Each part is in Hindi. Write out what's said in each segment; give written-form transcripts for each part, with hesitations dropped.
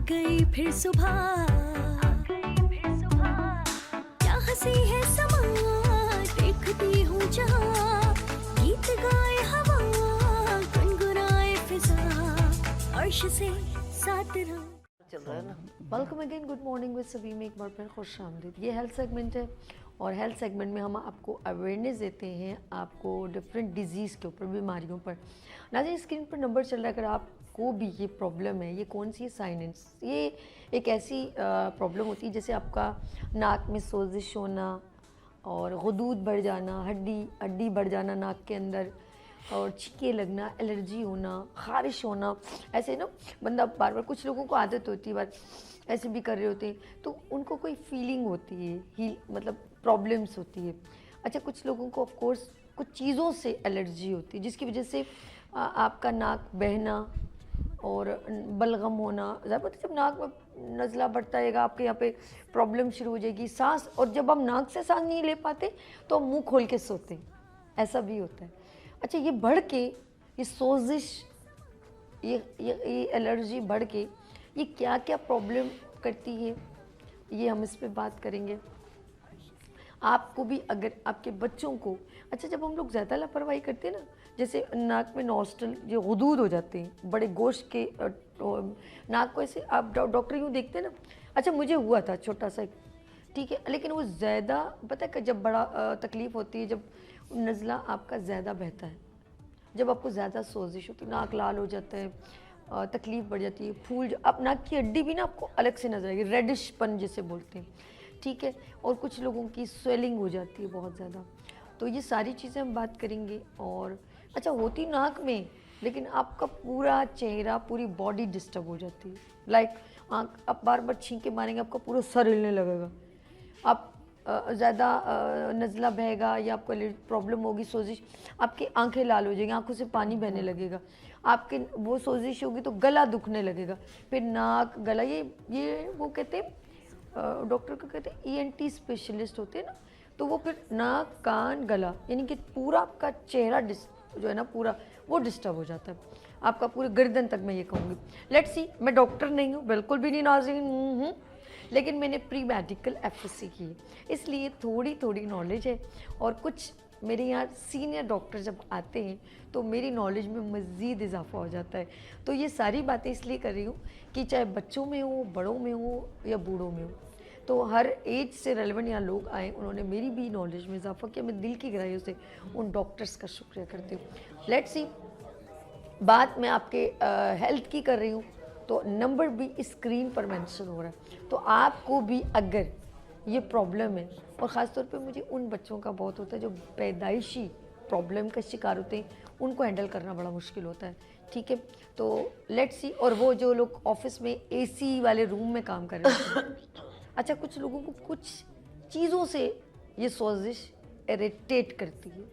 गई फिर सुबह, क्या हंसी है समा, देखती हूँ जहाँ, गीत गाए हवा, गुनगुनाए फिजा, अर्श से साथ रहा। चल रहा है ना। Welcome again, good morning with सभी में एक बार फिर खुश आमदीद। ये हेल्थ सेगमेंट है और हेल्थ सेगमेंट में हम आपको अवेयरनेस देते हैं आपको डिफरेंट डिजीज़ के ऊपर, बीमारियों पर। नाज़रीन, स्क्रीन पर नंबर चल रहा है, अगर आपको भी ये प्रॉब्लम है, ये कौन सी साइनेंस, ये एक ऐसी प्रॉब्लम होती है जैसे आपका नाक में सोजिश होना और गुदूद बढ़ जाना, हड्डी बढ़ जाना नाक के अंदर, और छींके लगना, एलर्जी होना, ख़ारिश होना। ऐसे ना बंदा बार बार, कुछ लोगों को आदत होती है बार ऐसे भी कर रहे होते हैं तो उनको कोई फीलिंग होती है, मतलब प्रॉब्लम्स होती है। अच्छा, कुछ लोगों को ऑफ कोर्स कुछ चीज़ों से एलर्जी होती है जिसकी वजह से आपका नाक बहना और बलगम होना। ज़्यादा जब नाक में नज़ला बढ़ता रहेगा आपके यहाँ पे प्रॉब्लम शुरू हो जाएगी, सांस, और जब हम नाक से सांस नहीं ले पाते तो हम मुँह खोल के सोते हैं, ऐसा भी होता है। अच्छा, ये बढ़ के, ये सोजिश, ये एलर्जी बढ़ के ये क्या क्या प्रॉब्लम करती है, ये हम इस पे बात करेंगे। आपको भी, अगर आपके बच्चों को, अच्छा जब हम लोग ज़्यादा लापरवाही करते हैं ना, जैसे नाक में नॉस्टल, जो गुदूद हो जाते हैं बड़े गोश्त के, नाक को ऐसे आप डॉक्टर यूँ देखते हैं ना। अच्छा, मुझे हुआ था छोटा सा, ठीक है, लेकिन वो ज़्यादा, पता है कि जब बड़ा तकलीफ़ होती है, जब नज़ला आपका ज़्यादा बहता है, जब आपको ज़्यादा सोजिश होती है, नाक लाल हो जाता है, तकलीफ़ बढ़ जाती है, फूल, अब नाक की हड्डी भी ना आपको अलग से नजर आएगी, रेडिशपन जिसे बोलते हैं, ठीक है, और कुछ लोगों की स्वेलिंग हो जाती है बहुत ज़्यादा। तो ये सारी चीज़ें हम बात करेंगे। और अच्छा, होती नाक में, लेकिन आपका पूरा चेहरा, पूरी बॉडी डिस्टर्ब हो जाती है। लाइक आँख, आप बार बार छींके मारेंगे, आपका पूरा सर हिलने लगेगा, आप ज़्यादा नज़ला बहेगा या आपको प्रॉब्लम होगी, सोजिश, आपकी आंखें लाल हो जाएंगी, आंखों से पानी बहने लगेगा, आपके वो सोजिश होगी तो गला दुखने लगेगा, फिर नाक, गला, ये वो कहते हैं, डॉक्टर को कहते हैं ईएनटी स्पेशलिस्ट होते हैं ना, तो वो फिर नाक, कान, गला, यानी कि पूरा आपका चेहरा जो है ना पूरा वो डिस्टर्ब हो जाता है, आपका पूरे गर्दन तक, मैं ये कहूँगी। लेट्स सी, मैं डॉक्टर नहीं हूँ, बिल्कुल भी नहीं नाज़रीन, लेकिन मैंने प्री मेडिकल एफएससी की है, इसलिए थोड़ी थोड़ी नॉलेज है। और कुछ मेरे यहाँ सीनियर डॉक्टर जब आते हैं तो मेरी नॉलेज में मज़ीद इजाफा हो जाता है। तो ये सारी बातें इसलिए कर रही हूँ कि चाहे बच्चों में हो, बड़ों में हो या बूढ़ों में हो, तो हर एज से रेलेवेंट यहाँ लोग आए, उन्होंने मेरी भी नॉलेज में इजाफा किया। मैं दिल की गहराइयों से उन डॉक्टर्स का शुक्रिया करती हूँ। लेट्स सी, बात मैं आपके हेल्थ की कर रही हूँ, तो नंबर भी स्क्रीन पर मेंशन हो रहा है, तो आपको भी अगर ये प्रॉब्लम है, और ख़ास तौर पे मुझे उन बच्चों का बहुत होता है जो पैदाइशी प्रॉब्लम का शिकार होते हैं, उनको हैंडल करना बड़ा मुश्किल होता है, ठीक है। तो लेट्स सी, और वो जो लोग ऑफिस में एसी वाले रूम में काम कर रहे हैं, अच्छा, कुछ लोगों को कुछ चीज़ों से ये सोजिश इरिटेट करती है,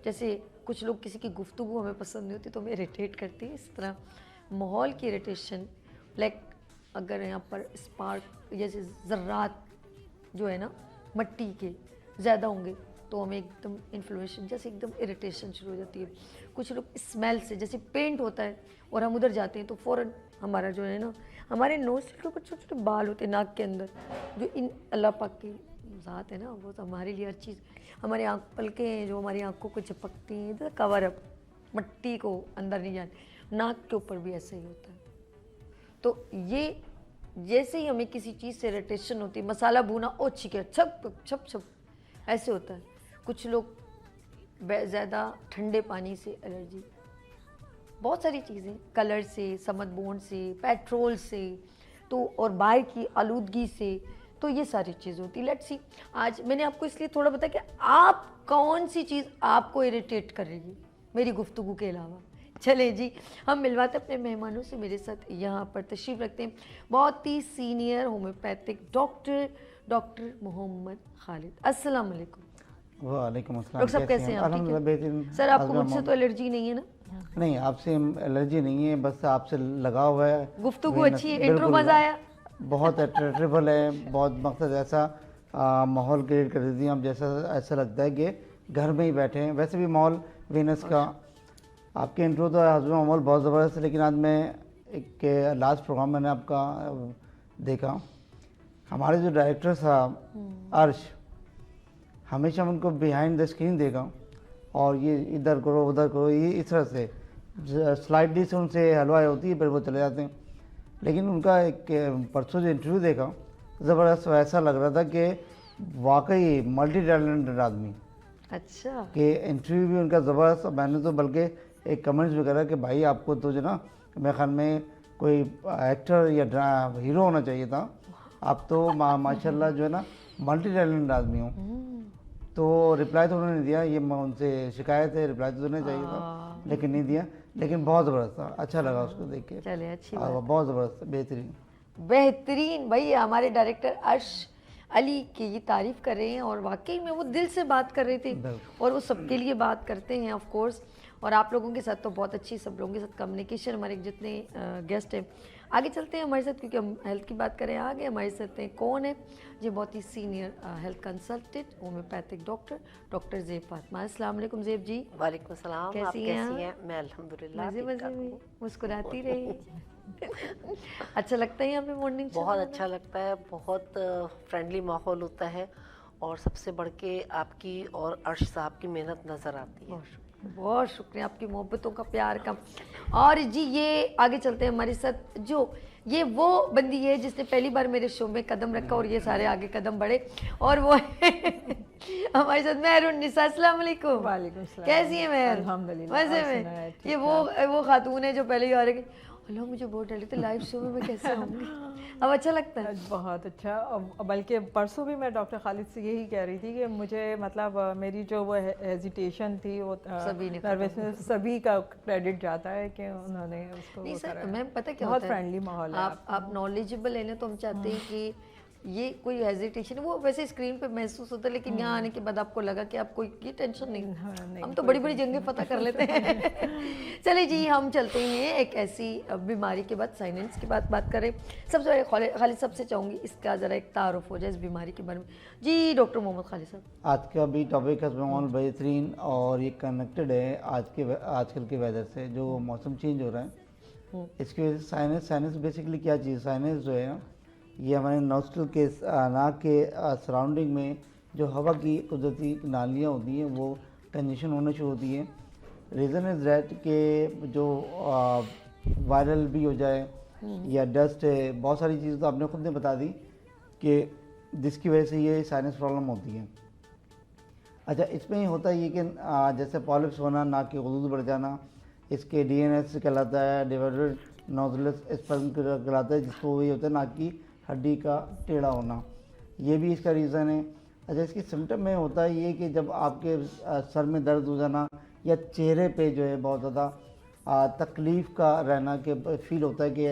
जैसे कुछ लोग, किसी की गुफ्तगू हमें पसंद नहीं होती तो हमें इरिटेट करती है, इस तरह माहौल की इरिटेशन, लाइक अगर यहाँ पर स्पार्क जैसे ज़र्रात जो है ना मट्टी के ज़्यादा होंगे तो हमें एकदम इन्फ्लेमेशन, जैसे एकदम इरिटेशन शुरू हो जाती है। कुछ लोग स्मेल से, जैसे पेंट होता है और हम उधर जाते हैं तो फ़ौरन हमारा जो है ना, हमारे नोज के ऊपर छोटे छोटे बाल होते हैं नाक के अंदर, जो इन अल्लाह पाक की ज़ात है ना, वो तो हमारे लिए हर चीज़, हमारी आँख पलकें हैं जो हमारी आँखों को झपकती हैं, तो कवर अप, मट्टी को अंदर नहीं जाने, नाक के ऊपर भी ऐसे ही होता है। तो ये जैसे ही हमें किसी चीज़ से इरिटेशन होती है, मसाला भूना, ओ छिके छप छप छप, ऐसे होता है। कुछ लोग ज़्यादा ठंडे पानी से एलर्जी, बहुत सारी चीज़ें, कलर से, समदबोन से, पेट्रोल से, तो और बाहर की आलूदगी से, तो ये सारी चीज़ होती है। लेट्स सी, आज मैंने आपको इसलिए थोड़ा बताया कि आप कौन सी चीज़ आपको इरिटेट कर रही है मेरी गुफ्तगू के अलावा। चले जी, हम मिलवाते अपने मेहमानों से। मेरे साथ यहाँ पर तशरीफ़ रखते हैं बहुत ही senior homoeopathic doctor Mohammad Khalid. अस्सलाम वालेकुम। वालेकुम अस्सलाम। डॉक्टर साहब कैसे हैं आप? ठीक है सर, आपको मुझसे तो एलर्जी नहीं है ना? नहीं, आपसे एलर्जी नहीं है, बस आपसे लगाव हुआ है। गुफ्तगू अच्छी है, इंट्रो मज़ा आया, बहुत अट्रैक्टिव है, बहुत मकसद ऐसा माहौल क्रिएट कर देती हैं आप, जैसा ऐसा लगता है कि घर में ही बैठे हैं। वैसे भी माहौल वीनस का, आपके इंट्रो तो आज में माहौल बहुत ज़बरदस्त है, लेकिन आज मैं एक लास्ट प्रोग्राम मैंने आपका देखा, हमारे जो डायरेक्टर था अर्श, हमेशा उनको बिहाइंड द स्क्रीन देखा और ये इधर करो उधर करो, ये इस तरह से स्लाइडली से उनसे हलवाई होती है, फिर वो चले जाते हैं। लेकिन उनका एक परसों जो इंटरव्यू देखा, ज़बरदस्त ऐसा लग रहा था कि वाकई मल्टी टैलेंटेड आदमी अच्छा, कि इंटरव्यू भी उनका ज़बरदस्त। मैंने तो बल्कि एक कमेंट्स भी करा कि भाई आपको तो जो ना मेरे ख्याल में कोई एक्टर या हीरो होना चाहिए था, आप तो माशाल्लाह जो है ना मल्टी टैलेंटेड आदमी हो। तो रिप्लाई तो उन्होंने दिया, ये उनसे शिकायत है, रिप्लाई तो देना चाहिए था लेकिन नहीं दिया। लेकिन बहुत ज़बरदस्त था, अच्छा लगा उसको देख के। चलिए अच्छी और बहुत ज़बरदस्त, बेहतरीन। बेहतरीन। भाई हमारे डायरेक्टर अर्श अली की ये तारीफ कर रहे हैं और वाकई में वो दिल से बात कर रहे थे और वो सबके लिए बात करते हैं ऑफ कोर्स। और आप लोगों के साथ तो बहुत अच्छी, सब लोगों के साथ कम्युनिकेशन, हमारे जितने गेस्ट हैं। आगे चलते हैं हमारे साथ, क्योंकि हम हेल्थ की बात करें। आगे हमारे साथ हैं कौन है जी, बहुत ही senior health consultant, homoeopathic doctor Zeb Fatima. अस्सलाम वालेकुम ज़ेब जी। वालेकुम सलाम। कैसी आप हैं कैसी हैं? मैं अल्हम्दुलिल्लाह मज़े ठीक मज़े ठाक में हूँ। मुस्कुराती रही। अच्छा लगता है यहाँ पे मॉर्निंग बहुत अच्छा लगता है, बहुत फ्रेंडली माहौल होता है और सबसे बढ़ के आपकी और अर्श साहब की मेहनत नज़र आती है। बहुत शुक्रिया आपकी मोहब्बतों का, प्यार का। और जी ये आगे चलते हैं हमारे साथ, जो ये वो बंदी है जिसने पहली बार मेरे शो में कदम रखा और ये सारे आगे कदम बढ़े, और वो हमारे साथ मेहरून निसा। अस्सलाम वालेकुम। वालेकुम सलाम। कैसी है मेहर? अल्हम्दुलिल्लाह। मजे आप में? सुनाएं, ठीक ये वो खातून है जो पहले ही आ रही, अल्लाह मुझे बहुत डर लगता है लाइव शो में मैं कैसे आऊँगी। अब अच्छा लगता है? बहुत अच्छा। बल्कि परसों भी मैं डॉक्टर खालिद से यही कह रही थी कि मुझे मतलब मेरी जो वो हेजिटेशन थी, वो नर्वसनेस, सभी का क्रेडिट जाता है कि उन्होंने उसको नहीं वो सर, करा। मैम पता क्या बहुत होता है, फ्रेंडली माहौल है। आप नॉलेजेबल है ना, तो हम चाहते हैं कि ये कोई हेजिटेशन, वो वैसे स्क्रीन पे महसूस होता है, लेकिन यहाँ आने के बाद आपको लगा कि आप कोई ये टेंशन नहीं, नहीं, हम तो बड़ी बड़ी जंगें पता कर लेते हैं। चलिए जी, हम चलते हैं एक ऐसी बीमारी के बाद साइनेंस की बात करें। सबसे पहले खालिद साहब से चाहूँगी इसका ज़रा एक तारुफ हो जाए इस बीमारी के बारे में। जी डॉक्टर मोहम्मद खालिद साहब। आज का भी टॉपिक है बेहतरीन और ये कनेक्टेड है आजकल के वेदर से, जो मौसम चेंज हो रहा है इसकी वजह से। साइनस बेसिकली क्या चीज़, साइनस जो है ये हमारे नॉस्ट्रल के नाक के सराउंडिंग में जो हवा की कुदरती नालियाँ होती हैं वो कंजेशन होना शुरू होती है। रीज़न इज़ दैट कि जो वायरल भी हो जाए या डस्ट है, बहुत सारी चीज़ें तो आपने खुद ने बता दी कि जिसकी वजह से ये साइनस प्रॉब्लम होती है। अच्छा, इसमें होता ये कि जैसे पॉलिप्स होना, नाक के गुदूद बढ़ जाना, इसके डीएनएस कहलाता है, डिवाइडेड नोजुलस स्पर्म कहलाता है, जिसको ये होता है नाक की हड्डी का टेढ़ा होना, ये भी इसका रीज़न है। अच्छा, इसकी सिम्टम में होता है ये कि जब आपके सर में दर्द हो जाना या चेहरे पे जो है बहुत ज़्यादा तकलीफ़ का रहना, के फील होता है कि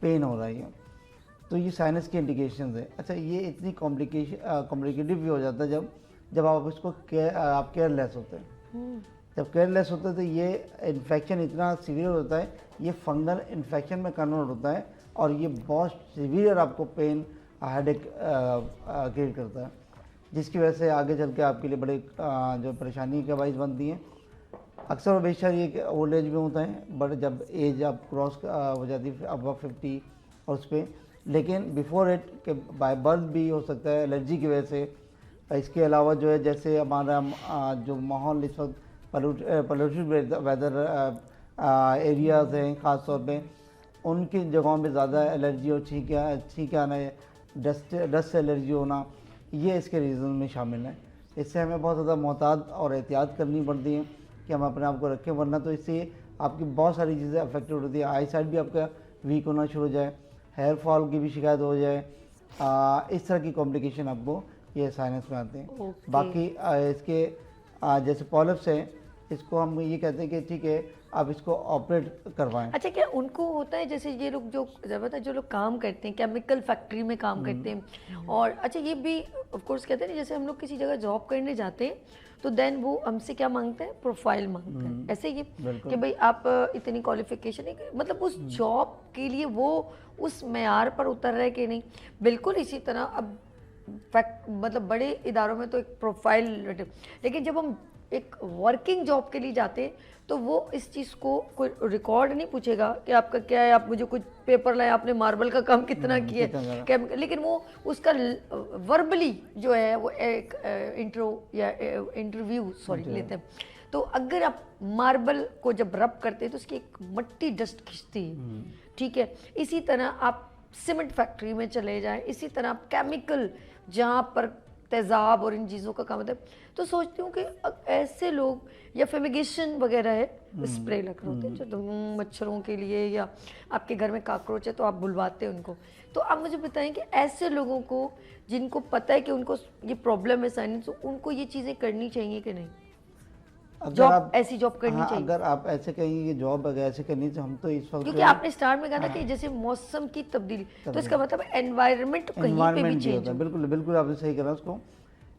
पेन हो रहा है, तो ये साइनस की इंडिकेशन है। अच्छा, ये इतनी कॉम्प्लिकेटिव भी हो जाता है जब आप इसको आप केयरलेस होते हैं। जब केयरलेस होते हैं तो ये इन्फेक्शन इतना सीवियर होता है, ये फंगल इन्फेक्शन में कन्वर्ट होता है और ये बहुत सीवियर आपको पेन, हेडेक क्रिएट करता है, जिसकी वजह से आगे चल के आपके लिए बड़े जो परेशानी का बाइस बनती हैं। अक्सर और बेशर ये ओल्ड एज में होता है, बट जब एज आप क्रॉस हो जाती है अब 50 और उस पर, लेकिन बिफोर इट के बाय बर्थ भी हो सकता है एलर्जी की वजह से। इसके अलावा जो है जैसे हमारा जो माहौल इस वक्त पोल्यूटेड वेदर एरियाज़ हैं ख़ास तौर पे, उनकी जगहों पे ज़्यादा एलर्जी और छींके आना, डस्ट से एलर्जी होना, ये इसके रीज़न में शामिल है। इससे हमें बहुत ज़्यादा मोहतात और एहतियात करनी पड़ती है कि हम अपने आप को रखें, वरना तो इससे आपकी बहुत सारी चीज़ें अफेक्टेड होती है। आई साइड भी आपका वीक होना शुरू हो जाए, हेयर फॉल की भी शिकायत हो जाए, इस तरह की कॉम्प्लिकेशन आपको ये साइनस में आते हैं। बाकी इसके जैसे पॉलिप्स हैं, इसको हम ये कहते हैं कि ठीक है आप इसको ऑपरेट करवाएं। अच्छा, क्या उनको होता है जैसे ये लोग जो लोग काम करते हैं केमिकल फैक्ट्री में काम करते हैं, और अच्छा ये भी ऑफ कोर्स कहते हैं जैसे हम लोग किसी जगह जॉब करने जाते हैं तो देन वो हमसे क्या मांगते हैं, प्रोफाइल मांगते हैं, ऐसे ही कि भाई आप इतनी क्वालिफिकेशन है, मतलब उस जॉब के लिए वो उस मेयार पर उतर रहे कि नहीं। बिल्कुल इसी तरह अब मतलब बड़े इदारों में तो एक प्रोफाइल, लेकिन जब हम एक वर्किंग जॉब के लिए जाते हैं तो वो इस चीज़ को कोई रिकॉर्ड नहीं पूछेगा कि आपका क्या है, आप मुझे कुछ पेपर लाए, आपने मार्बल का काम कितना किया है, लेकिन वो उसका वर्बली जो है वो एक इंट्रो या इंटरव्यू लेते हैं। तो अगर आप मार्बल को जब रब करते हैं तो उसकी एक मट्टी डस्ट खिंचती है, ठीक है। इसी तरह आप सीमेंट फैक्ट्री में चले जाएं, इसी तरह आप केमिकल जहाँ पर तेज़ाब और इन चीज़ों का काम होता है, तो सोचती हूँ कि ऐसे लोग या फेमिगेशन वगैरह है स्प्रे लग रहे होते हैं जो मच्छरों के लिए, या आपके घर में काकरोच है तो आप बुलवाते हैं उनको। तो आप मुझे बताएं कि ऐसे लोगों को जिनको पता है कि उनको ये प्रॉब्लम है साइनस, तो उनको ये चीज़ें करनी चाहिए कि नहीं? जॉब ऐसी जॉब करनी चाहिए? अगर आप ऐसे कहेंगे कि जॉब अगर ऐसे करनी तो हम तो इस वक्त, क्योंकि आपने स्टार्ट में कहा था कि जैसे मौसम की तब्दीली, तो इसका मतलब एनवायरनमेंट कहीं पे भी चेंज होता है। बिल्कुल बिल्कुल आपने सही करा उसको।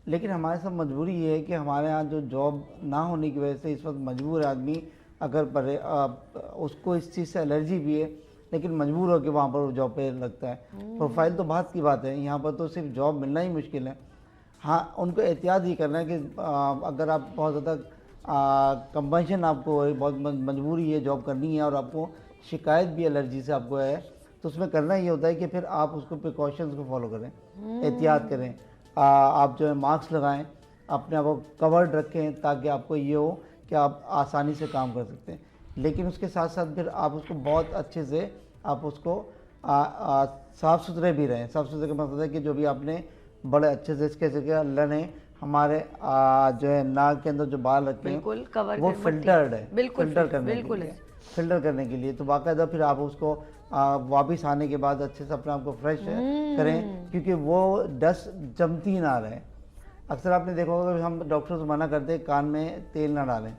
लेकिन हमारे साथ मजबूरी ये है कि हमारे यहाँ जो जॉब ना होने की वजह से इस वक्त मजबूर आदमी अगर उसको इस चीज़ से एलर्जी भी है लेकिन मजबूर होकर वहाँ पर जॉब पे लगता है। प्रोफाइल तो बात की बात है, यहाँ पर तो सिर्फ जॉब मिलना ही मुश्किल है। हाँ, उनको एहतियात ही करना है कि अगर आप बहुत ज़्यादा कंपल्शन आपको बहुत मजबूरी है जॉब करनी है और आपको शिकायत भी एलर्जी से आपको है, तो उसमें करना ये होता है कि फिर आप उसको प्रिकॉशंस को फॉलो करें, एहतियात करें। आप जो है मास्क लगाएं, अपने आप को कवर्ड रखें ताकि आपको ये हो कि आप आसानी से काम कर सकते हैं। लेकिन उसके साथ साथ फिर आप उसको बहुत अच्छे से आप उसको साफ़ सुथरे भी रहें। साफ़ सुथरे का मतलब है कि जो भी आपने बड़े अच्छे से इसके अल्लाह ने हमारे जो है नाक के अंदर जो बाल रखे हैं वो फिल्टर्ड है, फिल्टर करने के लिए। तो बाकायदा फिर आप उसको वापस आने के बाद अच्छे से अपने आप को फ्रेश करें, क्योंकि वो डस्ट जमती ना रहे। अक्सर आपने देखा होगा कि हम डॉक्टर्स मना करते हैं कान में तेल ना डालें।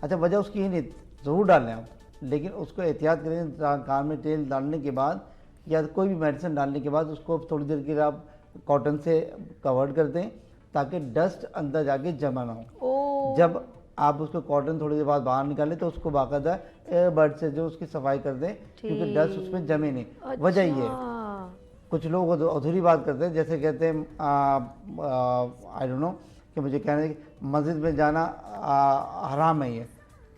अच्छा, वजह उसकी ही नहीं, ज़रूर डालें आप, लेकिन उसको एहतियात करें। कान में तेल डालने के बाद या कोई भी मेडिसिन डालने के बाद उसको थोड़ी देर के लिए आप कॉटन से कवर कर दें ताकि डस्ट अंदर जाके जमा ना हो। जब आप उसको कॉटन थोड़ी देर बाद बाहर निकालें तो उसको बाकायदा एयरबड से जो उसकी सफाई कर दें, क्योंकि डस्ट उसमें जमे नहीं। अच्छा। वजह ये है, कुछ लोग अधूरी बात करते हैं, जैसे कहते हैं आई डोंट नो कि मुझे कहना है कि मस्जिद में जाना हराम है ये,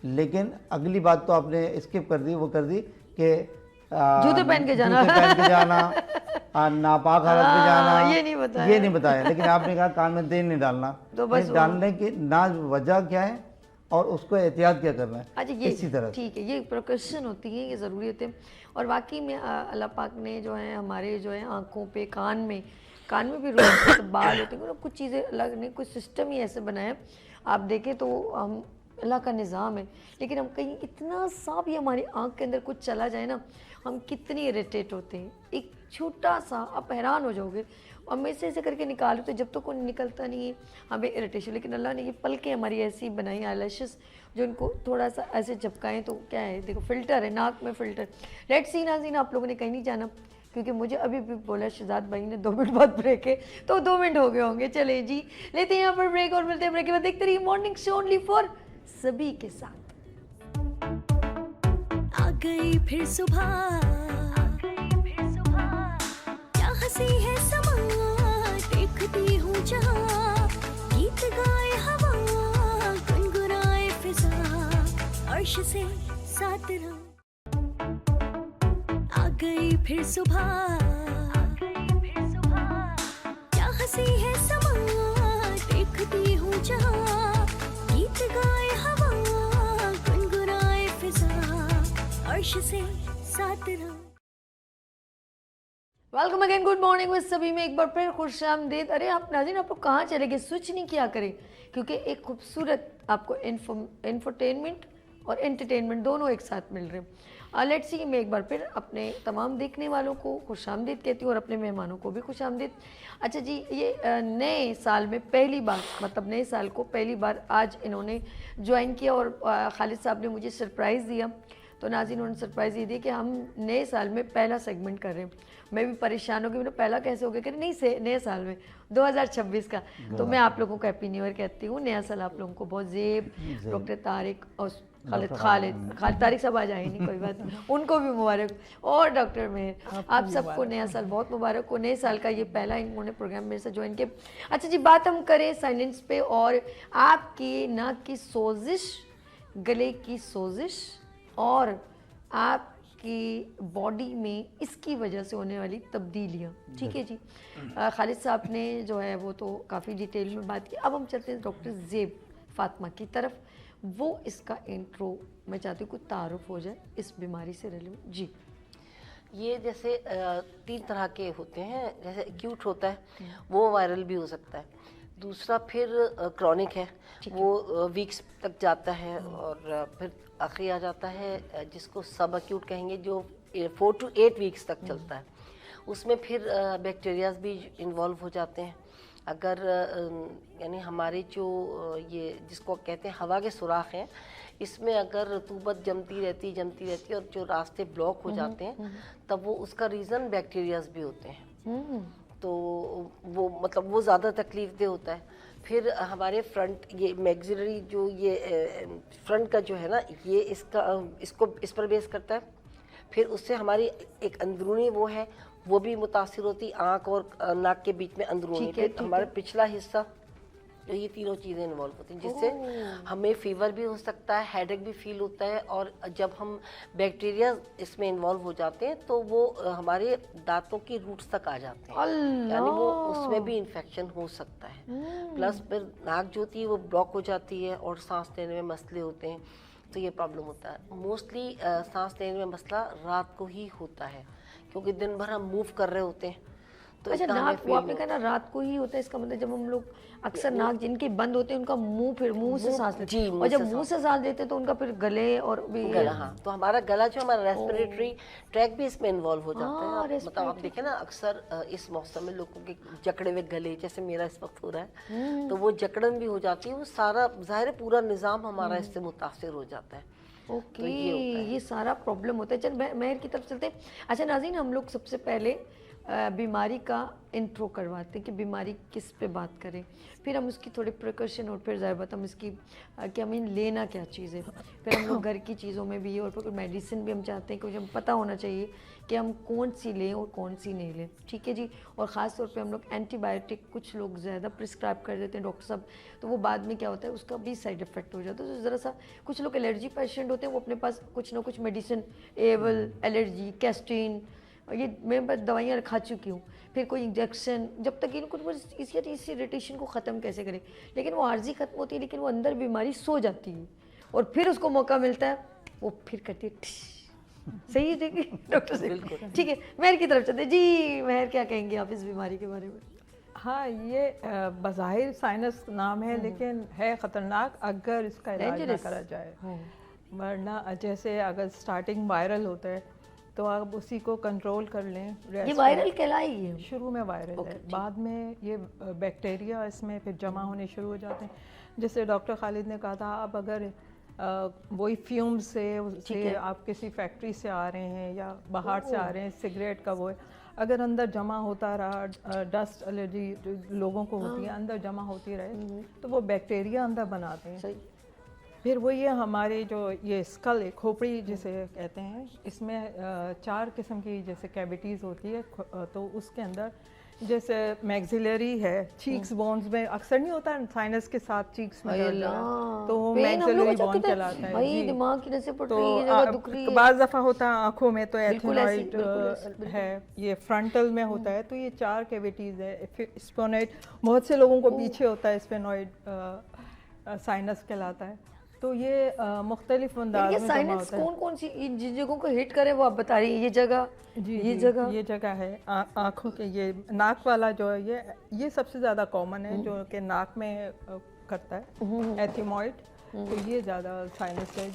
लेकिन अगली बात तो आपने स्किप कर दी, वो कर दी कि जूते पहन के जाना, नापाक हालत में जाना, ये नहीं बताया। लेकिन आपने कहा कान में तेल नहीं डालना, तो बस डालने की ना वजह क्या है और उसको एहतियात क्या करना है। अच्छा, ये इसी तरह ठीक है, ये प्रिकॉशन होती है, ये ज़रूरी होते हैं। और वाकई में अल्लाह पाक ने जो है हमारे जो है आँखों पे, कान में भी रोज बाल होते हैं, कुछ चीज़ें अलग नहीं, कुछ सिस्टम ही ऐसे बनाया। आप देखें तो हम अल्लाह का निज़ाम है, लेकिन हम कहीं इतना सा भी हमारी आँख के अंदर कुछ चला जाए ना, हम कितनी इरिटेट होते हैं। एक छोटा सा, आप हैरान हो जाओगे, और मैं ऐसे करके निकालूँ तो जब तक कोई निकलता नहीं है हमें इरिटेशन। लेकिन अल्लाह ने ये पलकें हमारी ऐसी बनाई, आईलैशेस जो इनको थोड़ा सा ऐसे झपकाएं तो क्या है, देखो फिल्टर है, नाक में फिल्टर। लेट्स सी नाज़रीन, आप लोगों ने कहीं नहीं जाना, क्योंकि मुझे अभी भी बोला शहजाद भाई ने 2 मिनट बाद ब्रेक है, तो 2 मिनट हो गए होंगे। चले जी, लेते हैं यहाँ पर ब्रेक और मिलते हैं ब्रेक के बाद। देखते रहिए मॉर्निंग शो ओनली फॉर सभी के साथ। आ गई फिर सुबह, क्या हंसी है समा, देखती हूँ जहाँ, गीत गाए हवा, गुनगुनाए फिजा, अर्श से साथ रहो। आ गई फिर सुबह, क्या हंसी है समा, देखती हूँ जहाँ, गीत गाए हवा, गुनगुनाए फिजा, अर्श से साथ रहो। Welcome again, good morning with सभी में एक बार फिर खुशामदीद। अरे आप नाज़रीन, आप लोग कहाँ चले गए? स्विच नहीं किया करें, क्योंकि एक खूबसूरत आपको इंफोटेनमेंट और एंटरटेनमेंट दोनों एक साथ मिल रहे हैं। लेट्स सी, मैं एक बार फिर अपने तमाम देखने वालों को खुशामदीद कहती हूँ और अपने मेहमानों को भी खुशामदीद। अच्छा जी, ये नए साल में पहली बार, मतलब नए साल को पहली बार आज इन्होंने ज्वाइन किया और खालिद साहब ने मुझे सरप्राइज़ दिया। तो नाज़रीन, उन्होंने सरप्राइज़ ये दिया कि हम नए साल में पहला सेगमेंट कर रहे हैं। मैं भी परेशान हो गई, मैंने पहला कैसे हो गया, कि नहीं से नए साल में 2026 का। तो मैं आप लोगों को हैप्पी न्यू ईयर कहती हूँ। नया साल आप लोगों को बहुत जेब, डॉक्टर तारिक और खालिद तारिक साहब आज आए नहीं, कोई बात नहीं, उनको भी मुबारक। और डॉक्टर मेहर, आप सबको नया साल बहुत मुबारक हो। नए साल का ये पहला इन्होंने प्रोग्राम मेरे से ज्वाइन किया। अच्छा जी, बात हम करें साइलेंस पे और आपकी नाक की सोजिश, गले की सोजिश और आपकी बॉडी में इसकी वजह से होने वाली तब्दीलियाँ, ठीक है जी। खालिद साहब ने जो है वो तो काफ़ी डिटेल में बात की। अब हम चलते हैं डॉक्टर ज़ेब फातिमा की तरफ, वो इसका इंट्रो मैं चाहती हूँ कुछ तारुफ हो जाए इस बीमारी से रिलेटेड जी। ये जैसे 3 तरह के होते हैं, जैसे एक्यूट होता है वो वायरल भी हो सकता है, दूसरा फिर क्रॉनिक है वो वीक्स तक जाता है, और फिर आखिरी आ जाता है जिसको सब एक्यूट कहेंगे जो 4 to 8 वीक्स तक चलता है। उसमें फिर बैक्टीरियाज भी इन्वॉल्व हो जाते हैं। अगर यानी हमारे जो ये जिसको कहते हैं हवा के सुराख हैं, इसमें अगर रतूबत जमती रहती और जो रास्ते ब्लॉक हो जाते हैं, तब वो उसका रीज़न बैक्टीरियाज भी होते हैं, तो वो मतलब वो ज़्यादा तकलीफ दे होता है। फिर हमारे फ्रंट ये मैक्सिलरी जो ये फ्रंट का जो है ना, ये इसको इस पर बेस करता है। फिर उससे हमारी एक अंदरूनी वो है, वो भी मुतासिर होती, आँख और नाक के बीच में अंदरूनी। फिर हमारा पिछला हिस्सा, तो ये तीनों चीज़ें इन्वॉल्व होती हैं, जिससे हमें फीवर भी हो सकता है, हेडेक भी फील होता है, और जब हम बैक्टीरिया इसमें इन्वॉल्व हो जाते हैं तो वो हमारे दांतों की रूट्स तक आ जाते हैं, यानी वो उसमें भी इन्फेक्शन हो सकता है। प्लस फिर नाक जो होती है वो ब्लॉक हो जाती है और सांस लेने में मसले होते हैं, तो ये प्रॉब्लम होता है। मोस्टली सांस लेने में मसला रात को ही होता है, क्योंकि दिन भर हम मूव कर रहे होते हैं। तो अच्छा, नाक वो आपने कहा ना रात को ही होता है, इसका मतलब जब हम लोग अक्सर नाक जिनके बंद होते हैं उनका मुंह से सांस लेते हैं, और जब मुंह से सांस लेते हैं तो उनका फिर गले और भी गला, हाँ, तो हमारा गला जो हमारा रेस्पिरेटरी ट्रैक भी इसमें इन्वॉल्व हो जाता है। मतलब आप देखें ना, अक्सर इस मौसम में लोगों के जकड़े हुए गले, जैसे मेरा इस वक्त हो रहा है, तो वो जकड़न भी हो जाती है, वो सारा ज़ाहिर है पूरा निज़ाम हमारा इससे मुतासिर हो जाता है। ओके, ये सारा प्रॉब्लम होता है। चल मेहर की तरफ चलते हैं। अच्छा नाज़रीन, हम लोग सबसे पहले बीमारी का इंट्रो करवाते हैं कि बीमारी किस पे बात करें, फिर हम उसकी थोड़ी प्रिकॉशन और फिर ज़ाहिर बात हम इसकी कि हमें लेना क्या चीज़ है, फिर हम लोग घर की चीज़ों में भी, और फिर मेडिसिन भी हम चाहते हैं कि हमें पता होना चाहिए कि हम कौन सी लें और कौन सी नहीं लें, ठीक है जी। और ख़ास तौर पे हम लोग एंटीबायोटिक कुछ लोग ज़्यादा प्रिस्क्राइब कर देते हैं डॉक्टर साहब, तो वो बाद में क्या होता है उसका भी साइड इफ़ेक्ट हो जाता है। तो ज़रा सा कुछ लोग एलर्जी पेशेंट होते हैं, वो अपने पास कुछ ना कुछ मेडिसिन, एवल, एलर्जी, कैस्टीन, ये मैं दवाइयाँ खा चुकी हूँ, फिर कोई इंजेक्शन, जब तक इनको इस इरिटेशन को ख़त्म कैसे करें, लेकिन वो आर्जी ख़त्म होती है, लेकिन वो अंदर बीमारी सो जाती है, और फिर उसको मौका मिलता है वो फिर करती है सही है, ठीक है डॉक्टर से, ठीक है। मेहर की तरफ चलते जी। मेहर, क्या कहेंगे आप इस बीमारी के बारे में? हाँ, ये बज़ाहिर साइनस नाम है, लेकिन है ख़तरनाक अगर इसका इलाज ना करा जाए। वरना जैसे अगर स्टार्टिंग वायरल होता है तो आप उसी को कंट्रोल कर लें। ये वायरल कहलाएगी है? शुरू में वायरल है, बाद में ये बैक्टीरिया इसमें फिर जमा होने शुरू हो जाते हैं। जैसे डॉक्टर खालिद ने कहा था, आप अगर वही फ्यूम से आप किसी फैक्ट्री से आ रहे हैं या बाहर से आ रहे हैं, सिगरेट का वो है, अगर अंदर जमा होता रहा, डस्ट एलर्जी जो लोगों को होती है अंदर जमा होती रहे, तो वो बैक्टीरिया अंदर बनाते हैं। फिर वो ये हमारे जो ये स्कल है, खोपड़ी जिसे कहते हैं, इसमें 4 किस्म की जैसे कैविटीज़ होती है, तो उसके अंदर जैसे मैक्सिलरी है, चीक्स बोन्स में अक्सर नहीं होता साइनस के साथ चीक्स में दर्द है, तो वो मैक्सिलरी बोन कहलाता है जी। दिमाग की नसें पट तो रही है, जगह दुख रही है, बाज़ दफ़ा होता है आँखों में, तो एथेनॉइड है, ये फ्रंटल में होता है, तो ये 4 कैविटीज़ है। फिर स्पोनाइड बहुत से लोगों को पीछे होता है, स्पेनॉइड साइनस कहलाता है। तो ये मुख्तलिफ अंदाज में जमा होता है। कौन सी जिन जगहों को हिट करे वो आप बता रही हैं? ये जगह, ये जगह है आँखों के, ये नाक वाला जो है, ये सबसे ज़्यादा कॉमन है, जो कि नाक में करता है, एथिमॉइड, तो ये ज़्यादा साइनस है।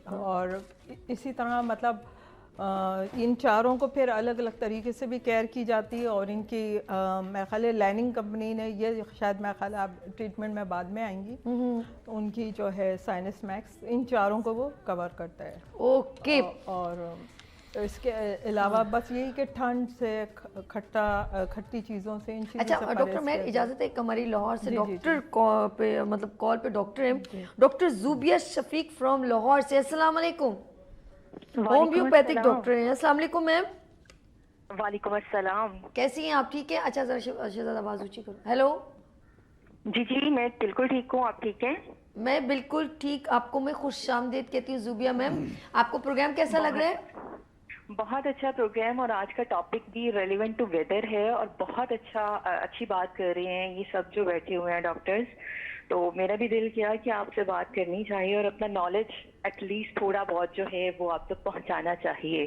और इसी तरह मतलब इन चारों को फिर अलग अलग तरीके से भी केयर की जाती है, और इनकी मेरे ख्याल है लाइनिंग कंपनी ने, ये शायद मेरे ख्याल आप ट्रीटमेंट में बाद में आएंगी, तो उनकी जो है साइनस मैक्स, इन चारों को वो कवर करता है। ओके। और इसके अलावा बस यही कि ठंड से खट्टी चीज़ों से इन चीज़ों से अच्छा डॉक्टर मैं इजाज़त है, हमारी लाहौर से जी, डॉक्टर पे मतलब कॉल पे डॉक्टर हैं, डॉक्टर ज़ुबिया शफीक फ्रॉम लाहौर से। अस्सलाम वालेकुम, होम्योपैथिक डॉक्टर हैं। अस्सलाम वालेकुम मैम। वालेकुम अस्सलाम। कैसी हैं आप? ठीक है। अच्छा जरा शहजाद आवाज़ ऊंची करो। हेलो जी जी मैं बिल्कुल ठीक हूँ, आप ठीक हैं? मैं बिल्कुल ठीक। आपको मैं खुश आमदीद कहती हूँ ज़ुबिया मैम। आपको प्रोग्राम कैसा लग रहा है? बहुत अच्छा प्रोग्राम, और आज का टॉपिक भी रेलिवेंट टू वेदर है और बहुत अच्छी बात कर रहे हैं ये सब जो बैठे हुए हैं डॉक्टर्स। तो मेरा भी दिल किया कि आपसे बात करनी चाहिए और अपना नॉलेज एटलीस्ट थोड़ा बहुत जो है वो आप तक पहुंचाना चाहिए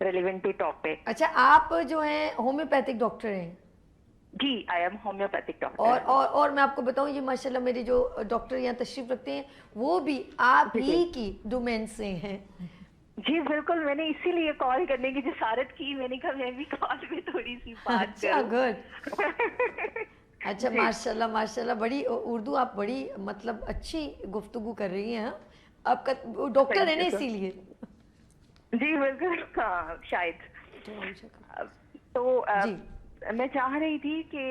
रेलिवेंट टू टॉपिक। अच्छा आप जो हैं होम्योपैथिक डॉक्टर हैं? जी आई एम होम्योपैथिक डॉक्टर। और मैं आपको बताऊं ये माशाल्लाह मेरे जो डॉक्टर यहाँ तशरीफ रखते हैं वो भी आप ही की डोमेन से हैं। जी बिल्कुल, मैंने इसीलिए कॉल करने की जसारत की, मैंने कहा मैं भी कॉल में थोड़ी सी बात अच्छा करूं। गुड। अच्छा माशाल्लाह माशाल्लाह, बड़ी उर्दू आप बड़ी मतलब अच्छी गुफ्तगू कर रही हैं। आपका डॉक्टर है ना इसीलिए। जी बिल्कुल, हाँ शायद। तो मैं चाह रही थी कि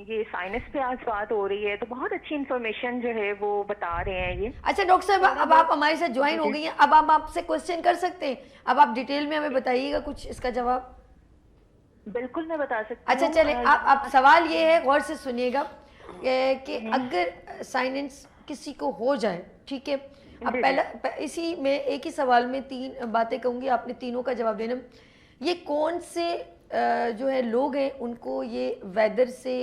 ये साइनस पे आज बात हो रही है तो बहुत अच्छी इन्फॉर्मेशन जो है वो बता रहे हैं ये। अच्छा डॉक्टर साहब अब आप हमारे साथ ज्वाइन हो गई हैं, अब हम आपसे क्वेश्चन कर सकते हैं। अब आप डिटेल में हमें बताइएगा कुछ इसका जवाब। बिल्कुल मैं बता सकती हूँ। अच्छा चले आप सवाल ये है, गौर से सुनिएगा कि अगर साइनेंस किसी को हो जाए, ठीक है, अब पहला इसी में एक ही सवाल में तीन बातें कहूंगी, आपने तीनों का जवाब देना। ये कौन से जो है लोग हैं उनको ये वेदर से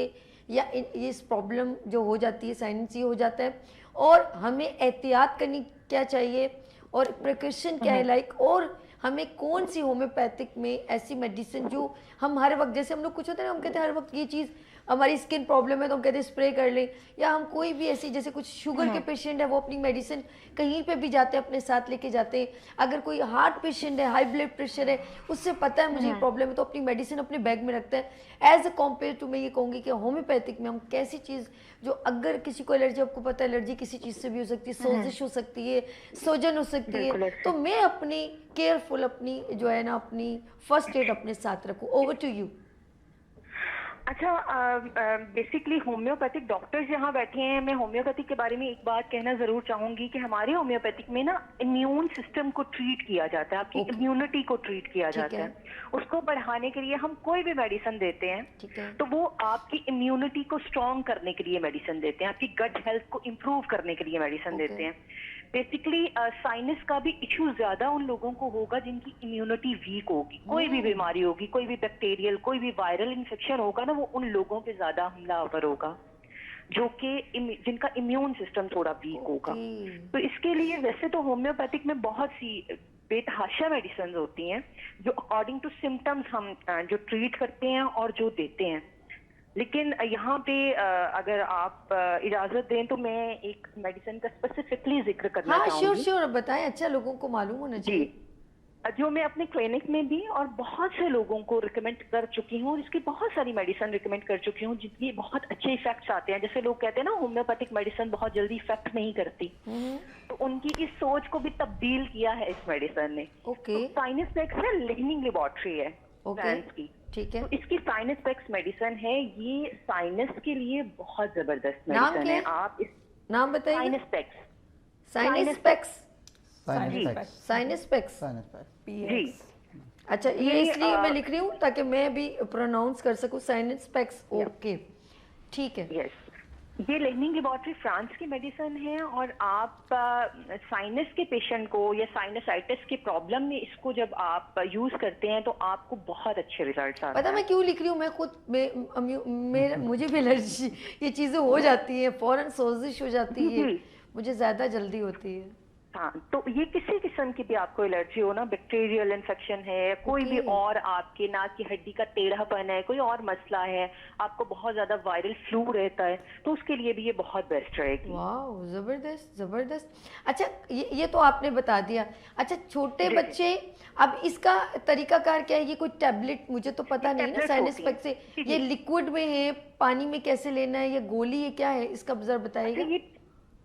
या इस प्रॉब्लम जो हो जाती है साइनेंस ये हो जाता है, और हमें एहतियात करनी क्या चाहिए और प्रिकॉशन क्या है लाइक, और हमें कौन सी होम्योपैथिक में ऐसी मेडिसिन जो हम हर वक्त, जैसे हम लोग कुछ होता है ना, हम कहते हैं हर वक्त ये चीज़ हमारी स्किन प्रॉब्लम है तो हम कहते हैं स्प्रे कर लें, या हम कोई भी ऐसी जैसे कुछ शुगर के पेशेंट है वो अपनी मेडिसिन कहीं पे भी जाते हैं अपने साथ लेके जाते हैं। अगर कोई हार्ट पेशेंट है, हाई ब्लड प्रेशर है, उससे पता है मुझे ये प्रॉब्लम है तो अपनी मेडिसिन अपने बैग में रखता है। एज अ कम्पेयर टू मैं ये कहूँगी कि होम्योपैथिक में हम कैसी चीज़ जो अगर किसी को एलर्जी, आपको पता है एलर्जी किसी चीज़ से भी हो सकती है, सोजिश हो सकती है, सोजन हो सकती है, तो मैं अपनी केयरफुल अपनी जो है ना अपनी फर्स्ट एड अपने साथ रखूँ। Over to you. अच्छा बेसिकली होम्योपैथिक डॉक्टर्स यहाँ बैठे हैं, मैं होम्योपैथिक के बारे में एक बात कहना जरूर चाहूंगी कि हमारे होम्योपैथिक में ना इम्यून सिस्टम को ट्रीट किया जाता है, आपकी इम्यूनिटी को ट्रीट किया जाता है। उसको बढ़ाने के लिए हम कोई भी मेडिसिन देते हैं तो वो आपकी इम्यूनिटी को स्ट्रॉन्ग करने के लिए मेडिसिन देते हैं, आपकी गट हेल्थ को इम्प्रूव करने के लिए मेडिसिन देते हैं। बेसिकली साइनस का भी इश्यू ज्यादा उन लोगों को होगा जिनकी इम्यूनिटी वीक होगी। कोई भी बीमारी होगी, कोई भी बैक्टीरियल, कोई भी वायरल इन्फेक्शन होगा ना, वो उन लोगों पे ज्यादा हमलावर होगा जो कि जिनका इम्यून सिस्टम थोड़ा वीक होगा। तो इसके लिए वैसे तो होम्योपैथिक में बहुत सी बेतहाशा मेडिसिन होती हैं जो अकॉर्डिंग टू सिम्टम्स हम जो ट्रीट करते हैं और जो देते हैं, लेकिन यहाँ पे अगर आप इजाजत दें तो मैं एक मेडिसिन का स्पेसिफिकली जिक्र करना चाहूंगी। श्योर बताएं, अच्छा लोगों को मालूम होना चाहिए। जो मैं अपने क्लिनिक में भी और बहुत से लोगों को रिकमेंड कर चुकी हूँ, इसकी बहुत सारी मेडिसिन रिकमेंड कर चुकी हूँ जिनकी बहुत अच्छे इफेक्ट्स आते हैं। जैसे लोग कहते हैं ना होम्योपैथिक मेडिसिन बहुत जल्दी इफेक्ट नहीं करती, तो उनकी इस सोच को भी तब्दील किया है इस मेडिसिन ने। साइनस पैक्स है, लिगनिंग लेबोरेटरी है फ्रांस की, ठीक है, तो इसकी साइनस पैक्स मेडिसिन है। ये साइनस के लिए बहुत जबरदस्त मेडिसिन है। आप इस नाम बताइए। Sinus packs, sinus packs, sinus packs जी। अच्छा ये इसलिए मैं लिख रही हूँ ताकि मैं भी प्रोनाउंस कर सकूँ साइनस पैक्स। ओके ठीक है। यस, ये लिगनिंग लेबोरेटरी फ्रांस की मेडिसिन है, और आप साइनस के पेशेंट को या साइनसाइटिस के प्रॉब्लम में इसको जब आप यूज करते हैं तो आपको बहुत अच्छे रिजल्ट्स आते हैं। पता मैं क्यों लिख रही हूँ, मैं खुद मुझे भी एलर्जी ये चीजें हो जाती है, फौरन सोजिश हो जाती है, मुझे ज्यादा जल्दी होती है। हाँ, तो ये किसी किस्म की भी आपको एलर्जी हो ना, बैक्टीरियल इन्फेक्शन है, कोई भी और आपके नाक की हड्डी का टेढ़ापन है, कोई और मसला है, आपको बहुत ज्यादा वायरल फ्लू रहता है, तो उसके लिए भी ये बहुत बेस्ट रहेगी। वाह जबरदस्त जबरदस्त। अच्छा ये तो आपने बता दिया। अच्छा छोटे बच्चे, अब इसका तरीकाकार क्या है? ये कोई टैबलेट, मुझे तो पता नहीं ना साइनस पैक्स से, ये लिक्विड में है, पानी में कैसे लेना है, ये गोली है, क्या है इसका जरा बताइएगा।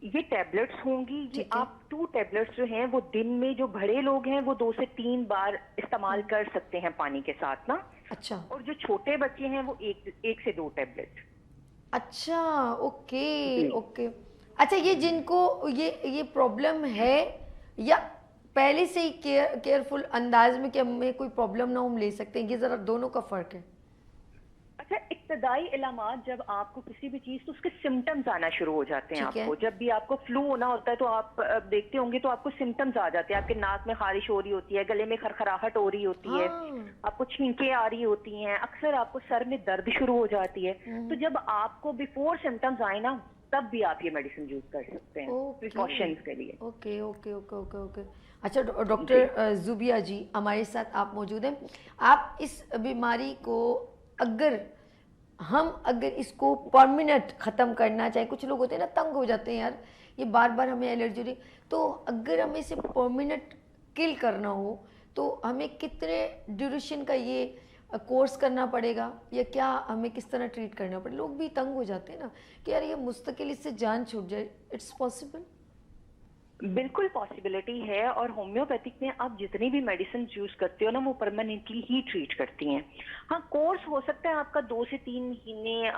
ये टैबलेट्स होंगी, ये ठीक है। आप 2 टैबलेट्स जो हैं वो दिन में, जो बड़े लोग हैं वो 2 से 3 बार इस्तेमाल कर सकते हैं पानी के साथ ना, अच्छा और जो छोटे बच्चे हैं वो एक से 2 टैबलेट। अच्छा, ओके जी। ओके। अच्छा, ये जिनको ये प्रॉब्लम है, या पहले से ही केयरफुल अंदाज में कि हमें कोई प्रॉब्लम ना हो हम ले सकते हैं, ये जरा दोनों का फर्क है। अच्छा, इब्तदाई इलामात जब आपको किसी भी चीज, तो उसके सिम्टम्स आना शुरू हो जाते हैं ठीक है। आपको। जब भी आपको फ्लू होना होता है तो आप देखते होंगे तो आपको सिम्टम्स आ जाते हैं, आपके नाक में खारिश हो रही होती है, गले में खरखराहट हो रही होती है, हाँ। आपको छींकें आ रही होती हैं, अक्सर आपको सर में दर्द शुरू हो जाती है। तो जब आपको बिफोर सिम्टम्स आए ना, तब भी आप ये मेडिसिन यूज कर सकते हैं ओके। प्रिकॉशंस के लिए। Okay okay okay okay okay. अच्छा, डॉक्टर जुबिया जी हमारे साथ आप मौजूद हैं। आप इस बीमारी को अगर इसको परमानेंट ख़त्म करना चाहें, कुछ लोग होते हैं ना तंग हो जाते हैं, यार ये बार बार हमें एलर्जी हो रही, तो अगर हमें इसे परमानेंट किल करना हो तो हमें कितने ड्यूरेशन का ये कोर्स करना पड़ेगा, या क्या हमें किस तरह ट्रीट करना पड़ेगा? लोग भी तंग हो जाते हैं ना कि यार ये मुस्तकिल इससे जान छूट जाए। It's possible? बिल्कुल पॉसिबिलिटी है, और होम्योपैथिक में आप जितनी भी मेडिसिन यूज करते हो ना, वो परमानेंटली ही ट्रीट करती हैं। हाँ, कोर्स हो सकता है आपका 2 से 3 महीने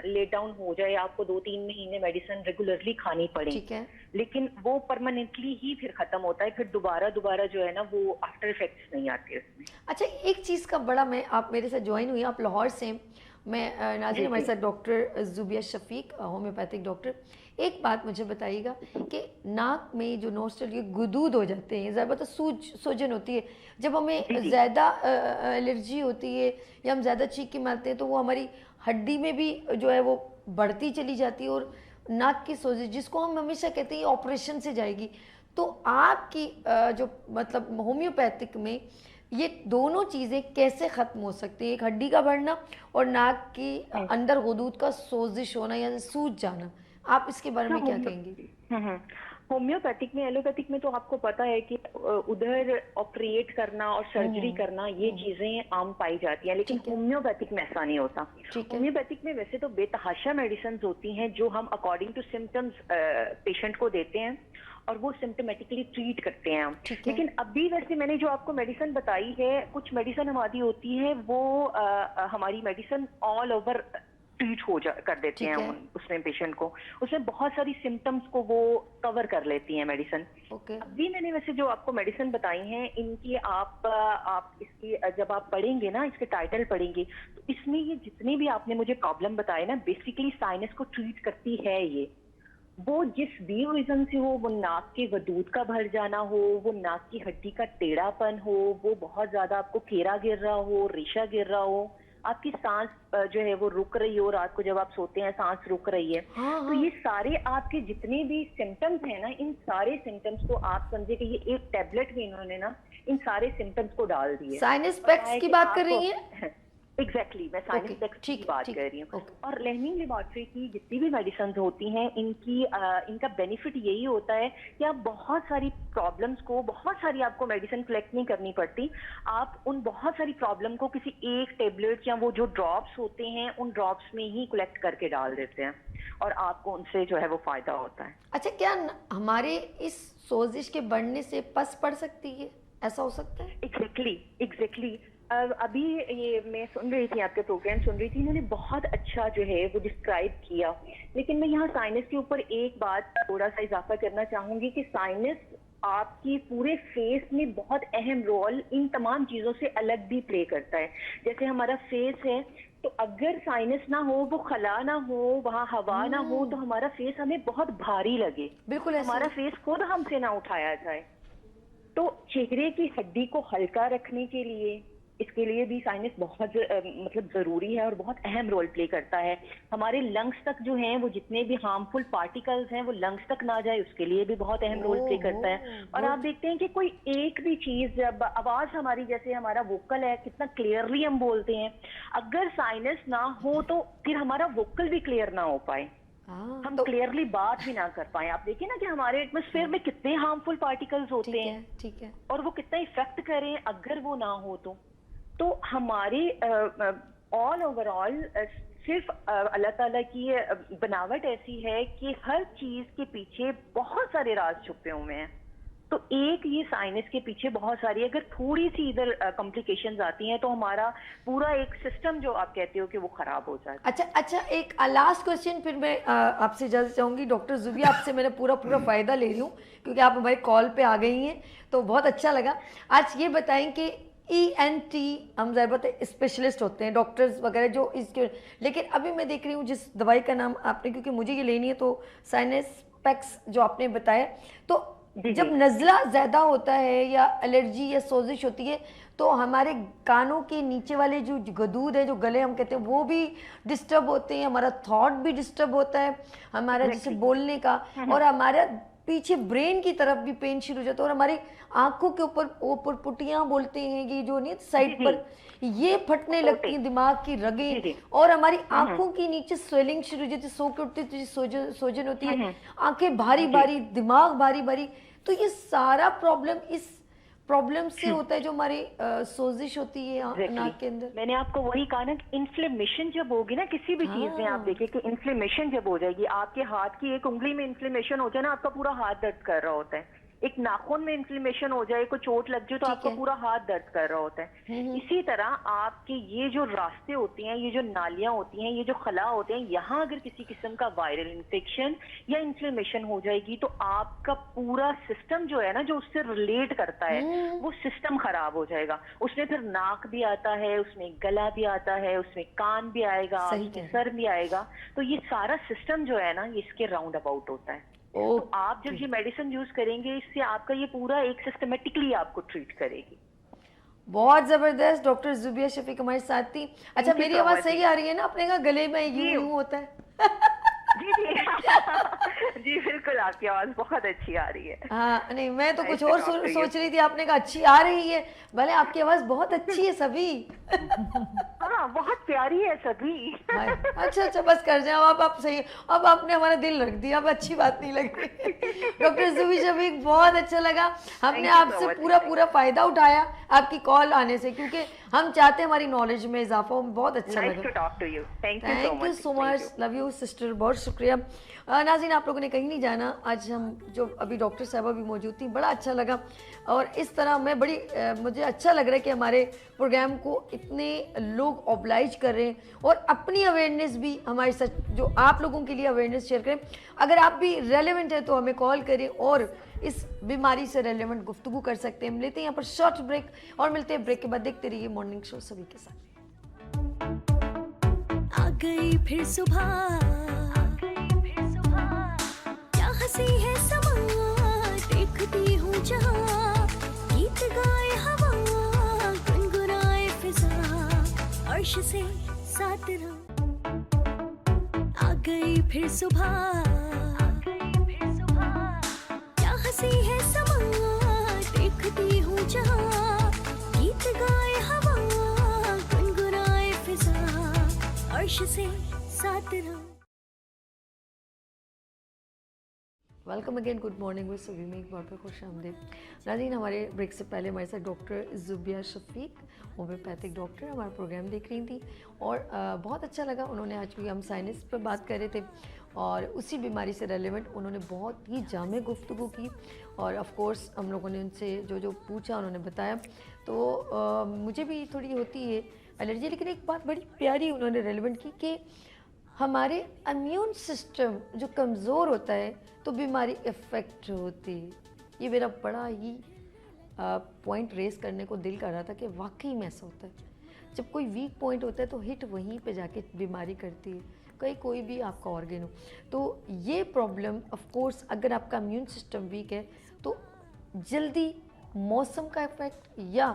लेट डाउन हो जाए, आपको 2-3 महीने मेडिसिन रेगुलरली खानी पड़े, ठीक है। लेकिन वो परमानेंटली ही फिर खत्म होता है, फिर दोबारा जो है ना वो आफ्टर इफेक्ट्स नहीं आते उसमें। अच्छा, एक चीज़ का बड़ा, आप मेरे साथ ज्वाइन हुई, आप लाहौर से, मैं नाज़रीन हमारे साथ doctor Zubia Shafiq, homeopathic doctor. एक बात मुझे बताइएगा कि नाक में जो नोस्ट्रल ये गुदूद हो जाते हैं, ज़्यादा सूजन होती है, जब हमें ज़्यादा एलर्जी होती है या हम ज़्यादा चीखें मारते हैं तो वो हमारी हड्डी में भी जो है वो बढ़ती चली जाती है, और नाक की सोजिश जिसको हम हमेशा कहते हैं ऑपरेशन से जाएगी। तो आपकी जो मतलब होम्योपैथिक में ये दोनों चीज़ें कैसे ख़त्म हो सकती है, एक हड्डी का बढ़ना और नाक की अंदर गुदूद का सोजिश होना या सूज जाना? आप इसके बारे में क्या कहेंगे? होम्योपैथिक में, एलोपैथिक में तो आपको पता है कि उधर ऑपरेट करना और सर्जरी करना ये चीजें आम पाई जाती हैं, लेकिन होम्योपैथिक में ऐसा नहीं होता। होम्योपैथिक में वैसे तो बेतहाशा मेडिसिन होती हैं जो हम अकॉर्डिंग टू सिम्टम्स पेशेंट को देते हैं और वो सिम्टोमेटिकली ट्रीट करते हैं हम। लेकिन अभी वैसे मैंने जो आपको मेडिसिन बताई है, कुछ मेडिसिन हमारी होती है वो हमारी मेडिसिन ऑल ओवर ट्रीट कर देते हैं उसमें पेशेंट को, उसमें बहुत सारी सिम्टम्स को वो कवर कर लेती हैं मेडिसिन। अभी मैंने वैसे जो आपको मेडिसिन बताई हैं, इनकी आप इसकी जब आप पढ़ेंगे ना, इसके टाइटल पढ़ेंगे, तो इसमें ये जितने भी आपने मुझे प्रॉब्लम बताए ना, बेसिकली साइनस को ट्रीट करती है ये। वो जिस भी रीजन से हो, वो नाक के वदूद का भर जाना हो, वो नाक की हड्डी का टेढ़ापन हो, वो बहुत ज्यादा आपको केरा गिर रहा हो, रेशा गिर रहा हो, आपकी सांस जो है वो रुक रही हो, रात को जब आप सोते हैं सांस रुक रही है, तो ये सारे आपके जितने भी सिम्टम्स हैं ना, इन सारे सिम्टम्स को आप समझे कि ये एक टैबलेट में इन्होंने ना इन सारे सिम्टम्स को डाल दिए। साइनस पैक्स की बात कर रही हैं? एग्जैक्टली, मैं साइनस पैक्स की बात कर रही हूँ। और लहनिंग लेबोरेटरी की जितनी भी मेडिसिन होती हैं, इनका बेनिफिट यही होता है कि आप बहुत सारी प्रॉब्लम्स को, बहुत सारी आपको मेडिसिन कलेक्ट नहीं करनी पड़ती, आप उन बहुत सारी प्रॉब्लम को किसी एक टेबलेट या वो जो ड्रॉप्स होते हैं उन ड्रॉप्स में ही कलेक्ट करके डाल देते हैं और आपको उनसे जो है वो फायदा होता है। अच्छा, क्या हमारे इस सोजिश के बढ़ने से पस पड़ सकती है, ऐसा हो सकता है? एग्जैक्टली। अभी ये मैं सुन रही थी, आपके प्रोग्राम सुन रही थी, इन्होंने बहुत अच्छा जो है वो डिस्क्राइब किया, लेकिन मैं यहाँ साइनस के ऊपर एक बात थोड़ा सा इजाफा करना चाहूंगी कि साइनस आपकी पूरे फेस में बहुत अहम रोल इन तमाम चीजों से अलग भी प्ले करता है। जैसे हमारा फेस है, तो अगर साइनस ना हो, वो खला ना हो, वहाँ हवा ना हो, तो हमारा फेस हमें बहुत भारी लगे, बिल्कुल हमारा फेस खुद हमसे ना उठाया जाए। तो चेहरे की हड्डी को हल्का रखने के लिए, इसके लिए भी साइनस बहुत मतलब जरूरी है और बहुत अहम रोल प्ले करता है। हमारे लंग्स तक जो हैं, वो जितने भी हार्मफुल पार्टिकल्स हैं वो लंग्स तक ना जाए, उसके लिए भी बहुत अहम रोल प्ले करता है। और आप देखते हैं कि कोई एक भी चीज, जब आवाज हमारी, जैसे हमारा वोकल है, कितना क्लियरली हम बोलते हैं, अगर साइनस ना हो तो फिर हमारा वोकल भी क्लियर ना हो पाए, हम क्लियरली बात भी ना कर पाए। आप देखिए ना कि हमारे एटमॉस्फेयर में कितने हार्मफुल पार्टिकल्स होते हैं, ठीक है, और वो कितना इफेक्ट करें अगर वो ना हो तो हमारे ऑल ओवरऑल सिर्फ अल्लाह ताला की बनावट ऐसी है कि हर चीज के पीछे बहुत सारे राज छुपे हुए हैं। तो एक ये साइनस के पीछे बहुत सारी, अगर थोड़ी सी इधर कॉम्प्लिकेशंस आती हैं तो हमारा पूरा एक सिस्टम जो आप कहते हो कि वो खराब हो जाता है। अच्छा, एक लास्ट क्वेश्चन, फिर मैं आपसे इजाज़त चाहूँगी। डॉक्टर जुबिया, आपसे मैंने पूरा फ़ायदा ले रही हूँ क्योंकि आप हमारे कॉल पे आ गई हैं, तो बहुत अच्छा लगा। आज ये बताएं कि ENT, हम ज़ाहिर बात है स्पेशलिस्ट होते हैं, डॉक्टर्स वगैरह जो इसके, लेकिन अभी मैं देख रही हूँ जिस दवाई का नाम आपने, क्योंकि मुझे ये लेनी है, तो साइनस पैक्स जो आपने बताया, तो जब नज़ला ज़्यादा होता है या एलर्जी या सोजिश होती है तो हमारे कानों के नीचे वाले जो गदूद है, जो गले हम कहते हैं, वो भी डिस्टर्ब होते हैं, हमारा थॉट भी डिस्टर्ब होता है, हमारा जैसे बोलने का, और हमारा पीछे ब्रेन की तरफ भी पेन शुरू हो जाता है, और हमारी आंखों के ऊपर पुटियाँ बोलते हैं, ये जो नहीं साइड पर ये फटने लगती है, दिमाग की रगें, और हमारी आंखों के नीचे स्वेलिंग शुरू हो जाती है, सो के उठते तो सोजन होती है, आंखें भारी भारी, दिमाग भारी भारी। तो ये सारा प्रॉब्लम इस प्रॉब्लम से होता है जो हमारी सोजिश होती है नाक के अंदर। मैंने आपको वही कहा ना कि इन्फ्लेमेशन जब होगी ना किसी भी चीज में, आप देखिए कि इन्फ्लेमेशन जब हो जाएगी, आपके हाथ की एक उंगली में इन्फ्लेमेशन हो जाए ना, आपका पूरा हाथ दर्द कर रहा होता है। एक नाखून में इन्फ्लेमेशन हो जाए, कोई चोट लग जाए तो आपका पूरा हाथ दर्द कर रहा होता है। इसी तरह आपके ये जो रास्ते होते हैं, ये जो नालियां होती हैं, ये जो खला होते हैं, यहाँ अगर किसी किस्म का वायरल इन्फेक्शन या इन्फ्लेमेशन हो जाएगी तो आपका पूरा सिस्टम जो है ना, जो उससे रिलेट करता है, वो सिस्टम खराब हो जाएगा। उसमें फिर नाक भी आता है, उसमें गला भी आता है, उसमें कान भी आएगा, उसमें सर भी आएगा। तो ये सारा सिस्टम जो है ना, ये इसके राउंड अबाउट होता है। तो आप जब ये मेडिसिन यूज करेंगे, इससे आपका ये पूरा एक सिस्टमेटिकली आपको ट्रीट करेगी। बहुत जबरदस्त। डॉक्टर जुबिया शफीक हमारे साथ थी। अच्छा, मेरी आवाज सही आ रही है ना? अपने का गले में यूं होता है। जी जी जी बिल्कुल, आपकी आवाज बहुत अच्छी आ रही है। हाँ, नहीं मैं तो कुछ और सोच रही थी, आपने कहा अच्छी आ रही है, भले आपकी आवाज बहुत अच्छी है सभी। हाँ, बहुत प्यारी है सभी। अच्छा, बस कर जाओ आप सही। अब आपने हमारा दिल रख दिया, अब अच्छी बात नहीं लग रही। डॉक्टर जुबी शफीक, बहुत अच्छा लगा, हमने आपसे पूरा फायदा उठाया आपकी कॉल आने से, क्योंकि हम चाहते हैं हमारी नॉलेज में इजाफा हो। बहुत अच्छा लगा। Thank you so much, love you sister, बहुत शुक्रिया। नाज़रीन, आप लोगों ने कहीं नहीं जाना। आज हम जो अभी डॉक्टर साहबा भी मौजूद थी, बड़ा अच्छा लगा, और इस तरह मैं मुझे अच्छा लग रहा है कि हमारे प्रोग्राम को इतने लोग ऑब्लाइज कर रहे हैं, और अपनी अवेयरनेस भी हमारे साथ, जो आप लोगों के लिए अवेयरनेस शेयर करें। अगर आप भी रेलेवेंट है तो हमें कॉल करें और इस बीमारी से रेलेवेंट गुफ्तगू कर सकते हैं। हम लेते हैं यहाँ पर शॉर्ट ब्रेक और मिलते हैं ब्रेक के बाद। देखते रहिए मॉर्निंग शो सभी के साथ। आ गई फिर सुबह, क्या हंसी है समा, देखती हूँ जहाँ, गीत गाए हवा, गुनगुनाए फिजा, अर्श से साथ रहो। आ गई फिर सुबह, क्या हंसी है समा, देखती हूँ जहाँ, गीत गाए हवा, गुनगुनाए फिजा, अर्श से साथ रहो। Welcome again, good morning with सभी में एक बार फिर खुश आमदीद। नाज़रीन, हमारे ब्रेक से पहले हमारे साथ doctor Zubia Shafiq, homeopathic doctor, हमारा प्रोग्राम देख रही थी, और बहुत अच्छा लगा। उन्होंने आज भी, हम साइनस पर बात कर रहे थे और उसी बीमारी से रेलेवेंट उन्होंने बहुत ही जामे गुफ्तगू की, और ऑफ कोर्स हम लोगों ने उनसे जो पूछा उन्होंने बताया। तो मुझे भी थोड़ी होती है एलर्जी, लेकिन एक बात बड़ी प्यारी उन्होंने रेलेवेंट की कि हमारे इम्यून सिस्टम जो कमज़ोर होता है तो बीमारी इफ़ेक्ट होती है। ये मेरा बड़ा ही पॉइंट रेस करने को दिल कर रहा था कि वाकई में ऐसा होता है। जब कोई वीक पॉइंट होता है तो हिट वहीं पे जाके बीमारी करती है, कोई भी आपका ऑर्गन हो। तो ये प्रॉब्लम ऑफ कोर्स, अगर आपका इम्यून सिस्टम वीक है तो जल्दी मौसम का इफ़ेक्ट या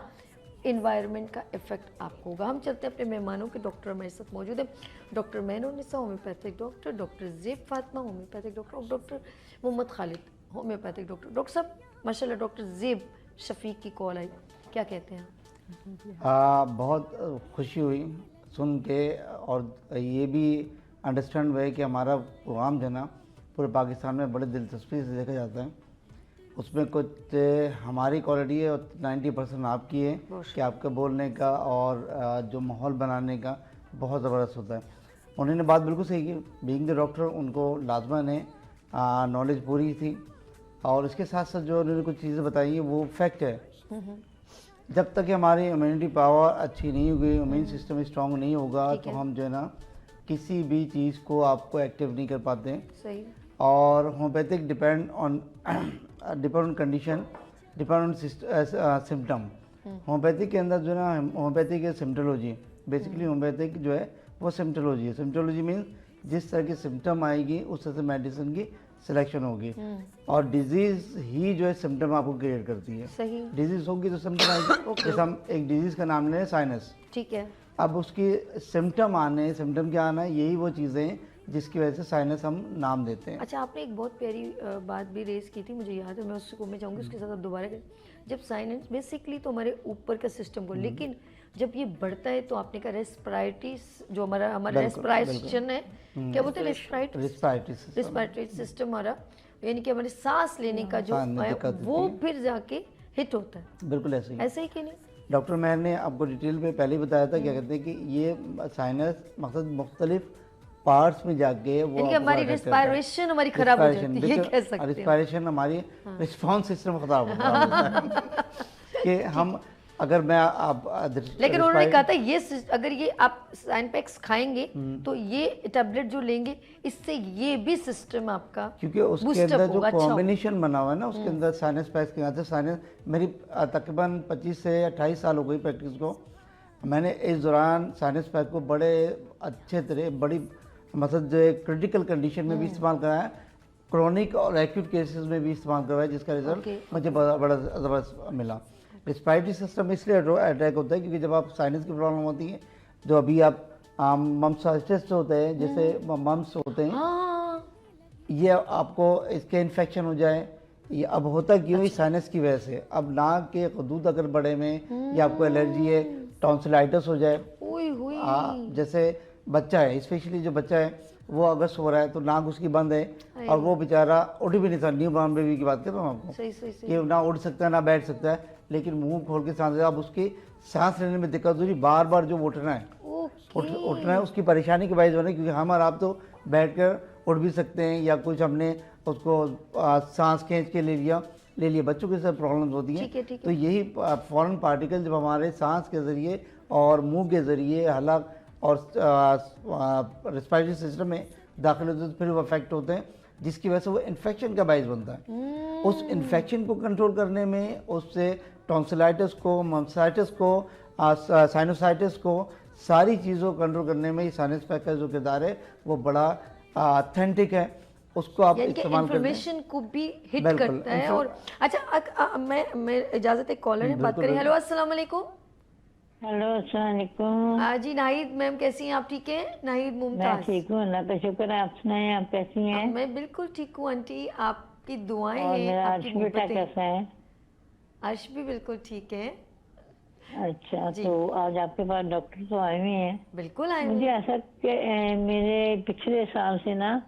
इन्वायरमेंट का इफेक्ट आपको होगा। हम चलते हैं अपने मेहमानों के, डॉक्टर हमारे साथ मौजूद है, doctor Mainunnisa homoeopathic doctor, doctor Zeb Fatima homoeopathic doctor, और doctor Mohammad Khalid homoeopathic doctor. Doctor साहब माशाल्लाह, डॉक्टर ज़ेब शफीक की कॉल आई, क्या कहते हैं आप? बहुत खुशी हुई सुन के, और ये भी अंडरस्टैंड हुआ कि हमारा प्रोग्राम जो है ना पूरे पाकिस्तान में बड़े दिलचस्पी से देखा जाता है। उसमें कुछ हमारी क्वालिटी है और 90% आपकी है कि आपके बोलने का और जो माहौल बनाने का बहुत ज़बरदस्त होता है। उन्होंने बात बिल्कुल सही की, बीइंग द डॉक्टर उनको लाजमन है, नॉलेज पूरी थी। और इसके साथ साथ जो उन्होंने कुछ चीज़ें बताई वो फैक्ट है, जब तक हमारी इम्यूनिटी पावर अच्छी नहीं होगी, इम्यून सिस्टम स्ट्रांग नहीं होगा, तो हम जो है ना किसी भी चीज़ को आपको एक्टिव नहीं कर पाते हैं। सही। और homeopathic depend on condition, depend on symptom. Homeopathic के अंदर जो है ना, होम्योपैथिक है सिम्टोलॉजी, बेसिकली होम्योपैथिक जो है वो सिम्टोलॉजी है। सिम्टोलॉजी मीन्स जिस तरह की सिम्टम आएगी उस तरह से मेडिसिन की सिलेक्शन होगी, और डिजीज़ ही जो है सिम्टम आपको क्रिएट करती है। सही। डिजीज़ होगी तो सिम्टम आएगी। जैसे हम एक डिजीज़ का नाम ले रहे हैं साइनस, ठीक है। अब उसकी सिम्टम क्या आना है, यही वो चीज़ें हैं जिसकी वजह से साइनस हम नाम देते हैं। अच्छा, आपने एक बहुत प्यारी बात भी रेज की थी, मुझे याद है, मैं उसको मैं चाहूँगी उसके साथ आप दोबारा करें। जब साइनस बेसिकली तो हमारे ऊपर का सिस्टम को, लेकिन जब ये बढ़ता है तो आपने कहा रेस्पिरेटरी, जो हमारा रेस्पिरेशन है, क्या बोलते हैं, रेस्पिरेटरी सिस्टम हमारा, यानी कि हमारे सांस लेने का जो है वो फिर जाके हिट होता है। बिल्कुल ऐसे ही कि नहीं? डॉक्टर मैर ने आपको डिटेल में पहले ही बताया था, क्या कहते हैं कि ये साइनस मकसद मुख्तलिफ पार्ट्स में जाके वो हमारी रेस्पिरेशन हमारी खराब हो जाती है, ये कह सकते हैं। रेस्पिरेशन हमारी रिस्पॉन्स सिस्टम खराब होता है कि हम अगर मैं आप लेकिन उन्होंने कहा था ये अगर ये आप साइनपेक्स खाएंगे तो ये टैबलेट जो लेंगे इससे ये भी सिस्टम आपका, क्योंकि उसके अंदर जो कॉम्बिनेशन बना हुआ है ना, उसके अंदर साइनस पैक्स के आते साइनस, मेरी तकरीबन 25 से 28 साल हो गई प्रैक्टिस को। मैंने इस दौरान साइनस पैक को बड़े अच्छे तरह, बड़ी मतलब जो क्रिटिकल कंडीशन में भी इस्तेमाल कराया, क्रोनिक और एक्यूट केसेस में भी इस्तेमाल करवाया, जिसका रिजल्ट मुझे बड़ा ज़बरदस्त मिला। रेस्पिरेटरी सिस्टम इसलिए अटैक होता है क्योंकि जब आप साइनस की प्रॉब्लम होती है, जो अभी आप मम्साइटिस होते हैं, जैसे मम्स होते हैं, ये आपको इसके इन्फेक्शन हो जाए, ये अब होता क्यों है साइनस की वजह से। अब नाक के खदूद अगर बड़े में या आपको एलर्जी है, टॉन्सिलाइटिस हो जाए, जैसे बच्चा है, स्पेशली जो बच्चा है वो अगर सो रहा है तो नाक उसकी बंद है और वो बेचारा उठ भी नहीं सकता, न्यू बॉर्न बेबी की बात कर रहा हूँ आपको, कि ना उठ सकता है ना बैठ सकता है, लेकिन मुंह खोल के सांस, अब उसकी सांस लेने में दिक्कत हो रही, बार बार जो उठना है उठना है उसकी परेशानी के बायस हो रही है, क्योंकि हम और आप तो बैठ कर उठ भी सकते हैं या कुछ हमने उसको सांस खींच के ले लिया। बच्चों के साथ प्रॉब्लम्स होती हैं, तो यही फॉरेन पार्टिकल जब हमारे सांस के ज़रिए और मुंह के ज़रिए हलक और रेस्पिरेटरी सिस्टम में दाखिल होते हैं तो फिर वो अफेक्ट होते हैं, जिसकी वजह से वो इन्फेक्शन का बायस बनता है। उस इन्फेक्शन को कंट्रोल करने में, उससे टॉन्सिलाइटिस को, मम्साइटिस को, साइनोसाइटिस को, सारी चीज़ों को कंट्रोल करने में साइनस पैक का जो किरदार है वो बड़ा ऑथेंटिक है, उसको आप इस्तेमाल करते हैं, इन्फॉर्मेशन को भी हिट करता है। और अच्छा, मैं इजाज़त, एक कॉलर है, बात करें। हेलो, अस्सलाम वालेकुम। हेलो, अस्सलाम वालेकुम। जी नाहिद मैम, कैसी हैं आप? ठीक हैं नाहिद मुमताज? मैं ठीक हूँ, अल्लाह का शुक्र है। आप सुनाएं, आप कैसी हैं? मैं बिल्कुल ठीक हूँ आंटी, आपकी दुआएं हैं। मेरा अर्श बेटा कैसा है? अर्श भी बिल्कुल ठीक है। अच्छा, तो आज आपके पास डॉक्टर तो आए हुए हैं? बिल्कुल आए। मुझे ऐसा मेरे पिछले साल से ना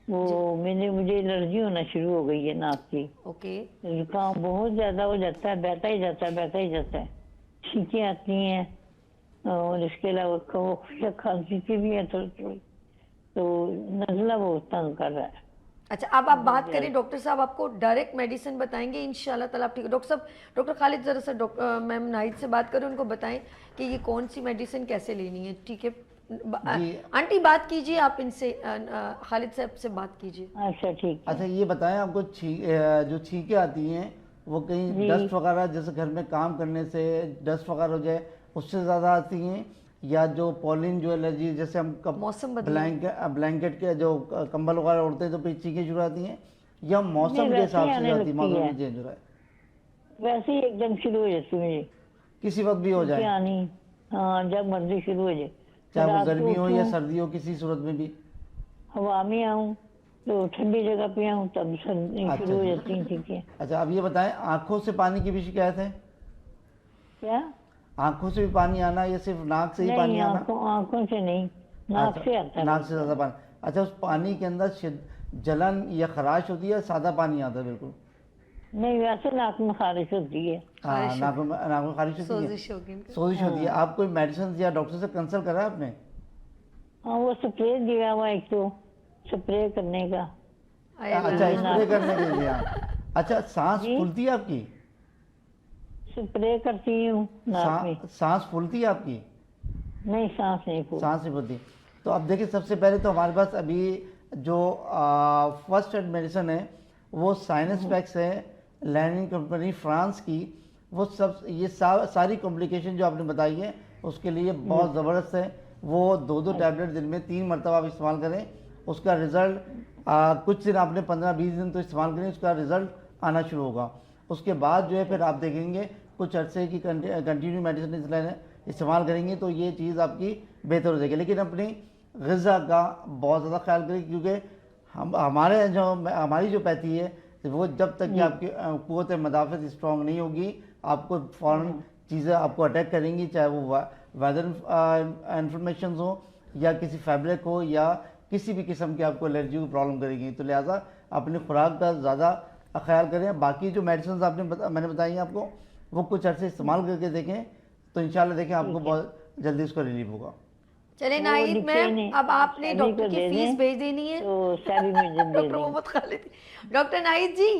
मुझे एलर्जी होना शुरू हो गई है नाक की। ओके। जुकाम बहुत ज्यादा हो जाता है, बहता ही जाता है, छींकें आती हैं और इसके अलावा खांसी की भी है थोड़ी, तो नज़ला बहुत तंग कर रहा है। अच्छा, अब आप बात करें, डॉक्टर साहब आपको डायरेक्ट मेडिसिन बताएंगे इंशाल्लाह ताला आप ठीक है। डॉक्टर साहब, डॉक्टर खालिद जरा सा मैम नाहिद से बात करें, उनको बताएं कि ये कौन सी मेडिसिन कैसे लेनी है। ठीक है आंटी, बात कीजिए आप इनसे, खालिद साहब से बात कीजिए। अच्छा ठीक। अच्छा, ये बताएं आपको जो छींकें आती हैं वो कहीं डस्ट वगैरह, जैसे घर में काम करने से डस्ट वगैरह हो जाए उससे ज़्यादा आती हैं, या जो पॉलिन जो एलर्जी, जैसे हम मौसम ब्लैंकेट के जो कंबल वगैरह उड़ते हैं तो फिर छींकें शुरू आती हैं, या मौसम के हिसाब से आती है, मौसम चेंज हो रहा है वैसे ही एकदम शुरू हो जाती है मुझे, किसी वक्त भी हो जाए? हाँ, जब मर्जी शुरू हो जाए, चाहे वो गर्मी हो या सर्दी हो, किसी सूरत में भी। हवा में आऊँ तो ठंडी जगह पे आऊँ तब सर्दी शुरू हो जाती है। ठीक है। अच्छा, अब ये बताएं, आंखों से पानी की भी शिकायत है क्या? आंखों से भी पानी आना या सिर्फ नाक से ही पानी आना? आंखों से नहीं, नाक से आता है। नाक से ज़्यादा पानी। अच्छा, उस पानी के अंदर जलन या खराश होती है, सादा पानी आता है? बिल्कुल नहीं, वैसे नाक में खारिश होती है। हाँ, नाक में खारिश होती है, सोजिश होती है। आप कोई मेडिसिन या डॉक्टर से कंसल्ट करा आपने? हाँ वो स्प्रे दिया हुआ एक तो स्प्रे करने का। अच्छा, स्प्रे करने के लिए। अच्छा, सांस जी? फूलती है आपकी? स्प्रे करती हूँ नाक में। सांस फूलती है आपकी? नहीं सांस नहीं फूल। सांस नहीं फूलती। तो अब देखिए, सबसे पहले तो हमारे पास अभी जो फर्स्ट एड मेडिसिन है वो साइनस पैक्स है, लैनिन कंपनी फ्रांस की। वो सब ये सारी कॉम्प्लिकेशन जो आपने बताई है उसके लिए बहुत ज़बरदस्त है। वो 2-2 टैबलेट दिन में 3 मरतबा आप इस्तेमाल करें, उसका रिज़ल्ट कुछ दिन आपने 15-20 दिन तो इस्तेमाल करें, उसका रिज़ल्ट आना शुरू होगा। उसके बाद जो है फिर आप देखेंगे कुछ अरसे की कंटिन्यू मेडिसिन इस्तेमाल करेंगे तो ये चीज़ आपकी बेहतर हो जाएगी। लेकिन अपनी ग़िज़ा का बहुत ज़्यादा ख्याल करें, क्योंकि हमारी जो पैथी है वो जब तक कि आपकी क़ुव्वत मदाफ़त स्ट्रॉन्ग नहीं होगी, आपको फ़ौरन चीज़ें आपको अटैक करेंगी, चाहे वो वायरल इन्फॉर्मेशन हो या किसी फैब्रिक हो या किसी भी किस्म की आपको एलर्जी की प्रॉब्लम करेगी। तो लिहाजा अपनी खुराक का ज़्यादा ख्याल करें। बाकी जो मेडिसिन मैंने बताई हैं आपको, वो कुछ अर्से इस्तेमाल करके देखें तो इंशाल्लाह देखें आपको बहुत जल्दी उसका रिलीफ होगा। चले नाहिद मैम, अब आपने डॉक्टर की फीस भेज देनी है। तो सभी में डॉक्टर मोहम्मद खालिद, डॉक्टर नाहिद जी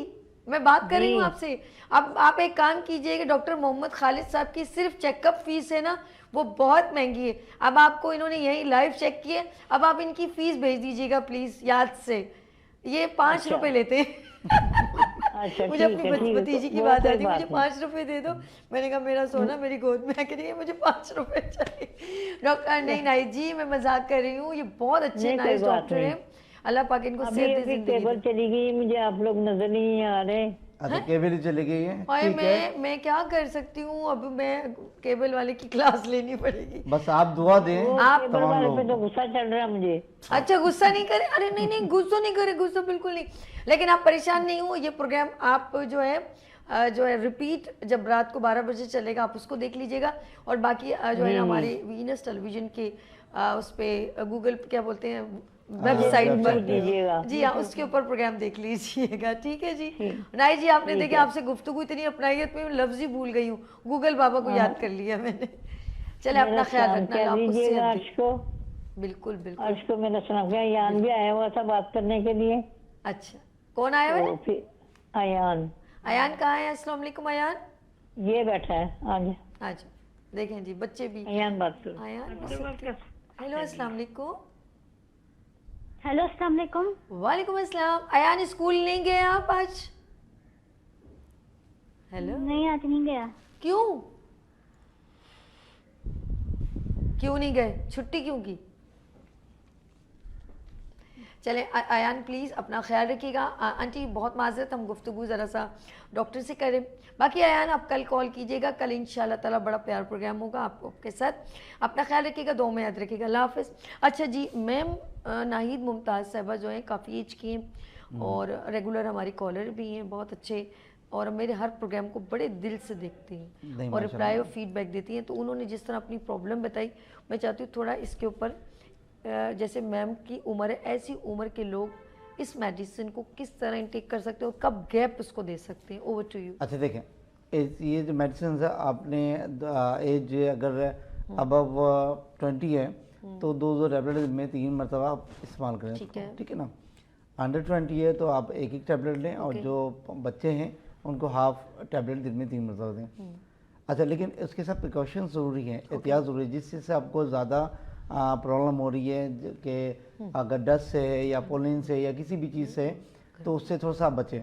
मैं बात कर रही हूँ आपसे। अब आप एक काम कीजिएगा, डॉक्टर मोहम्मद खालिद साहब की सिर्फ चेकअप फीस है ना वो बहुत महंगी है। अब आपको इन्होंने यही लाइव चेक किया, अब आप इनकी फीस भेज दीजिएगा प्लीज याद से। ये 5 रुपए लेते हैं। अच्छा, मुझे अपनी भतीजी की बात आ रही, मुझे 5 रुपए दे दो। मैंने कहा मेरा सोना मेरी गोद में आके नहीं, मुझे 5 रुपए चाहिए। डॉक्टर नहीं नाहिद जी मैं मजाक कर रही हूँ, ये बहुत अच्छे नाइस डॉक्टर हैं, अल्लाह पाक इनको सेहत दे, जिंदगी केबल चली गई, मुझे आप लोग नजर नहीं आ रहे। अच्छा, केबल ही चली गई है, और ठीक है। मैं क्या कर सकती हूँ, अब मैं केबल वाले की क्लास लेनी पड़ेगी। बस आप दुआ दें आप केबल वाले पे तो गुस्सा चल रहा है मुझे। अच्छा गुस्सा नहीं करे, अरे नहीं नहीं गुस्सा नहीं करे, गुस्सा बिल्कुल नहीं। लेकिन आप परेशान नहीं हो, ये प्रोग्राम आप जो है रिपीट जब रात को 12 बजे चलेगा आप उसको देख लीजिएगा। और बाकी जो है ना हमारे वीनस टेलीविजन के उस पर गूगल क्या बोलते हैं वेबसाइट पर जी हाँ उसके ऊपर प्रोग्राम देख लीजिएगा, ठीक है जी। नाई जी आपने देखिए आपसे गुफ्तगू इतनी अपनाइयत में लफ्ज ही भूल गई हूँ, गूगल बाबा को याद कर लिया मैंने। चले अपना ख्याल रखना, बिल्कुल बिल्कुल। अर्श को मेरा सलाम किया, यान भी आया हुआ था बात करने के लिए। अच्छा कौन आया हुआ है? अयान। अयान कहाँ है? अस्सलाम वालेकुम अयान। ये बैठा है, आज अच्छा देखें जी बच्चे भी। अयान बात करो। अयान हेलो अस्सलाम वालेकुम। हेलो अस्सलाम वालेकुम। वालेकुम अस्सलाम। अयान स्कूल नहीं गए आप आज? हेलो नहीं आज नहीं गया। क्यों क्यों नहीं गए, छुट्टी क्यों की? चलें अयान प्लीज़ अपना ख्याल रखिएगा। आंटी बहुत माजरत हम गुफ्तगू ज़रा सा डॉक्टर से करें। बाकी अयान आप कल कॉल कीजिएगा, कल इंशाल्लाह ताला बड़ा प्यार प्रोग्राम होगा आपके साथ। अपना ख्याल रखिएगा, दो में याद रखिएगा, अल्लाह हाफ़िज़। अच्छा जी मैम, नाहिद मुमताज़ साहिबा जो हैं काफ़ी एज की हैं और रेगुलर हमारी कॉलर भी हैं, बहुत अच्छे, और मेरे हर प्रोग्राम को बड़े दिल से देखती हैं और रिप्लाई और फीडबैक देती हैं। तो उन्होंने जिस तरह अपनी प्रॉब्लम बताई, मैं चाहती हूँ थोड़ा इसके ऊपर जैसे मैम की उम्र है ऐसी उम्र के लोग इस मेडिसिन को किस तरह इनटेक कर सकते हैं और कब गैप उसको दे सकते हैं। Over to you. अच्छा देखें, ये जो मेडिसिन है आपने एज अगर अबव 20 है तो 2 टैबलेट में 3 मरतबा आप इस्तेमाल करें, ठीक है ना। अंडर 20 है तो आप एक टैबलेट लें और जो बच्चे हैं उनको हाफ टैबलेट दिन में 3 मरतबा दें। अच्छा लेकिन उसके साथ प्रिकॉशन ज़रूरी है, एहतियात ज़रूरी है, जिससे आपको ज़्यादा प्रॉब्लम हो रही है कि अगर डस्ट से है या पोलिन से या किसी भी चीज़ से तो उससे थोड़ा सा बचें।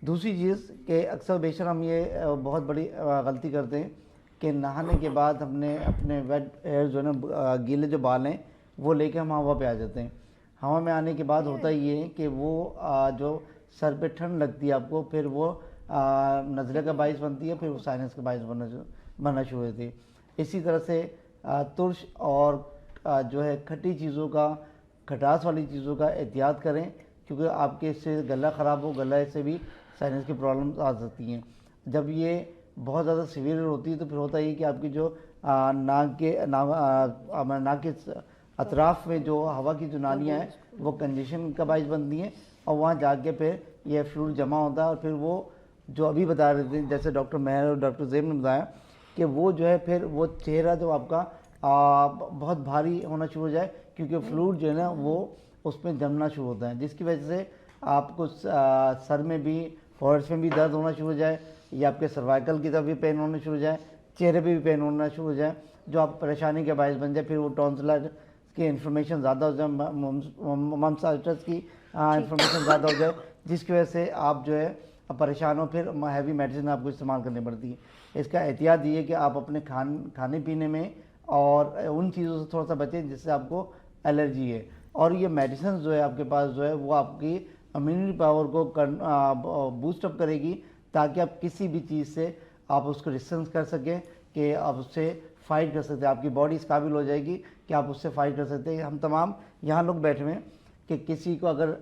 दूसरी चीज़ कि अक्सर बेशर हम ये बहुत बड़ी गलती करते हैं कि नहाने के बाद हमने अपने वेट हेयर जो है ना गीले जो बाल हैं वो लेके हम हवा पे आ जाते हैं। हवा में आने के बाद होता ये है कि वो जो सर पे ठंड लगती है आपको, फिर वो नज़ले का बाइस बनती है, फिर वो साइनस का बाइस बनना शुरू होती है। इसी तरह से तुर्श और जो है खट्टी चीज़ों का, खटास वाली चीज़ों का एहतियात करें, क्योंकि आपके इससे गला ख़राब हो, गला से भी साइनस की प्रॉब्लम्स आ सकती हैं। जब ये बहुत ज़्यादा सीवियर होती है तो फिर होता है कि आपकी जो नाक के अतराफ़ में जो हवा की जो नालियाँ हैं वो कंजेशन का बाइस बनती हैं और वहाँ जाके फिर ये फ्लूइड जमा होता है और फिर वो जो अभी बता रहे थे जैसे डॉक्टर मेहर और डॉक्टर ज़ैब ने बताया कि वो जो है फिर वो चेहरा जो आपका बहुत भारी होना शुरू हो जाए, क्योंकि फ्लूइड जो है ना वो उसमें जमना शुरू होता है, जिसकी वजह से आपको सर में भी, फॉरहेड में भी दर्द होना शुरू हो जाए, या आपके सर्वाइकल की तरफ भी पेन होना शुरू हो जाए, चेहरे पे भी पेन होना शुरू हो जाए, जो आप परेशानी के बायस बन जाए। फिर वो टॉन्सिलाइटिस की इन्फॉर्मेशन ज़्यादा हो जाए, मम्साइटिस की इन्फॉर्मेशन ज़्यादा हो जाए, जिसकी वजह से आप जो है परेशान हो, फिर हैवी मेडिसिन आपको इस्तेमाल करनी पड़ती है। इसका एहतियात ये कि आप अपने खाने पीने में और उन चीज़ों से थोड़ा सा बचें जिससे आपको एलर्जी है। और ये मेडिसिन जो है आपके पास जो है वो आपकी इम्यूनिटी पावर को बूस्ट अप करेगी, ताकि आप किसी भी चीज़ से आप उसको रेजिस्टेंस कर सकें, कि आप उससे फाइट कर सकते हैं। आपकी बॉडी इस काबिल हो जाएगी कि आप उससे फाइट कर सकते हैं। हम तमाम यहाँ लोग बैठे हुए हैं कि किसी को अगर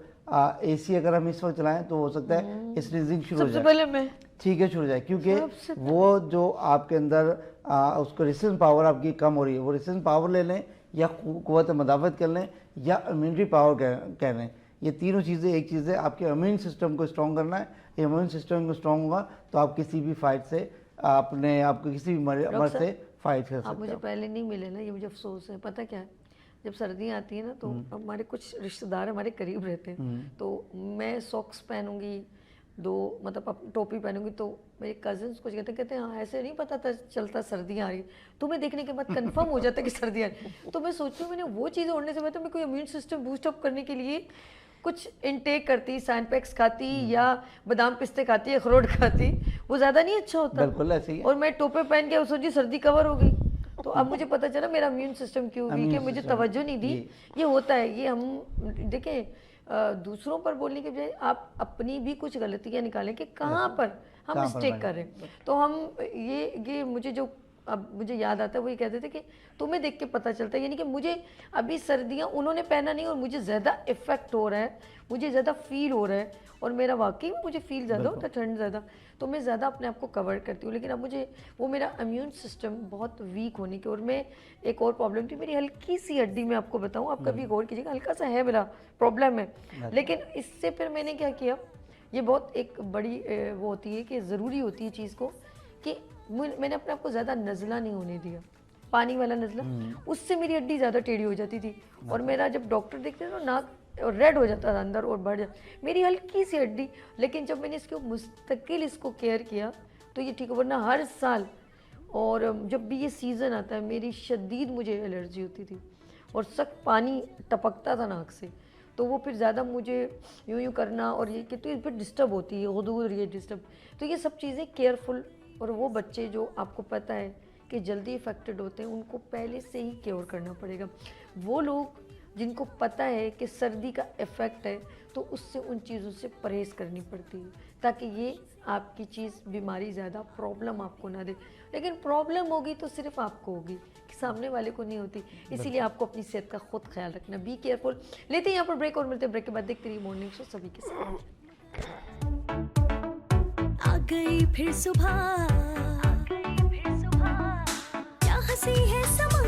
एसी अगर हम इस वक्त चलाएं तो हो सकता है स्नीजिंग शुरू हो जाए, पहले मैं ठीक है, शुरू हो जाए, क्योंकि वो जो आपके अंदर उसको रेजिस्टेंस पावर आपकी कम हो रही है। वो रेजिस्टेंस पावर ले लें, या क़ुव्वत मदाफ़त कर लें, या इम्यूनिटी पावर कह लें। ये तीनों चीज़ें एक चीज़ है, आपके इम्यून सिस्टम को स्ट्रॉन्ग करना है। इम्यून सिस्टम को स्ट्रॉन्ग होगा तो आप किसी भी फाइट से आपको किसी भी मर्ज से फाइट कर सकते हैं। आप मुझे पहले नहीं मिले ना, ये मुझे अफसोस है। पता क्या है, जब सर्दियाँ आती हैं ना तो हमारे कुछ रिश्तेदार हमारे करीब रहते हैं, तो मैं सॉक्स पहनूंगी, मतलब टोपी पहनूंगी, तो मेरे कजन्स कुछ कहते हैं हाँ ऐसे नहीं पता था चलता सर्दियाँ आ रही, तुम्हें देखने के बाद कंफर्म हो जाता है कि सर्दियाँ आ रही। तो मैं सोचती हूँ मैंने वो चीज़ें ओढ़ने से बेहतर मैं कोई इम्यून सिस्टम बूस्ट अप करने के लिए कुछ इनटेक करती, सैनपैक्स खाती, या बादाम पिस्ते खाती, अखरोट खाती, वो ज़्यादा नहीं अच्छा होता। बिल्कुल ऐसे ही है। और मैं टोपे पहन के सोची सर्दी कवर हो गई, तो अब मुझे पता चला मेरा इम्यून सिस्टम क्यों वीक है, मुझे तवज्जो नहीं दी। ये होता है, ये हम देखें दूसरों पर बोलने के बजाय आप अपनी भी कुछ गलतियां निकालें कि कहाँ पर हम मिस्टेक कर रहे हैं। तो हम ये मुझे जो अब मुझे याद आता है वो ये कहते थे कि तुम्हें देख के पता चलता है, यानी कि मुझे अभी सर्दियाँ उन्होंने पहना नहीं और मुझे ज़्यादा इफेक्ट हो रहा है, मुझे ज़्यादा फील हो रहा है, और मेरा वाकई में मुझे फील ज़्यादा होता है, ठंड ज़्यादा, तो मैं ज़्यादा अपने आप को कवर करती हूँ। लेकिन अब मुझे वो मेरा इम्यून सिस्टम बहुत वीक होने की, और मैं एक और प्रॉब्लम थी मेरी हल्की सी हड्डी में, आपको बताऊँ, आप कभी गौर कीजिएगा, हल्का सा है मेरा प्रॉब्लम है। लेकिन इससे फिर मैंने क्या किया, ये बहुत एक बड़ी वो होती है कि ज़रूरी होती है चीज़ को, कि मैंने अपने आप को ज़्यादा नज़ला नहीं होने दिया, पानी वाला नज़ला, उससे मेरी हड्डी ज़्यादा टेढ़ी हो जाती थी, और मेरा जब डॉक्टर देखते थे तो नाक रेड हो जाता था अंदर और बढ़ जाता मेरी हल्की सी हड्डी। लेकिन जब मैंने इसको मुस्तकिल इसको केयर किया तो ये ठीक हो, वरना हर साल और जब भी ये सीज़न आता है मेरी शदीद मुझे एलर्जी होती थी, और सख्त पानी टपकता था नाक से, तो वो फिर ज़्यादा मुझे यूँ करना, और ये कि तो फिर डिस्टर्ब होती है हुदूद, ये डिस्टर्ब, तो ये सब चीज़ें केयरफुल। और वो बच्चे जो आपको पता है कि जल्दी इफ़ेक्टेड होते हैं, उनको पहले से ही केयर करना पड़ेगा। वो लोग जिनको पता है कि सर्दी का इफ़ेक्ट है, तो उससे उन चीज़ों से परहेज़ करनी पड़ती है, ताकि ये आपकी चीज़ बीमारी ज़्यादा प्रॉब्लम आपको ना दे। लेकिन प्रॉब्लम होगी तो सिर्फ आपको होगी, कि सामने वाले को नहीं होती। इसीलिए आपको अपनी सेहत का खुद ख्याल रखना, बी केयरफुल। लेते हैं यहाँ पर ब्रेक, और मिलते हैं ब्रेक के बाद। देखते रहिए मॉर्निंग शो सभी के साथ। आ गई फिर सुबह, क्या हंसी है समा,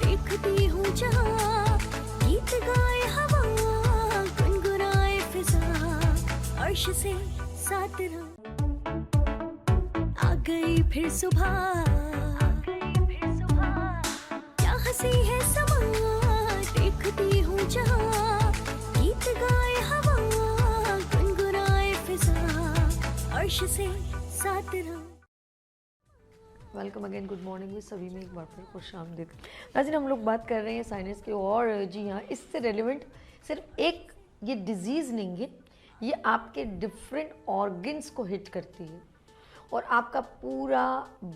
देखती हूँ जहाँ, गीत गाए हवा, गुनगुनाए फिजा, अर्श से साथ रहा। आ गई फिर सुबह, क्या हंसी है समा, देखती हूँ जहाँ, गीत गाए हवा, गुनगुनाए फिजा, अर्श से साथ रहा। वेलकम अगेन, गुड मॉर्निंग में सभी में एक बार फिर खुश आमदीद। नाज़रीन, हम लोग बात कर रहे हैं साइनस की, और जी हाँ, इससे रेलिवेंट सिर्फ एक ये डिज़ीज़ नहीं है, ये आपके डिफरेंट ऑर्गन्स को हिट करती है, और आपका पूरा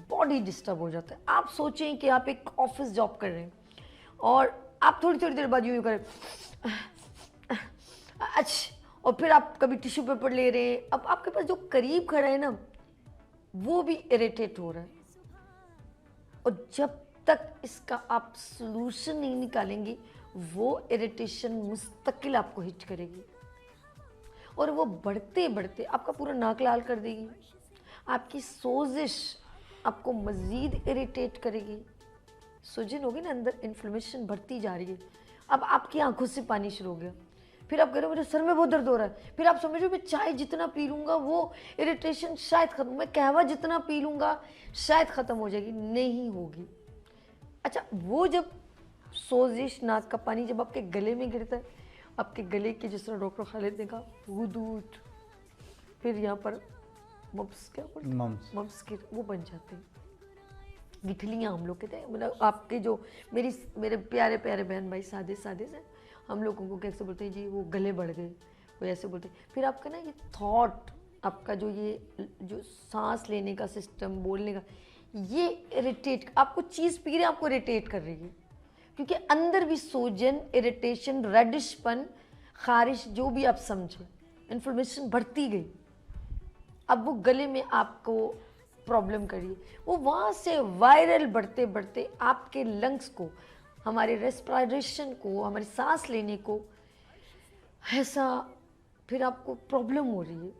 बॉडी डिस्टर्ब हो जाता है। आप सोचें कि आप एक ऑफिस जॉब कर रहे हैं, और आप थोड़ी थोड़ी देर बाद यूँ करें अच्छा, और फिर आप कभी टिश्यू पेपर ले रहे हैं, अब आपके पास जो करीब खड़ा है ना, वो भी इरिटेट हो रहा है, और जब तक इसका आप सलूशन नहीं निकालेंगे, वो इरिटेशन मुस्तकिल आपको हिट करेगी, और वो बढ़ते बढ़ते आपका पूरा नाक लाल कर देगी, आपकी सोजिश आपको मज़ीद इरिटेट करेगी, सूजन होगी ना अंदर, इन्फ्लेमेशन बढ़ती जा रही है, अब आपकी आंखों से पानी शुरू हो गया, फिर आप कह रहे हो मेरे सर में बहुत दर्द हो रहा है, फिर आप समझ रहे हो मैं चाय जितना पी लूँगा वो इरिटेशन शायद ख़त्म, मैं कहवा जितना पी लूँगा शायद ख़त्म हो जाएगी, नहीं होगी। अच्छा, वो जब सोजिश, नाक का पानी जब आपके गले में गिरता है, आपके गले की, जिस तरह डॉक्टर खालिद ने कहा, हुदूद, फिर यहाँ पर मम्स, क्या बोलते हैं, मम्स के वो बन जाते हैं, गिठलियाँ हम लोग कहते हैं। मतलब आपके जो मेरे प्यारे प्यारे बहन भाई सादे सादे से, हम लोगों को कैसे बोलते हैं जी, वो गले बढ़ गए, वो ऐसे बोलते हैं। फिर आपका ना ये थॉट, आपका जो सांस लेने का सिस्टम, बोलने का, ये इरिटेट, आपको चीज़ पी रहे हैं, आपको इरिटेट कर रही है, क्योंकि अंदर भी सूजन, इरिटेशन, रेडिशपन, खारिश, जो भी आप समझे, इन्फ्लेमेशन बढ़ती गई। अब वो गले में आपको प्रॉब्लम करिए, वो वहाँ से वायरल बढ़ते बढ़ते आपके लंग्स को, हमारे रेस्पिरेशन को, हमारी सांस लेने को, ऐसा फिर आपको प्रॉब्लम हो रही है।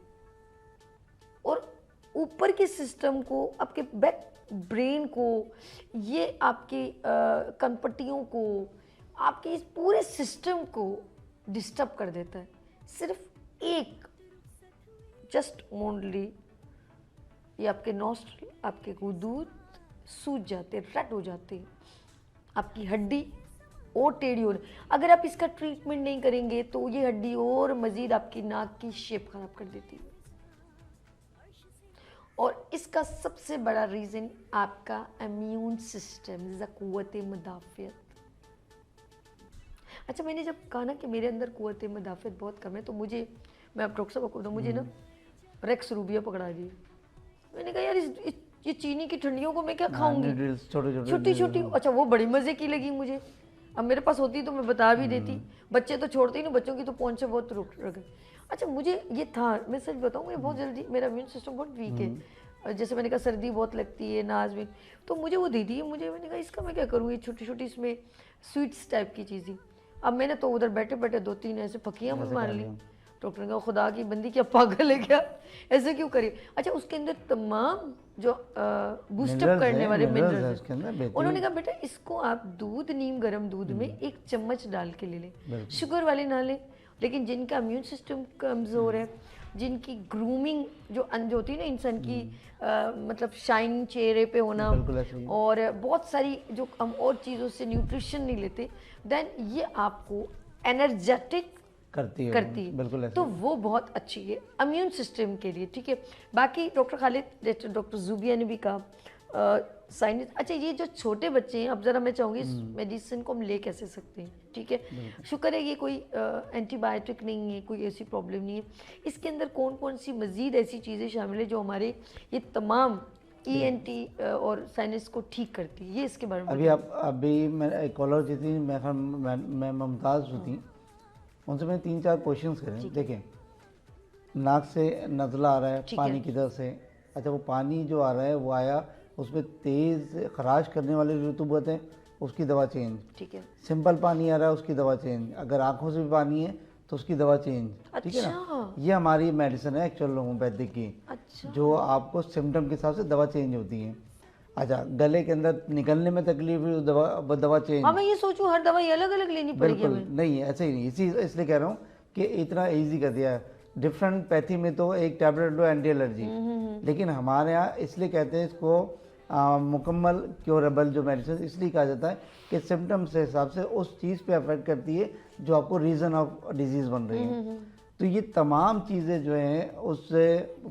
और ऊपर के सिस्टम को, आपके बैक ब्रेन को, ये आपकी कनपट्टियों को, आपके इस पूरे सिस्टम को डिस्टर्ब कर देता है। सिर्फ एक, जस्ट ओनली, ये आपके नॉस्ट्रिल, आपके गुदूद सूज जाते, रेड हो जाते, आपकी हड्डी और टेढ़ी हो रही। अगर आप इसका ट्रीटमेंट नहीं करेंगे तो ये हड्डी और मज़ीद आपकी नाक की शेप खराब कर देती है। और इसका सबसे बड़ा रीज़न आपका इम्यून सिस्टम, क़ुव्वत मुदाफ़ियत। अच्छा, मैंने जब कहा ना कि मेरे अंदर क़ुव्वत मुदाफ़ियत बहुत कम है, तो मुझे, मैं अब डॉक्टर साहब को बताऊँ, मुझे ना रेक्स रूबिया पकड़ा दी। मैंने कहा यार ये चीनी की ठंडियों को मैं क्या खाऊंगी, छोटी छोटी। अच्छा, वो बड़ी मज़े की लगी मुझे। अब मेरे पास होती तो मैं बता भी देती, बच्चे तो छोड़ते ही नहीं, बच्चों की तो पहुंच से बहुत रुक गए। अच्छा, मुझे ये था, मैं सच बताऊँ, मैं बहुत जल्दी, मेरा इम्यून सिस्टम बहुत वीक है। जैसे मैंने कहा सर्दी बहुत लगती है, नाज में, तो मुझे वो दे दी है मुझे। मैंने कहा इसका मैं क्या करूँ, ये छोटी छोटी इसमें स्वीट्स टाइप की चीज़ें। अब मैंने तो उधर बैठे बैठे 2-3 ऐसे फकियाँ मार ली। डॉक्टर ने कहा खुदा की बंदी क्या पागल है क्या, ऐसे क्यों करिए। अच्छा, उसके अंदर तमाम जो बूस्टअप करने वाले मिनरल्स हैं, उन्होंने कहा बेटा इसको आप दूध, नीम गर्म दूध में 1 चम्मच डाल के ले लें। शुगर वाले ना लें, लेकिन जिनका इम्यून सिस्टम कमज़ोर है, जिनकी ग्रूमिंग जो होती है ना इंसान की, मतलब शाइन चेहरे पे होना, और बहुत सारी जो हम और चीज़ों से न्यूट्रिशन नहीं लेते, देन ये आपको एनर्जेटिक करती है। बिल्कुल, तो वो बहुत अच्छी है इम्यून सिस्टम के लिए। ठीक है, बाकी डॉक्टर खालिद, डॉक्टर जुबिया ने भी कहा साइंस। अच्छा, ये जो छोटे बच्चे हैं, अब ज़रा मैं चाहूँगी इस मेडिसिन को हम ले कैसे सकते हैं। ठीक है, शुक्र है ये कोई एंटीबायोटिक नहीं है, कोई ऐसी प्रॉब्लम नहीं है। इसके अंदर कौन कौन सी मज़ीद ऐसी चीज़ें शामिल है जो हमारे ये तमाम ENT और साइनस को ठीक करती है, ये इसके बारे में अभी मैं कॉलर जी थी, मैं मुमताज़ थी, उनसे मैंने 3-4 क्वेश्चंस करे। देखें, नाक से नज़ला आ रहा है पानी किधर से। अच्छा, वो पानी जो आ रहा है वो आया, उसमें तेज़ खराश करने वाली रतूबत है, उसकी दवा चेंज। ठीक है, सिंपल पानी आ रहा है, उसकी दवा चेंज। अगर आंखों से भी पानी है तो उसकी दवा चेंज। ठीक है ना, ये हमारी मेडिसिन है एक्चुअल होम्योपैथिक की। अच्छा, जो आपको सिम्टम के हिसाब से दवा चेंज होती है। अच्छा, गले के अंदर निकलने में तकलीफ हुई, दवा चेंज। हाँ, मैं ये सोचूं हर दवाई अलग अलग लेनी पड़ेगी हमें। नहीं, ऐसे ही नहीं, इसलिए कह रहा हूँ कि इतना इजी कर दिया है। डिफरेंट पैथी में तो एक टैबलेट लो एंटी एलर्जी, लेकिन हमारे यहाँ इसलिए कहते हैं इसको मुकम्मल क्योरेबल जो मेडिसिन इसलिए कहा जाता है कि सिम्टम्स के हिसाब से उस चीज़ पे अफेक्ट करती है जो आपको रीज़न ऑफ डिजीज़ बन रही है। तो ये तमाम चीज़ें जो हैं उस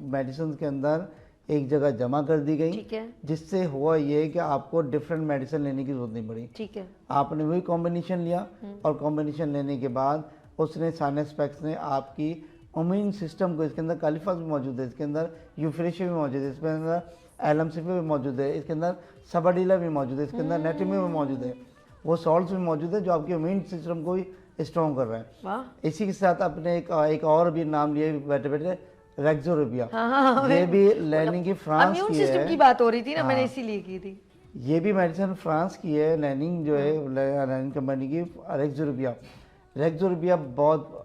मेडिसिन के अंदर एक जगह जमा कर दी गई, जिससे हुआ ये कि आपको डिफरेंट मेडिसिन लेने की जरूरत नहीं पड़ी। ठीक है, आपने वही कॉम्बिनेशन लिया, और कॉम्बिनेशन लेने के बाद उसने साइनस ने आपकी इम्यून सिस्टम को, इसके अंदर कालीफास भी मौजूद है, इसके अंदर यूफ्रेशिया भी मौजूद है, इसके अंदर एलमसिफा भी मौजूद है, इसके अंदर सबडीला भी मौजूद है, इसके अंदर नेटिमी भी मौजूद है, वो सॉल्ट्स भी मौजूद है जो आपके इम्यून सिस्टम को भी स्ट्रॉन्ग कर रहा है। इसी के साथ आपने एक और भी नाम लिया बैठे बैठे, रेक्सोरुबिया। ये भी लैनिंग की फ्रांस की है, की बात हो रही थी ना, मैंने इसीलिए की थी। ये भी मेडिसिन फ्रांस की है, लैनिंग जो है लैनिंग कंपनी की। रेक्सोरुबिया बहुत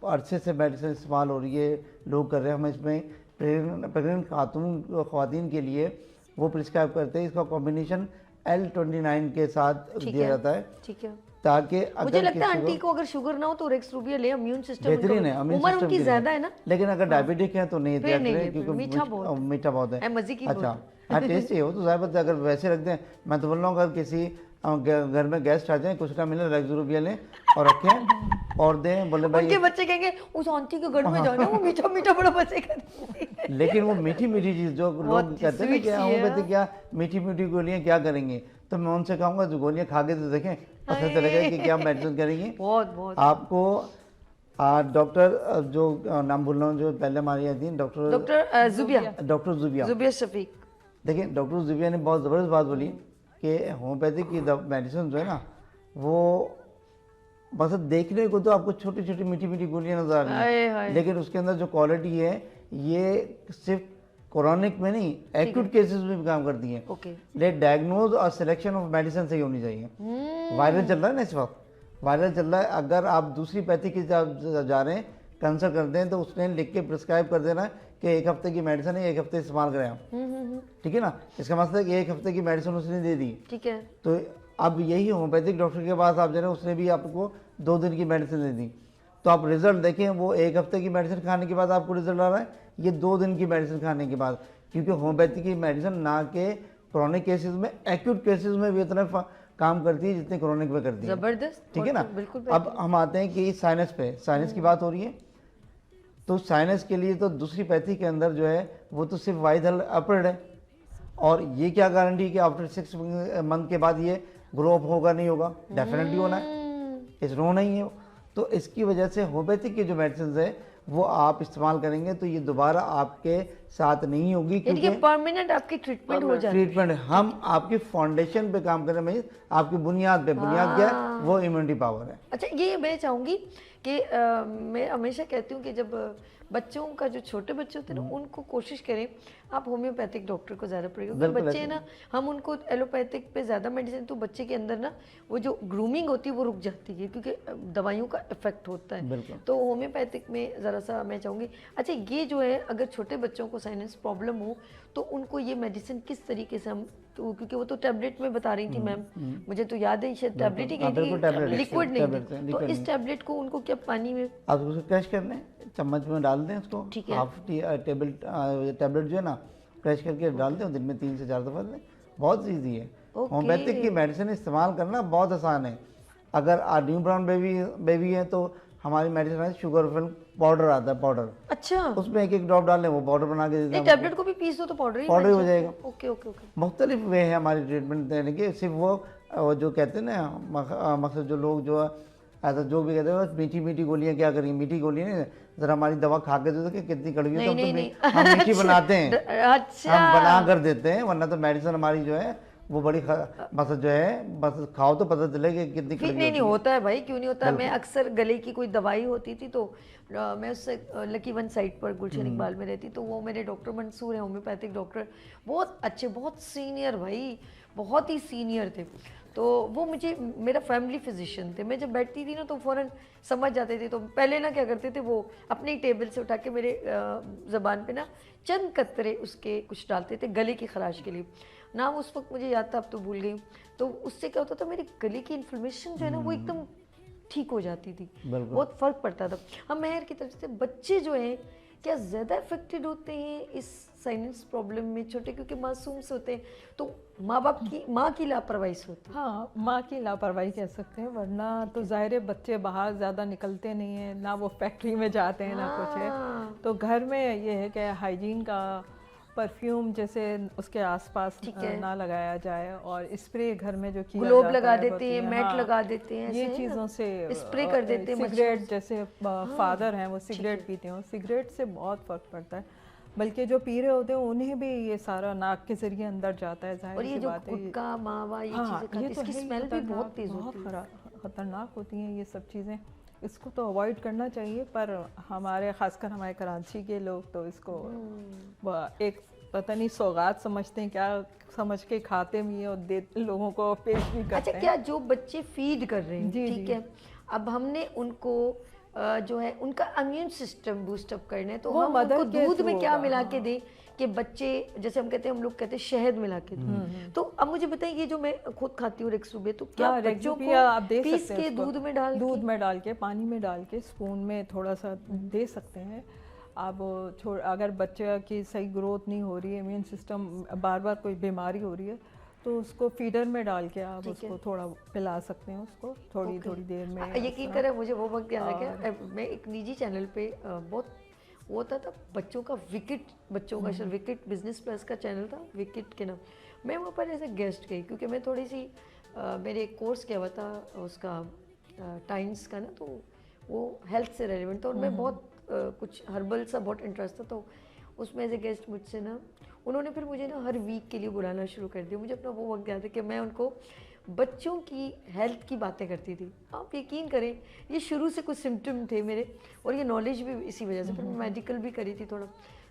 अरसे से मेडिसिन इस्तेमाल हो रही है, लोग कर रहे हैं। हम इसमें प्रेग्नेंट ख़वातीन के लिए वो प्रिस्क्राइब करते हैं, इसका कॉम्बिनेशन L29 के साथ दिया जाता है। ठीक है, ताकि मुझे लगता है आंटी को अगर शुगर ना हो तो रेक्सोरुबिया ले, इम्यून सिस्टम बेहतरीन है, उम्र उनकी ज्यादा है ना, लेकिन अगर डायबिटिक है तो नहीं, क्योंकि मीठा बहुत है। अच्छा, हाँ टेस्टी है वो तो ज़ाहिर बात है। अगर वैसे रख दें, मैं तो बोल रहा हूँ अगर किसी हम घर में गेस्ट आ जाए, कुछ ना मिले, रेक्सोरुबिया लें और रखें और दें, बोले भाई उनके बच्चे कहेंगे उस आंटी के घर में जाना, वो मीठा मीठा बड़ा पसेगा। लेकिन वो मीठी मीठी चीज़ जो लोग कहते हैं ना कि होम्योपैथी क्या मीठी मीठी गोलियाँ क्या करेंगे, तो मैं उनसे कहूँगा जो गोलियाँ खा के तो देखें, पता चलेगा कि क्या मेडिसिन करेंगी। बहुत आपको डॉक्टर जो नाम भूल रहा हूँ, जो पहले हमारी आई थी डॉक्टर जुबिया शफीक। देखिए डॉक्टर जुबिया ने बहुत ज़बरदस्त बात बोली कि होम्योपैथी की मेडिसिन जो है ना, वो बस देखने को तो आपको छोटी छोटी मीठी मीठी गोलियां नजर आ रही हैं, लेकिन उसके अंदर जो क्वालिटी है ये सिर्फ क्रोनिक में नहीं, एक्यूट केसेस में भी काम करती हैं। ले डायग्नोज और सिलेक्शन ऑफ मेडिसिन सही होनी चाहिए। वायरल चल रहा है ना इस वक्त, वायरल चल रहा है, अगर आप दूसरी पैथी की जा रहे हैं, कंसल्ट करते हैं, तो उसने लिख के प्रिस्क्राइब कर देना कि 1 हफ्ते की मेडिसिन है, 1 हफ्ते इस्तेमाल करें आप, ठीक है ना। इसका मतलब है कि 1 हफ्ते की मेडिसिन उसने दे दी, ठीक है। तो अब यही होम्योपैथिक डॉक्टर के पास आप जा रहे हैं, उसने भी आपको 2 दिन की मेडिसिन दे दी, तो आप रिजल्ट देखें, वो 1 हफ्ते की मेडिसिन खाने के बाद आपको रिजल्ट आ रहा है, ये 2 दिन की मेडिसिन खाने के बाद। क्योंकि होम्योपैथी की मेडिसिन ना के क्रोनिक केसेस में, एक्यूट केसेस में भी इतना काम करती है जितने क्रोनिक में करती है। जबरदस्त, ठीक है ना। अब हम आते हैं कि साइनस पे, साइनस की बात हो रही है, तो साइनस के लिए तो दूसरी पैथी के अंदर जो है वो तो सिर्फ वाइथल अपर्ड है, और ये क्या गारंटी कि आफ्टर 6 मंथ के बाद ये ग्रो अप होगा नहीं होगा, डेफिनेटली होना है, इस नो नहीं है। तो इसकी वजह से होम्योपैथिक की जो मेडिसिन है वो आप इस्तेमाल करेंगे तो ये दोबारा आपके साथ नहीं होगी, क्योंकि परमानेंट आपकी ट्रीटमेंट हो जाती है। ट्रीटमेंट हम आपकी फाउंडेशन पे काम कर रहे हैं, आपकी बुनियाद पे, बुनियाद क्या है, वो इम्यूनिटी पावर है। अच्छा, ये मैं चाहूँगी कि मैं हमेशा कहती हूँ कि जब बच्चों का जो छोटे बच्चे होते हैं ना, उनको कोशिश करें आप होम्योपैथिक डॉक्टर को ज़्यादा प्रयोग करें। बच्चे हैं ना, हम उनको एलोपैथिक पे ज़्यादा मेडिसिन, तो बच्चे के अंदर ना वो जो ग्रूमिंग होती है वो रुक जाती है, क्योंकि दवाइयों का इफेक्ट होता है। तो होम्योपैथिक में ज़रा सा मैं चाहूँगी, अच्छा ये जो है अगर छोटे बच्चों को साइनस प्रॉब्लम हो तो उनको ये मेडिसिन किस तरीके से हम, तो क्योंकि वो तो टैबलेट में बता रही थी मैम, मुझे तो याद है शायद टैबलेट ही गई थी, लिक्विड नहीं थी, तो इस टैबलेट को उनको क्या पानी में आप उसको क्रश कर लें, चम्मच में डाल दें उसको, हाफ टैबलेट जो है ना क्रश करके डाल दें, दिन में 3 से 4 दफ़ा लें, बहुत ईजी है। होम्योपैथिक की मेडिसिन इस्तेमाल करना बहुत आसान है। अगर न्यू बॉर्न बेबी है तो हमारी मेडिसिन है शुगर फिल पाउडर आता है, पाउडर, अच्छा उसमें 1-1 ड्रॉप डाल लें, वो पाउडर बना के देते हैं। टैबलेट को भी पीस दो तो पाउडर हो जाएगा। Okay okay okay. मुख्तलिफ वे है हमारी ट्रीटमेंट देने के, सिर्फ वो जो कहते हैं ना, मकसद जो लोग जो ऐसा जो भी कहते हैं मीठी मीठी गोलियां क्या करेंगी, मीठी गोलियां नहीं, जरा हमारी दवा खा के दे कि कितनी कड़वी है, तो हम मीठी बनाते हैं, हम बना कर देते हैं, वरना तो मेडिसिन हमारी जो है वो बड़ी बस जो है बस खाओ तो पता चले कि कितनी कड़वी नहीं होता है भाई, क्यों नहीं होता। मैं अक्सर गले की कोई दवाई होती थी तो मैं उससे लकी वन साइड पर गुलशन इकबाल में रहती, तो वो मेरे डॉक्टर मंसूर है होम्योपैथिक डॉक्टर, बहुत अच्छे, बहुत सीनियर भाई, बहुत ही सीनियर थे। तो वो मुझे मेरा फैमिली फिजिशियन थे, मैं जब बैठती थी ना तो फ़ौरन समझ जाते थे। तो पहले ना क्या करते थे, वो अपने ही टेबल से उठा के मेरे ज़बान पे ना चंद कतरे उसके कुछ डालते थे गले की खराश के लिए, नाम उस वक्त मुझे याद था, अब तो भूल गई। तो उससे क्या होता था, मेरे गले की इन्फ्लेमेशन जो है ना वो एकदम ठीक हो जाती थी, बहुत फ़र्क पड़ता था। हम मेहर की तरफ से बच्चे जो हैं क्या ज़्यादा इफेक्टेड होते हैं इस साइनस प्रॉब्लम में, छोटे क्योंकि मासूम से होते हैं, तो माँ की लापरवाही से होती है। हाँ, माँ की लापरवाही कह सकते हैं, वरना तो ज़ाहिर बच्चे बाहर ज़्यादा निकलते नहीं हैं, ना वो फैक्ट्री में जाते हैं ना कुछ है, तो घर में ये है कि हाइजीन का परफ्यूम जैसे उसके आसपास ना लगाया जाए, और स्प्रे घर में जो किया ग्लोब लगा देते हैं, मैट लगा देते हैं, ये चीज़ों से स्प्रे कर देते हैं। सिगरेट जैसे फादर हैं वो सिगरेट पीते हैं, सिगरेट से बहुत फ़र्क पड़ता है, बल्कि जो पी रहे होते हैं उन्हें भी ये सारा नाक के जरिए अंदर जाता है, जाहिर सी बात है। गुटखा, मावा, ये चीज़ें खाते हैं, इसकी स्मेल भी बहुत तेज़ होती है, बहुत खतरनाक होती हैं ये सब चीज़ें, इसको तो अवॉइड करना चाहिए। पर हमारे ख़ासकर हमारे कराची के लोग तो इसको एक पता नहीं सौगात समझते हैं, क्या समझ के खाते भी हैं और लोगों को पेश भी करते हैं। अच्छा, क्या जो बच्चे फीड कर रहे हैं, ठीक है, अब हमने उनको जो है उनका इम्यून सिस्टम बूस्टअप करना है, तो हम उनको दूध में क्या मिला के दें कि बच्चे, जैसे हम कहते हैं, हम लोग कहते हैं शहद मिला के दें। तो अब मुझे बताइए, ये जो मैं खुद खाती हूँ रेक्सुबे, तो क्या बच्चों को आप दे पीस सकते हैं, के दूध में डाल के पानी में डाल के स्पून में थोड़ा सा दे सकते हैं आप। अगर बच्चे की सही ग्रोथ नहीं हो रही है, इम्यून सिस्टम बार बार कोई बीमारी हो रही है, तो उसको फीडर में डाल के आप उसको थोड़ा पिला सकते हैं, उसको थोड़ी थोड़ी देर में। यकीन करें मुझे वो वक्त याद है क्या, मैं एक निजी चैनल पे बहुत वो होता था बच्चों का विकेट, बच्चों का शायद विकेट बिजनेस प्लस का चैनल था विकेट के नाम। मैं वहाँ पर ऐसे गेस्ट गई क्योंकि मैं थोड़ी सी मेरे एक कोर्स किया हुआ था उसका टाइम्स का ना, तो वो हेल्थ से रेलिवेंट था और मैं बहुत कुछ हर्बल सा बहुत इंटरेस्ट था, तो उसमें एज ए गेस्ट मुझसे ना उन्होंने फिर मुझे ना हर वीक के लिए बुलाना शुरू कर दिया। मुझे अपना वो वक्त याद है कि मैं उनको बच्चों की हेल्थ की बातें करती थी। आप यकीन करें ये शुरू से कुछ सिम्टम थे मेरे और ये नॉलेज भी इसी वजह से, फिर मैं मेडिकल भी करी थी थोड़ा,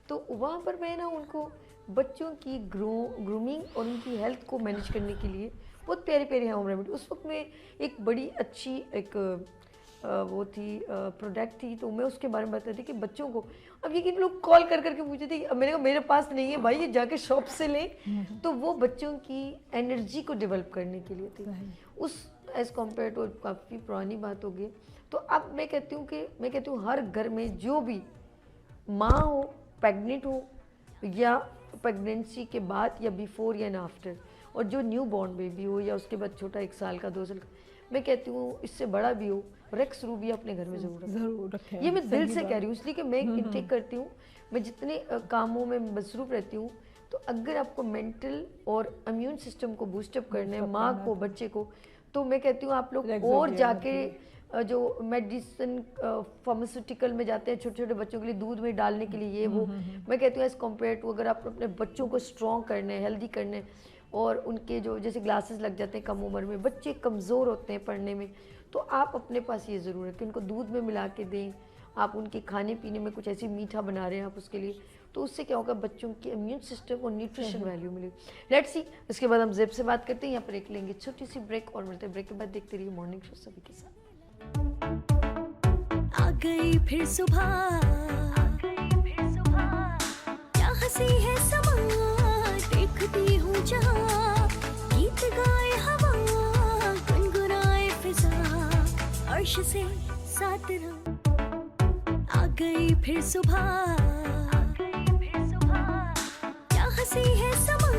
तो वहाँ पर मैं ना उनको बच्चों की ग्रूमिंग और उनकी हेल्थ को मैनेज करने के लिए बहुत प्यारी प्यारी होम रेमेडी, उस वक्त में एक बड़ी अच्छी एक वो थी प्रोडक्ट थी, तो मैं उसके बारे में बताती थी कि बच्चों को, अब ये लोग कॉल कर करके पूछते थे कि मैंने कहा मेरे पास नहीं है भाई, ये जाके शॉप से लें, तो वो बच्चों की एनर्जी को डेवलप करने के लिए थी। उस एज़ कम्पेयर टू काफ़ी पुरानी बात हो गई। तो अब मैं कहती हूँ हर घर में जो भी माँ हो, प्रेग्नेंट हो या प्रेगनेंसी के बाद या बिफोर या आफ्टर, और जो न्यू बॉर्न बेबी हो या उसके बाद छोटा 1 साल का 2 साल का, मैं कहती हूँ इससे बड़ा भी हो, रेक्स रू भी अपने घर में ज़रूर रखें। ये मैं दिल से कह रही हूँ, इसलिए कि मैं इंटेक करती हूँ, मैं जितने कामों में मसरूफ़ रहती हूँ, तो अगर आपको मेंटल और इम्यून सिस्टम को बूस्टअप करना है माँ को, बच्चे को, तो मैं कहती हूँ आप लोग और जाके जो मेडिसिन फार्मास्यूटिकल में जाते हैं छोटे छोटे बच्चों के लिए दूध में डालने के लिए ये वो, मैं कहती हूँ एज़ कम्पेयर टू अगर आप अपने बच्चों को स्ट्रॉन्ग करने, हेल्दी करने, और उनके जो जैसे ग्लासेस लग जाते हैं कम उम्र में, बच्चे कमज़ोर होते हैं पढ़ने में, तो आप अपने पास ये ज़रूर है कि उनको दूध में मिला के दें। आप उनके खाने पीने में कुछ ऐसी मीठा बना रहे हैं आप उसके लिए, तो उससे क्या होगा बच्चों की इम्यून सिस्टम और न्यूट्रिशन वैल्यू मिलेगी। लेट्स सी, इसके बाद हम ज़ेब से बात करते हैं, यहाँ पर एक लेंगे छोटी सी ब्रेक और मिलते हैं ब्रेक के बाद। देखते रहिए मॉर्निंग शो सभी के साथ। आ गई फिर सुबह, क्या हंसी है समा, देखती हूँ जहाँ, गीत गाए हवा, गुनगुनाए फिजा, अर्श से साथ रहो। आ गई फिर सुबह, क्या हंसी है समा,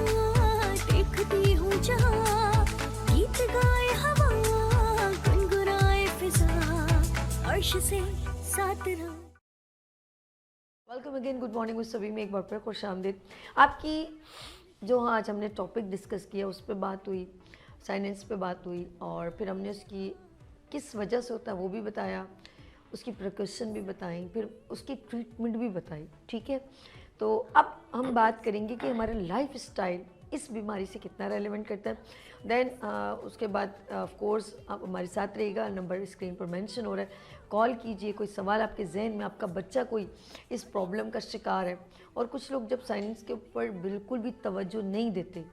देखती हूँ जहाँ, गीत गाए हवा, गुनगुनाए फिजा, अर्श से साथ रहो। वेलकम अगेन, गुड मॉर्निंग में सभी में एक बार फिर खुश आमदीद। आपकी जो आज हमने टॉपिक डिस्कस किया उस पर बात हुई, साइनेंस पे बात हुई, और फिर हमने उसकी किस वजह से होता है वो भी बताया, उसकी प्रिकॉशन भी बताई, फिर उसकी ट्रीटमेंट भी बताई, ठीक है। तो अब हम बात करेंगे कि हमारा लाइफ स्टाइल इस बीमारी से कितना रेलेवेंट करता है। देन उसके बाद ऑफ कोर्स आप हमारे साथ रहिएगा, नंबर स्क्रीन पर मेंशन हो रहा है, कॉल कीजिए, कोई सवाल आपके जहन में, आपका बच्चा कोई इस प्रॉब्लम का शिकार है, और कुछ लोग जब साइंस के ऊपर बिल्कुल भी तवज्जो नहीं देते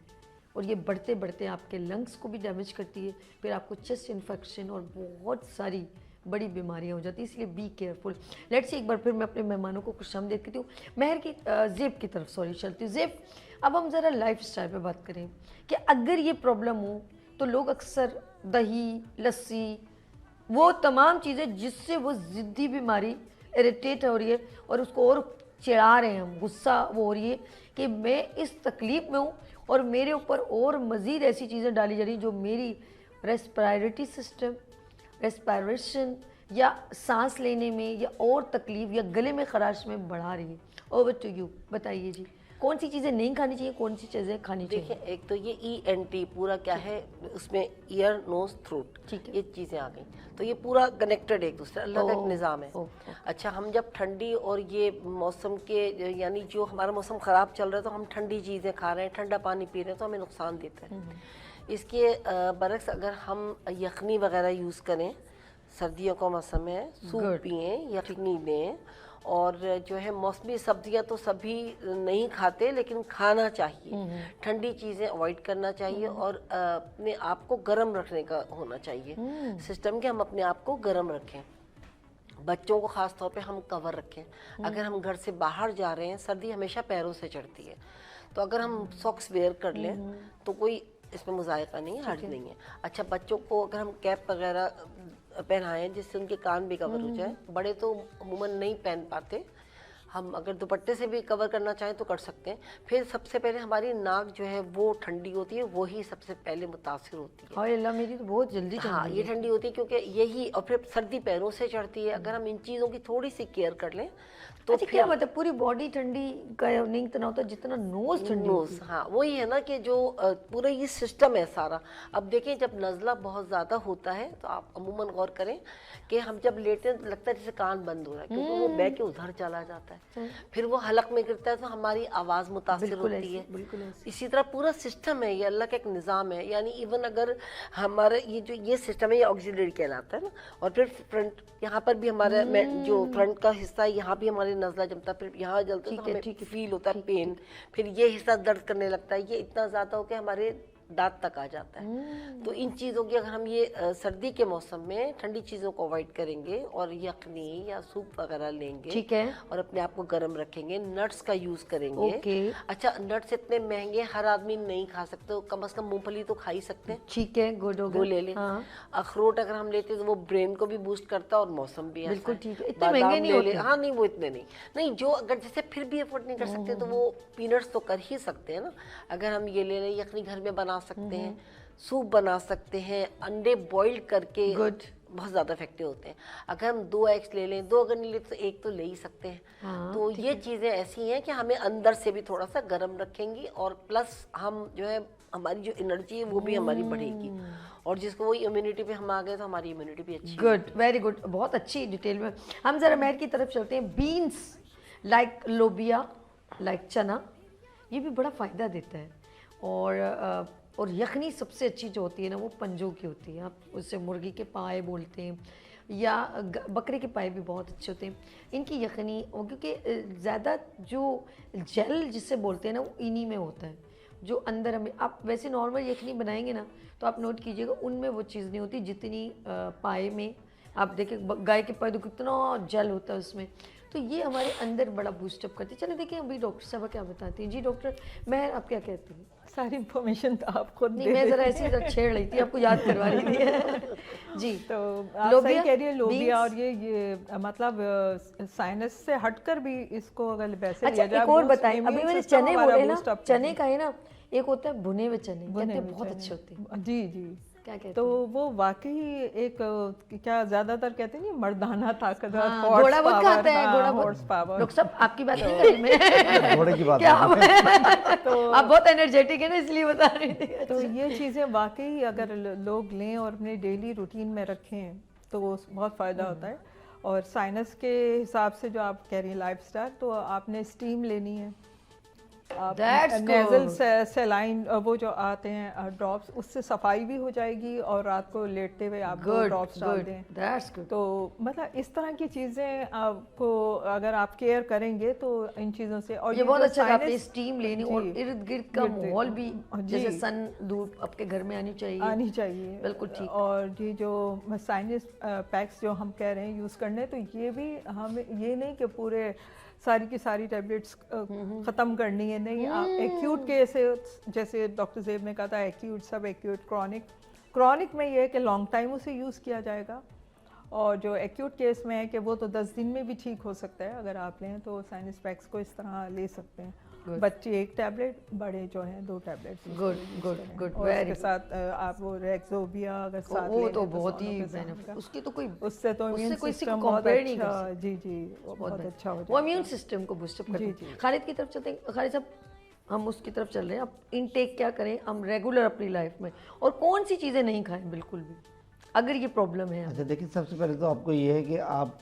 और ये बढ़ते बढ़ते आपके लंग्स को भी डैमेज करती है, फिर आपको चेस्ट इन्फेक्शन और बहुत सारी बड़ी बीमारियां हो जाती है, इसलिए बी केयरफुल। लेट्स सी, एक बार फिर मैं अपने मेहमानों को खुशामदीद कहती हूँ। महर की ज़ेब की तरफ चलती हूँ। ज़ेब, अब हम ज़रा लाइफ स्टाइल पर बात करें कि अगर ये प्रॉब्लम हो तो लोग अक्सर दही, लस्सी, वो तमाम चीज़ें जिससे वो ज़िद्दी बीमारी इरिटेट हो रही है और उसको और चिढ़ा रहे हैं, हम गुस्सा वो हो रही है कि मैं इस तकलीफ़ में हूँ और मेरे ऊपर और मज़ीद ऐसी चीज़ें डाली जा रही हैं जो मेरी रेस्पिरेटरी सिस्टम, रेस्पिरेशन या सांस लेने में या और तकलीफ़ या गले में खराश में बढ़ा रही है। ओवर टू यू, बताइए जी, कौन सी चीज़ें नहीं खानी चाहिए, कौन सी चीज़ें खानी चाहिए? देखिए, एक तो ये ENT पूरा क्या है, उसमें ईयर, नोज, थ्रोट, ठीक है, ये चीज़ें आ गई, तो ये पूरा कनेक्टेड एक दूसरे, अल्लाह का एक निज़ाम है। अच्छा, हम जब ठंडी और ये मौसम के, यानी जो हमारा मौसम ख़राब चल रहा है तो हम ठंडी चीज़ें खा रहे हैं, ठंडा पानी पी रहे हैं, तो हमें नुकसान देता है। इसके बरक्स अगर हम यखनी वगैरह यूज़ करें, सर्दियों का मौसम है, सूप पिए, यखनी लें, और जो है मौसमी सब्जियां तो सभी नहीं खाते लेकिन खाना चाहिए, ठंडी चीज़ें अवॉइड करना चाहिए, और अपने आप को गर्म रखने का होना चाहिए सिस्टम के, हम अपने आप को गर्म रखें। बच्चों को ख़ास तौर पे हम कवर रखें। अगर हम घर से बाहर जा रहे हैं, सर्दी हमेशा पैरों से चढ़ती है, तो अगर हम सॉक्स वेयर कर लें तो कोई इसमें मुज़ायका नहीं है, हर्ज नहीं है। अच्छा, बच्चों को अगर हम कैप वगैरह पहनाएं जिससे उनके कान भी कवर हो जाए, बड़े तो अमूमन नहीं पहन पाते, हम अगर दुपट्टे से भी कवर करना चाहें तो कर सकते हैं। फिर सबसे पहले हमारी नाक जो है वो ठंडी होती है, वही सबसे पहले मुतासिर होती है। हाय अल्लाह, मेरी तो बहुत जल्दी हाँ, ये ठंडी होती है क्योंकि यही, और फिर सर्दी पैरों से चढ़ती है। अगर हम इन चीज़ों की थोड़ी सी केयर कर लें तो अच्छा, क्या मतलब पूरी बॉडी ठंडी का नहीं इतना होता जितना नोज ठंडी होती नोज, हाँ वही है ना कि जो पूरा ये सिस्टम है सारा। अब देखें, जब नज़ला बहुत ज़्यादा होता है तो आप अमूमन गौर करें कि हम जब लेटे हैं तो लगता है जैसे कान बंद हो रहा है, क्योंकि वो बह के उधर चला जाता है, फिर वो हलक में गिरता है तो हमारी आवाज़ मुतासिर होती है। बिल्कुल ऐसे। इसी तरह पूरा सिस्टम है, ये अल्लाह का एक निज़ाम है। यानी इवन अगर हमारा ये सिस्टम है, ये ऑक्सिलरी कहलाता है ना, और फिर फ्रंट यहाँ पर भी हमारा जो फ्रंट का हिस्सा है, यहाँ भी हमारे नज़ला जमता है, फिर यहाँ जलता है तो हमें फील होता है पेन, फिर ये हिस्सा दर्द करने लगता है, ये इतना ज़्यादा हो कि हमारे दांत तक आ जाता है। तो इन चीज़ों की अगर हम ये सर्दी के मौसम में ठंडी चीज़ों को अवॉइड करेंगे और यखनी या सूप वगैरह लेंगे, ठीक है, और अपने आप को गर्म रखेंगे, नट्स का यूज़ करेंगे। ओके। अच्छा, नट्स इतने महंगे हर आदमी नहीं खा सकते, तो कम से कम मूंगफली तो खा ही सकते हैं, ठीक है, गुड हो वो गया। ले लें। अखरोट अगर हम लेते हैं तो वो ब्रेन को भी बूस्ट करता है और मौसम भी ऐसा बिल्कुल है। ठीक है, इतने बादाम महंगे नहीं ले होते। लें। हाँ नहीं, वो इतने नहीं, जो अगर जैसे फिर भी अफोर्ड नहीं कर सकते तो वो पीनट्स तो कर ही सकते हैं ना। अगर हम ये ले लें, यखनी घर में बना सकते हैं, सूप बना सकते हैं, अंडे बॉईल करके गुड, बहुत ज़्यादा इफेक्टिव होते हैं। अगर हम 2 एग्स ले लें, 2 अगर नहीं लेते तो 1 तो ले ही सकते हैं। तो ये चीज़ें ऐसी हैं कि हमें अंदर से भी थोड़ा सा गर्म रखेंगी, और प्लस हम जो है हमारी जो एनर्जी है वो भी हमारी बढ़ेगी, और जिसको वो इम्यूनिटी पे हम आ गए तो हमारी इम्यूनिटी भी अच्छी। गुड, वेरी गुड, बहुत अच्छी डिटेल में। हम ज़रा मैर की तरफ चलते हैं। बीन्स लाइक लोबिया, लाइक चना, ये भी बड़ा फ़ायदा देता है। और यखनी सबसे अच्छी जो होती है ना, वो पंजों की होती है। आप उससे मुर्गी के पाए बोलते हैं, या बकरे के पाए भी बहुत अच्छे होते हैं। इनकी यखनी, क्योंकि ज़्यादा जो जेल जिससे बोलते हैं ना, वो इन्हीं में होता है, जो अंदर हमें, आप वैसे नॉर्मल यखनी बनाएंगे ना तो आप नोट कीजिएगा उनमें वो चीज़ नहीं होती जितनी पाए में। आप देखें गाय के पाए तो कितना जेल होता है उसमें, तो ये हमारे अंदर बड़ा बूस्टअप करती है। चलो देखिए अभी डॉक्टर साहब क्या बताती हैं। जी डॉक्टर, मैं आप क्या कहती हूँ? सारी इन्फॉर्मेशन तो आप खुद नहीं, मैं ज़रा ऐसे ही छेड़ रही थी, आपको याद करवा रही थी। जी, तो आप सही कह रही है, लोबिया। और ये मतलब साइनस से हटकर भी इसको अगर वैसे अच्छा लिया जाए, एक और बताएं, अभी मैंने चने बोले ना, चने का है ना, एक होता है भुने हुए चने, कहते हैं बहुत अच्छे होते हैं। जी जी, क्या कहते हैं? तो वो वाकई एक क्या ज्यादातर कहते हैं मर्दाना ताकत, घोड़ा बहुत खाता है, घोड़ा हॉर्स पावर। डॉक्टर साहब आपकी बात नहीं करी मैं, घोड़े की बात क्या तो आप बहुत एनर्जेटिक है ना, इसलिए बता रही थी। तो ये चीज़ें वाकई अगर लोग लें और अपने डेली रूटीन में रखें तो बहुत फ़ायदा होता है। और साइनस के हिसाब से जो आप कह रही हैं लाइफस्टाइल, तो आपने स्टीम लेनी है, आप नेजल सेलाइन वो जो आते हैं ड्रॉप्स, उससे सफाई भी हो जाएगी, और रात को लेटते हुए आप ड्रॉप्स डाल दें। तो मतलब इस तरह की चीज़ें आपको अगर आप केयर करेंगे तो इन चीज़ों से। और ये बहुत अच्छा आपने स्टीम लेनी, और इर्द गिर्द का माहौल भी, जैसे सन धूप आपके घर में आनी चाहिए। बिल्कुल ठीक। और ये जो साइनस पैक्स जो हम कह रहे हैं यूज़ करने, तो ये भी हम ये नहीं कि पूरे सारी की सारी टैबलेट्स ख़त्म करनी है, नहीं। आप एक्यूट केस, जैसे डॉक्टर ज़ेब ने कहा था, एक्यूट, सब एक्यूट, क्रॉनिक में ये है कि लॉन्ग टाइम उसे यूज़ किया जाएगा, और जो एक्यूट केस में है कि वो तो 10 दिन में भी ठीक हो सकता है अगर आप लें, तो साइनस पैक्स को इस तरह ले सकते हैं। बच्चे 1 टैबलेट, बड़े जो हैं 2 टैबलेट। गुड, और उसके साथ आप वो रेक्सोबिया अगर साथ वो तो बहुत ही बेनिफिट, उसकी तो कोई, उससे तो इम्यून कोई सिस्टम बहुत नहीं अच्छा, जी जी, बहुत अच्छा हो जाता वो इम्यून सिस्टम को बूस्टअप करते हैं। खालिद की तरफ चलते हैं। खालिद साहब, हम उसकी तरफ चल रहे हैं, अब इनटेक क्या करें हम रेगुलर अपनी लाइफ में, और कौन सी चीज़ें नहीं खाएं बिल्कुल भी अगर ये प्रॉब्लम है? अच्छा देखिए, सबसे पहले तो आपको ये है कि आप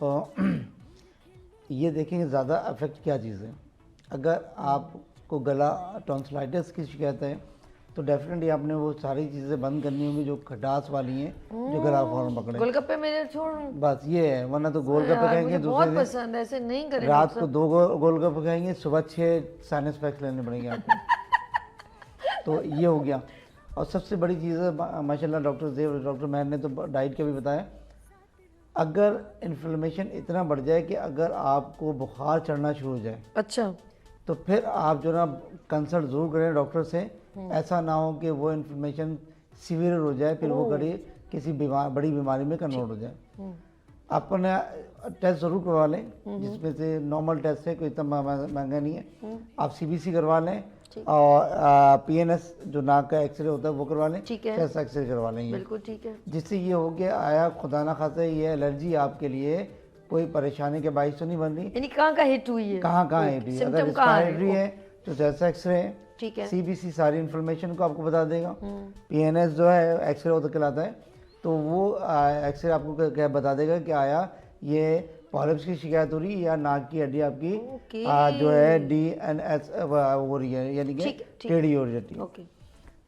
ये देखेंगे ज़्यादा अफेक्ट क्या चीज़ है। अगर आपको गला टॉन्सिलाइटिस की शिकायत है तो डेफिनेटली आपने वो सारी चीज़ें बंद करनी होंगी जो खटास वाली हैं, जो गला फौरन पकड़े। गोलगप्पे मेरे छोड़, बस ये है, वरना तो गोलगप्पे खाएंगे बहुत दूसरे पसंद है, ऐसे नहीं करें। रात को 2 गोलगप्पे खाएंगे, सुबह 6 साइनस पैक्स लेने पड़ेंगे आपको। तो ये हो गया। और सबसे बड़ी चीज़ है माशाल्लाह, डॉक्टर महर ने तो डाइट का भी बताया, अगर इन्फ्लेमेशन इतना बढ़ जाए कि अगर आपको बुखार चढ़ना शुरू हो जाए, अच्छा, तो फिर आप जो ना कंसल्ट ज़रूर करें डॉक्टर से। ऐसा ना हो कि वो इन्फ्लेमेशन सीवियर हो जाए, फिर वो करिए किसी बड़ी बीमारी में कन्वर्ट हो जाए। अपने टेस्ट ज़रूर करवा लें, जिसमें से नॉर्मल टेस्ट है, कोई इतना महंगा नहीं है। आप सीबीसी करवा लें और पीएनएस जो नाक का एक्सरे होता है वो करवा लें, ठीक है। चेस्ट एक्सरे करवा लें। बिल्कुल ठीक है। जिससे ये हो गया आया खुदा ना खासा ये एलर्जी आपके लिए कोई परेशानी के बायस तो नहीं बन रही। यानी कहाँ का हिट हुई है, कहाँ हिट हुई है। अगर सिम्टम कहाँ है, रेस्पिरेटरी है तो चेस्ट एक्सरे, ठीक है। सीबीसी सारी इन्फॉर्मेशन को आपको बता देगा। पीएनएस जो है एक्सरे होता कहलाता है, तो वो एक्सरे आपको क्या बता देगा कि आया ये पॉलिप्स की शिकायत हो रही है या नाक की हड्डी आपकी जो है डीएनएस हो रही है, यानी कि टेढ़ी हो रही है।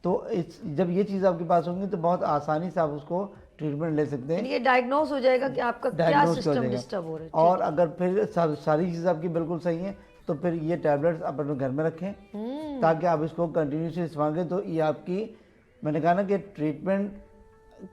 तो जब ये चीज़ आपके पास होंगी तो बहुत आसानी से आप उसको ट्रीटमेंट ले सकते हैं। ये डायग्नोस हो जाएगा कि आपका क्या सिस्टम डिस्टर्ब हो रहा है। और अगर फिर सारी चीज़ आपकी बिल्कुल सही है तो फिर ये टैबलेट्स आप अपने घर में रखें ताकि आप इसको कंटिन्यूसली इस्तेमाल करें। तो ये आपकी, मैंने कहा ना कि ट्रीटमेंट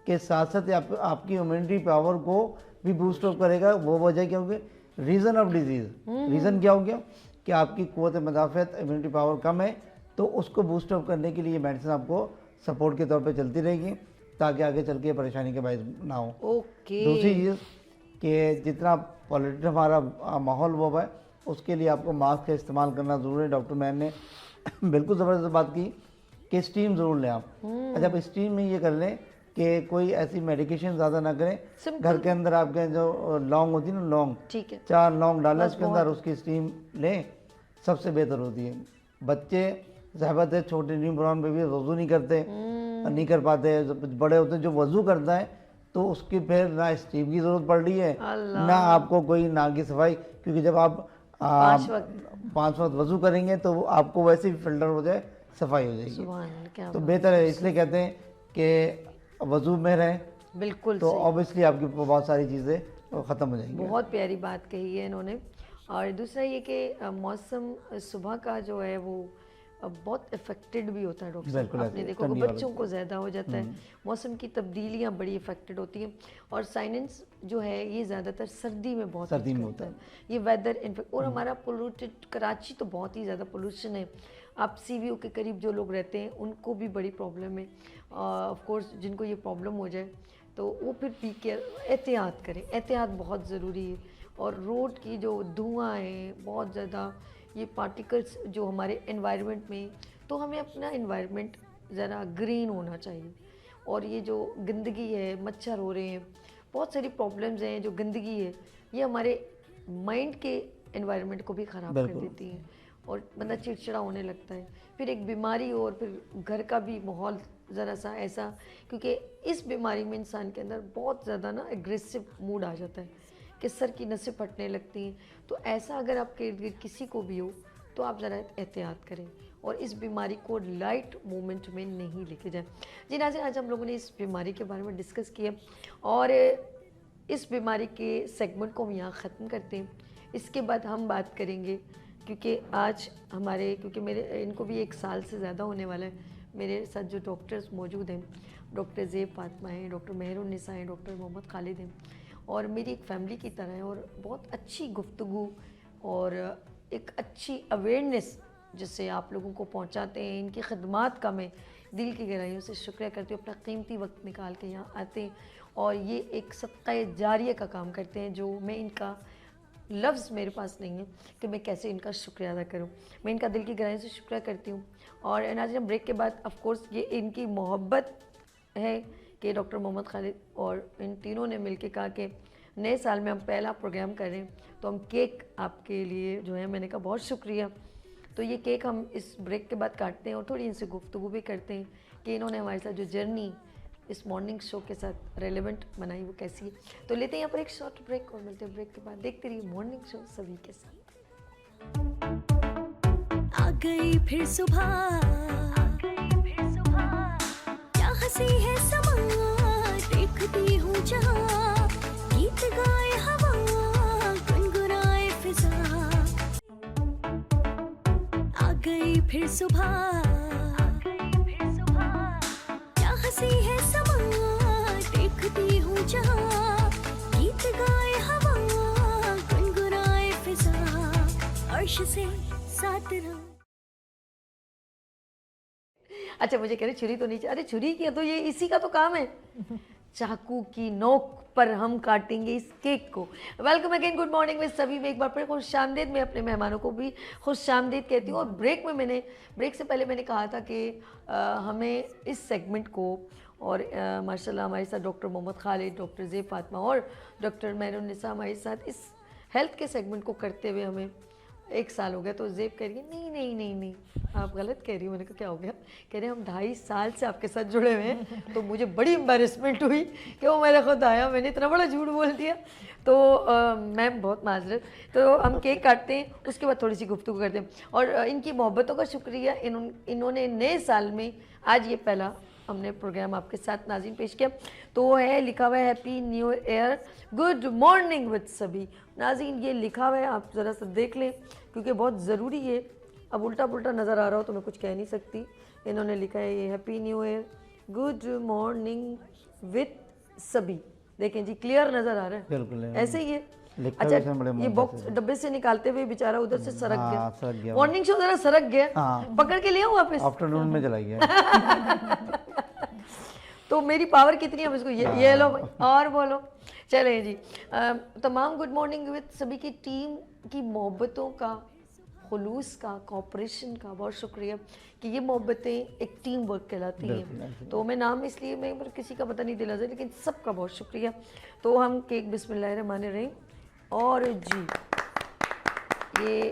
के साथ साथ आपकी इम्यूनिटी पावर को भी बूस्ट अप करेगा। वो वजह क्या होगी, रीज़न ऑफ डिजीज़, रीज़न क्या हो गया कि आपकी क़ुव्वत मदाफ़त इम्यूनिटी पावर कम है, तो उसको बूस्ट अप करने के लिए मेडिसिन आपको सपोर्ट के तौर पे चलती रहेगी ताकि आगे चल के परेशानी के बायस ना हो। दूसरी चीज़ कि जितना पॉलिटिक हमारा माहौल वो है उसके लिए आपको मास्क का इस्तेमाल करना ज़रूरी है। डॉक्टर मैन ने बिल्कुल ज़बरदस्त बात की कि स्टीम ज़रूर लें आप। अच्छा, आप स्टीम में ये कर लें कि कोई ऐसी मेडिकेशन ज़्यादा ना करें। घर के अंदर आपके जो लौंग होती है ना, लौंग, ठीक है, 4 लौंग डालें उसके अंदर, उसकी स्टीम लें, सबसे बेहतर होती है। बच्चे ज़हबत है, छोटे न्यू बॉर्न बेबी वज़ू नहीं करते, नहीं कर पाते, बड़े होते हैं जो वज़ू करता है तो उसकी फिर ना स्टीम की ज़रूरत पड़ रही है ना आपको कोई नाक की सफाई, क्योंकि जब आप 5 वक्त वज़ू करेंगे तो आपको वैसे भी फिल्टर हो जाए, सफाई हो जाएगी। तो बेहतर है, इसलिए कहते हैं कि वज़ू में रहें। बिल्कुल। तो ऑब्वियसली आपकी बहुत सारी चीज़ें ख़त्म हो जाएंगी। बहुत प्यारी बात कही है इन्होंने। और दूसरा ये कि मौसम सुबह का जो है वो बहुत इफेक्टेड भी होता है डॉक्टर साहब। आपने देखो कि बच्चों को ज़्यादा हो जाता है, मौसम की तब्दीलियाँ बड़ी इफेक्टेड होती हैं। और साइनेंस जो है ये ज़्यादातर सर्दी में बहुत होता है, ये वेदर इन्फेक्ट। और हमारा पोल्यूटेड कराची तो बहुत ही ज़्यादा पोल्यूशन है। आप सीवीओ के करीब जो लोग रहते हैं उनको भी बड़ी प्रॉब्लम है। ऑफ कोर्स जिनको ये प्रॉब्लम हो जाए तो वो फिर बी केयर, एहतियात करें, एहतियात बहुत ज़रूरी है। और रोड की जो धुआं है बहुत ज़्यादा, ये पार्टिकल्स जो हमारे एनवायरनमेंट में, तो हमें अपना एनवायरनमेंट ज़रा ग्रीन होना चाहिए। और ये जो गंदगी है, मच्छर हो रहे हैं, बहुत सारी प्रॉब्लम्स हैं, जो गंदगी है ये हमारे माइंड के एनवायरनमेंट को भी ख़राब कर देती है और बंदा चिड़चिड़ा होने लगता है। फिर एक बीमारी और फिर घर का भी माहौल ज़रा सा ऐसा, क्योंकि इस बीमारी में इंसान के अंदर बहुत ज़्यादा ना एग्रेसिव मूड आ जाता है कि सर की नसें फटने लगती हैं। तो ऐसा अगर आपके इर्द गिर्द किसी को भी हो तो आप ज़रा एहतियात करें और इस बीमारी को लाइट मोमेंट में नहीं लेके जाएं। जी नाज़रीन, आज हम लोगों ने इस बीमारी के बारे में डिस्कस किया और इस बीमारी के सेगमेंट को हम यहाँ ख़त्म करते हैं। इसके बाद हम बात करेंगे, क्योंकि आज हमारे, क्योंकि मेरे इनको भी 1 साल से ज़्यादा होने वाला है, मेरे साथ जो डॉक्टर्स मौजूद हैं, डॉक्टर ज़ेब फातिमा हैं, डॉक्टर मेहरुन्निसा हैं, डॉक्टर मोहम्मद खालिद हैं, और मेरी एक फैमिली की तरह है। और बहुत अच्छी गुफ्तगू और एक अच्छी अवेयरनेस जिससे आप लोगों को पहुंचाते हैं, इनकी खिदमात का मैं दिल की गहराइयों से शुक्रिया करती हूँ। अपना कीमती वक्त निकाल के यहाँ आते हैं और ये एक सदका जारिया का काम करते हैं, जो मैं इनका लफ्ज़ मेरे पास नहीं है कि मैं कैसे इनका शुक्रिया अदा करूं। मैं इनका दिल की गहराइयों से शुक्रिया करती हूं। और नाज़रीन, ब्रेक के बाद ऑफ कोर्स ये इनकी मोहब्बत है कि डॉक्टर मोहम्मद खालिद और इन तीनों ने मिलकर कहा कि नए साल में हम पहला प्रोग्राम कर रहे हैं तो हम केक आपके लिए जो है, मैंने कहा बहुत शुक्रिया। तो ये केक हम इस ब्रेक के बाद काटते हैं और थोड़ी इनसे गुफ्तगू भी करते हैं कि इन्होंने हमारे साथ जो जर्नी इस मॉर्निंग शो के साथ रेलेवेंट बनाई वो कैसी है। तो लेते हैं यहाँ पर एक शॉर्ट ब्रेक और मिलते हैं ब्रेक के बाद। देखते रहिए मॉर्निंग शो सभी के साथ। आ गई फिर सुबह, क्या हंसी है समा, देखती हूँ जहाँ, गीत गाए हवा, गुनगुनाए फिजा। आ गई फिर सुबह, क्या हंसी है समा, देखती हूँ जहाँ, गीत गाए हवा, गुनगुनाए फिजा, अर्श से साथ रहो। अच्छा, मुझे कह रहे छुरी तो नहीं, अरे छुरी की तो ये इसी का तो काम है। चाकू की नोक पर हम काटेंगे इस केक को। वेलकम अगेन, गुड मॉर्निंग में सभी में एक बार फिर खुशामदीद। मैं अपने मेहमानों को भी खुशामदीद कहती हूँ। और ब्रेक से पहले मैंने कहा था कि हमें इस सेगमेंट को और माशाल्लाह हमारे साथ डॉक्टर मोहम्मद खालिद, डॉक्टर ज़ेब फातिमा और डॉक्टर मेहरुन्निसा हमारे साथ इस हेल्थ के सेगमेंट को करते हुए हमें 1 साल हो गया। तो ज़ेब कह रही है नहीं आप गलत कह रही हो। मैंने कहा क्या हो गया? कह रहे हम 2.5 साल से आपके साथ जुड़े हुए हैं। तो मुझे बड़ी एम्बेरसमेंट हुई कि वो मेरे खुद आया, मैंने इतना बड़ा झूठ बोल दिया। तो मैम बहुत माजरत। तो हम केक काटते हैं, उसके बाद थोड़ी सी गुफ्तगू करते हैं। और इनकी मोहब्बतों का शुक्रिया, इन्होंने नए साल में आज ये पहला हमने प्रोग्राम आपके साथ नाज़रीन पेश किया। तो वो है लिखा हुआ है happy new year, good morning with सभी। नाज़रीन ये लिखा हुआ है, आप ज़रा सा देख लें क्योंकि बहुत ज़रूरी है। अब उल्टा पुल्टा नज़र आ रहा हो तो मैं कुछ कह नहीं सकती। इन्होंने लिखा है ये happy new year, good morning with सभी। देखें जी क्लियर नज़र आ रहा है, बिल्कुल ऐसे ही है। लिखा अच्छा हुआ है, बड़े ये मोहब्बत बॉक्स से। डब्बे से निकालते हुए बेचारा उधर से सरक हाँ, सरक गया। गया। मॉर्निंग शो जरा सरक गया, हाँ। पकड़ के लिया हूँ वापस। आफ्टरनून में चला गया। तो मेरी पावर कितनी है, हम इसको ये लो भाई, और बोलो। चलें जी, तमाम गुड मॉर्निंग विद सभी की टीम की मोहब्बतों का, खुलूस का, कोऑपरेशन का बहुत शुक्रिया कि ये मोहब्बतें एक टीम वर्क कहलाती हैं। तो मैं नाम इसलिए मैं किसी का पता नहीं दिला सकती, लेकिन सबका बहुत शुक्रिया। तो हम केक बिस्मिल्लाहिर्रहमानिर्रहीम। और जी ये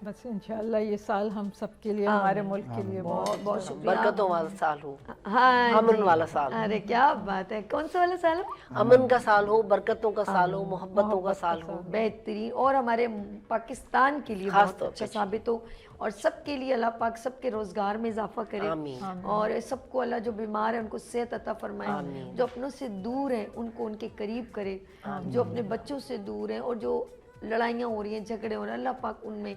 बस इंशाल्लाह ये साल हम सब के लिए, हमारे मुल्क के लिए बहुत बहुत शुक्रिया। बरकतों वाला साल हो, हाँ अमन जी। वाला साल। अरे क्या बात है, कौन सा वाला साल है? अमन का साल हो, बरकतों का साल हो, मोहब्बतों का साल हो। बेहतरीन, और हमारे पाकिस्तान के लिए खास बहुत तौर अच्छा पे। साबित हो, और सबके लिए अल्लाह पाक सबके रोजगार में इजाफा करे। आमीन। और सबको अल्लाह जो बीमार है उनको सेहत अता फरमाए, जो अपनों से दूर हैं उनको उनके करीब करे, जो अपने बच्चों से दूर हैं और जो लड़ाइयाँ हो रही हैं, झगड़े हो रहे हैं, अल्लाह पाक उनमें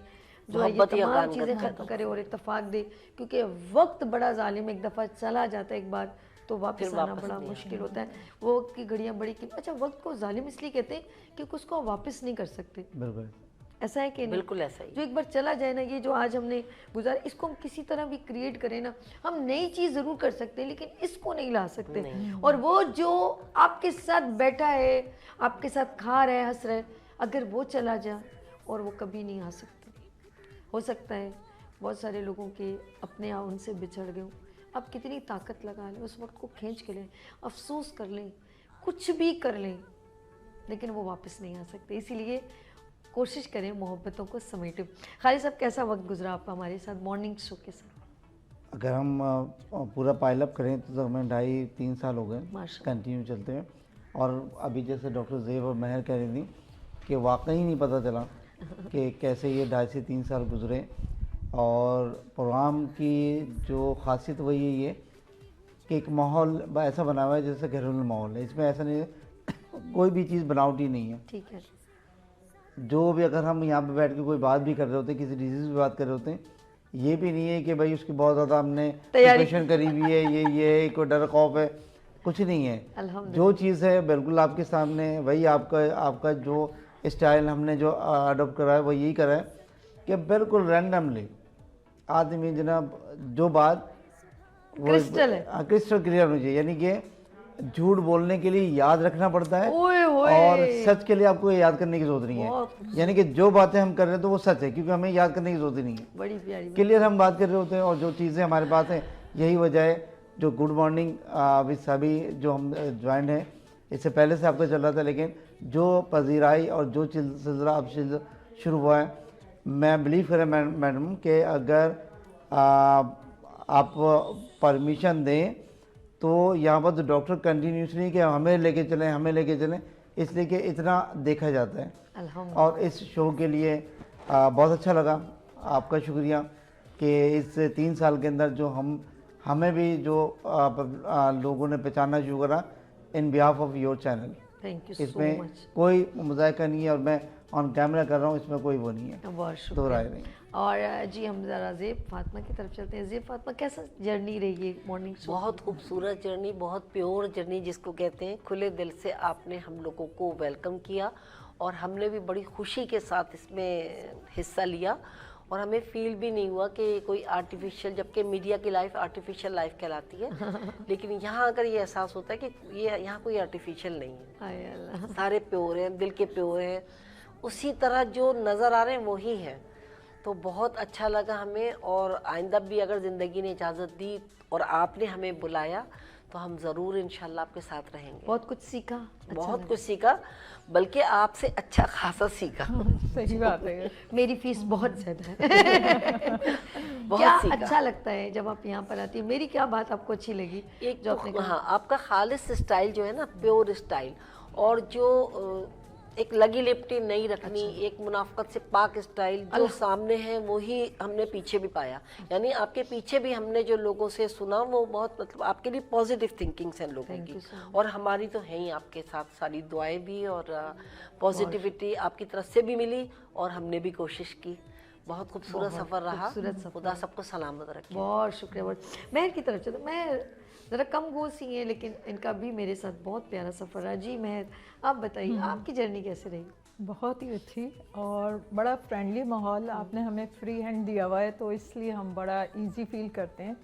जो है ये मोहब्बत ही तमाम अकान चीज़ें करता है। खत्म करे और इत्तफाक दे। क्योंकि वक्त बड़ा जालिम, एक दफ़ा चला जाता है एक बार तो वापस फिर आना वापस बड़ा नहीं मुश्किल होता है। वो वक्त की घड़ियाँ बड़ी अच्छा, वक्त को जालिम इसलिए कहते हैं क्योंकि उसको आप वापस नहीं कर सकते। बिल्कुल ऐसा है कि नहीं? बिल्कुल ऐसा ही। जो एक बार चला जाए ना, ये जो आज हमने गुजारा, इसको हम किसी तरह भी क्रिएट करें ना, हम नई चीज़ ज़रूर कर सकते हैं लेकिन इसको नहीं ला सकते। और वो जो आपके साथ बैठा है, आपके साथ खा रहा है, हंस रहा है, अगर वो चला जाए और वो कभी नहीं आ सकता। हो सकता है बहुत सारे लोगों के अपने आप उनसे बिछड़ गए, आप कितनी ताकत लगा लें, उस वक्त को खींच के लें, अफसोस कर लें, कुछ भी कर लें, लेकिन वो वापस नहीं आ सकते। इसीलिए कोशिश करें मोहब्बतों को समेटें। खालिद साहब कैसा वक्त गुजरा आपका हमारे साथ मॉर्निंग शो के साथ? अगर हम पूरा पाइलअप करें तो हमें 2.5-3 साल हो गए माशाल्लाह। कंटिन्यू चलते हैं। और अभी जैसे डॉक्टर ज़ेब और महर कह रही थी कि वाकई नहीं पता चला कि कैसे ये 2.5 से 3 साल गुजरे। और प्रोग्राम की जो खासियत वही है ये कि एक माहौल ऐसा बना हुआ है जैसे घरेलू माहौल है। इसमें ऐसा नहीं है, कोई भी चीज़ बनावटी नहीं है। ठीक है। जो भी अगर हम यहाँ पे बैठ के कोई बात भी कर रहे होते हैं, किसी डिजीज़ की बात कर रहे होते हैं, ये भी नहीं है कि भाई उसकी बहुत ज़्यादा हमने प्रिपरेशन करी हुई है, ये कोई डर खौफ है, कुछ नहीं है। जो चीज़ है बिल्कुल आपके सामने है। वही आपका जो स्टाइल हमने जो अडोप्ट करा है वो यही करा है कि बिल्कुल रैंडमली आदमी जनाब जो बात क्रिस्टल है, क्रिस्टल क्लियर होनी चाहिए। यानी कि झूठ बोलने के लिए याद रखना पड़ता है ओए होए। और सच के लिए आपको याद करने की जरूरत नहीं है। यानी कि जो बातें हम कर रहे हैं तो वो सच है, क्योंकि हमें याद करने की जरूरत ही नहीं है। बड़ी प्यारी क्लियर हम बात कर रहे होते हैं और जो चीज़ें हमारे पास हैं यही वजह है। जो गुड मॉर्निंग विद सभी जो हम ज्वाइन है, इससे पहले से आपका चल रहा था, लेकिन जो पजीराई और जो सिलसिला अब शुरू हुआ है, मैं बिलीव करें मैडम कि अगर आप परमिशन दें तो यहाँ पर तो डॉक्टर कंटिन्यूसली कि हमें लेके चलें, इसलिए कि इतना देखा जाता है। अल्हम्दुलिल्लाह। और इस शो के लिए बहुत अच्छा लगा, आपका शुक्रिया कि इस 3 साल के अंदर जो हमें भी जो लोगों ने पहचानना शुरू करा in behalf of your channel. Thank you so इसमें मच। कोई मुजायका नहीं है और मैं ऑन कैमरा कर रहा हूँ, इसमें कोई वो नहीं है, बहुत तो शुक्रिया। राय नहीं। और जी हम ज़रा ज़ेब फातिमा की तरफ चलते हैं। ज़ेब फातिमा कैसा जर्नी रही है मॉर्निंग शो? बहुत खूबसूरत जर्नी, बहुत प्योर जर्नी जिसको कहते हैं। खुले दिल से आपने हम लोगों को वेलकम किया और हमने भी बड़ी खुशी के साथ इसमें हिस्सा लिया। और हमें फील भी नहीं हुआ कि कोई आर्टिफिशियल, जबकि मीडिया की लाइफ आर्टिफिशियल लाइफ कहलाती है लेकिन यहाँ अगर ये एहसास होता है कि ये यहाँ कोई आर्टिफिशियल नहीं है, आय अल्लाह। सारे प्योर हैं, दिल के प्योर हैं, उसी तरह जो नज़र आ रहे हैं वही है। तो बहुत अच्छा लगा हमें, और आइंदा भी अगर ज़िंदगी ने इजाज़त दी और आपने हमें बुलाया तो हम ज़रूर इंशाल्लाह आपके साथ रहेंगे। बहुत कुछ सीखा, बहुत कुछ सीखा, बल्कि आपसे अच्छा खासा सीखा। सही बात है। मेरी फीस बहुत ज़्यादा है। क्या सीखा। अच्छा लगता है जब आप यहाँ पर आती है? मेरी क्या बात आपको अच्छी लगी? एक जो तो आपने कहा? हाँ, आपका खालिस स्टाइल जो है ना, प्योर स्टाइल, और जो एक लगी लिपटी नहीं रखनी, एक मुनाफकत से पाक स्टाइल जो सामने है वही हमने पीछे भी पाया। यानी आपके पीछे भी हमने जो लोगों से सुना वो बहुत, मतलब आपके लिए पॉजिटिव थिंकिंग्स हैं लोगों की, और हमारी तो है ही आपके साथ सारी दुआएं भी, और पॉजिटिविटी आपकी तरफ से भी मिली, और हमने भी कोशिश की। बहुत खूबसूरत सफ़र रहा, खुदा सबको सलामत रखे। बहुत शुक्रिया। बहुत महर की तरफ चलो। महर ज़रा कम गोसी हैं लेकिन इनका भी मेरे साथ बहुत प्यारा सफ़र रहा। जी महर, आप बताइए आपकी जर्नी कैसे रही? बहुत ही अच्छी और बड़ा फ्रेंडली माहौल, आपने हमें फ्री हैंड दिया हुआ है तो इसलिए हम बड़ा इजी फील करते हैं।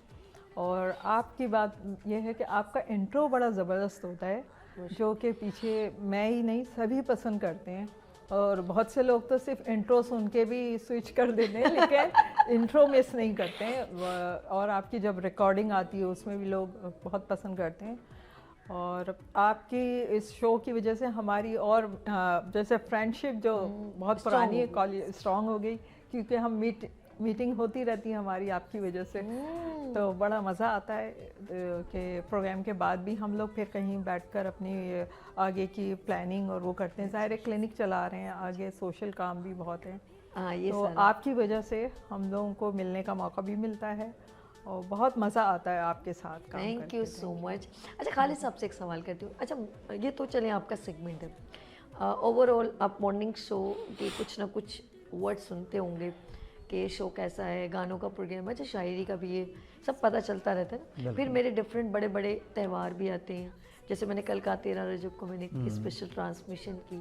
और आपकी बात यह है कि आपका इंट्रो बड़ा ज़बरदस्त होता है, जो कि पीछे मैं ही नहीं सभी पसंद करते हैं। और बहुत से लोग तो सिर्फ इंट्रो सुन के भी स्विच कर देते हैं लेकिन इंट्रो मिस नहीं करते हैं। और आपकी जब रिकॉर्डिंग आती है उसमें भी लोग बहुत पसंद करते हैं। और आपकी इस शो की वजह से हमारी और जैसे फ्रेंडशिप जो बहुत पुरानी है स्ट्रॉन्ग हो गई, क्योंकि हम मीटिंग होती रहती है हमारी आपकी वजह से। तो बड़ा मज़ा आता है कि प्रोग्राम के बाद भी हम लोग फिर कहीं बैठकर अपनी आगे की प्लानिंग और वो करते हैं। ज़ाहिर है क्लिनिक चला रहे हैं, आगे सोशल काम भी बहुत है। ये तो आपकी वजह से हम लोगों को मिलने का मौका भी मिलता है और बहुत मज़ा आता है आपके साथ काम थैंक यू सो मच। अच्छा खालिद साहब से एक सवाल करती हूँ। अच्छा ये तो चलें आपका सेगमेंट है, ओवरऑल आप मॉर्निंग शो के कुछ ना कुछ वर्ड सुनते होंगे कि शो कैसा है, गानों का प्रोग्राम, अच्छा शायरी का भी, ये सब पता चलता रहता है ना। फिर मेरे डिफरेंट बड़े बड़े त्यौहार भी आते हैं, जैसे मैंने कल का 13 रजब को मैंने एक स्पेशल ट्रांसमिशन की,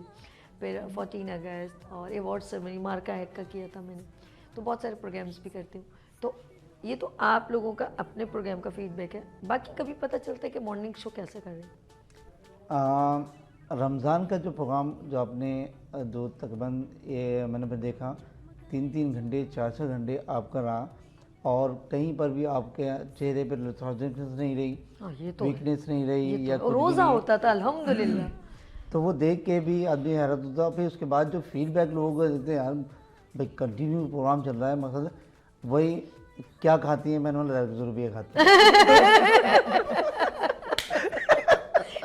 फिर 14 अगस्त और अवार्ड सेरेमनी मार्का हेड का किया था मैंने, तो बहुत सारे प्रोग्राम्स भी करती हूँ। तो ये तो आप लोगों का अपने प्रोग्राम का फीडबैक है, बाकी कभी पता चलता है कि मॉर्निंग शो कैसे कर रहे हैं? रमज़ान का जो प्रोग्राम जो आपने दो तकरीबन ये मैंने देखा 3-3 घंटे 4-6 घंटे आपका रहा, और कहीं पर भी आपके चेहरे पर लेथार्जिकनेस नहीं रही, ये तो वीकनेस नहीं रही, या तो रोज़ा होता था अल्हम्दुलिल्लाह। तो वो देख के भी आदमी हैरत होता। फिर उसके बाद जो फीडबैक लोगों को देते हैं, यार भाई कंटिन्यू प्रोग्राम चल रहा है, मकसद वही क्या खाती है, मैंने बोला ₹100 खाती है।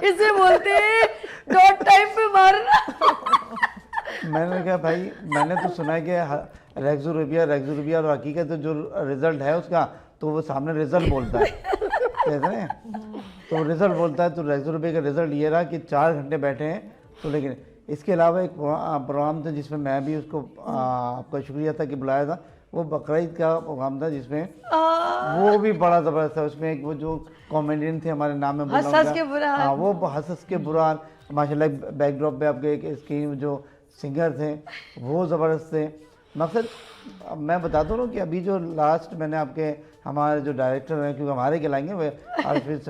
इसे बोलते हैं डॉट टाइम पे मारना। मैंने कहा भाई मैंने तो सुना है कि ₹100 और हकीकत तो जो रिजल्ट है उसका तो वो सामने रिजल्ट बोलता है, कहते हैं तो रिजल्ट बोलता है। तो ₹100 का रिजल्ट ये रहा कि 4 घंटे बैठे हैं। तो लेकिन इसके अलावा एक प्रोग्राम था जिसमें मैं भी उसको आपका शुक्रिया था कि बुलाया था, वो बकरीद का प्रोग्राम था जिसमें वो भी बड़ा ज़बरदस्त था। उसमें एक वो जो कॉमेडियन थे, हमारे नाम में हंस के बुरहान, हाँ वो हंस के बुरहान माशाल्लाह, बैकड्रॉप पे आपके एक स्क्रीन जो सिंगर थे वो ज़बरदस्त थे। मकसद मैं बता दूँ कि अभी जो लास्ट मैंने आपके हमारे जो डायरेक्टर हैं, क्योंकि हमारे कहलाएंगे वे आर्टिफिस,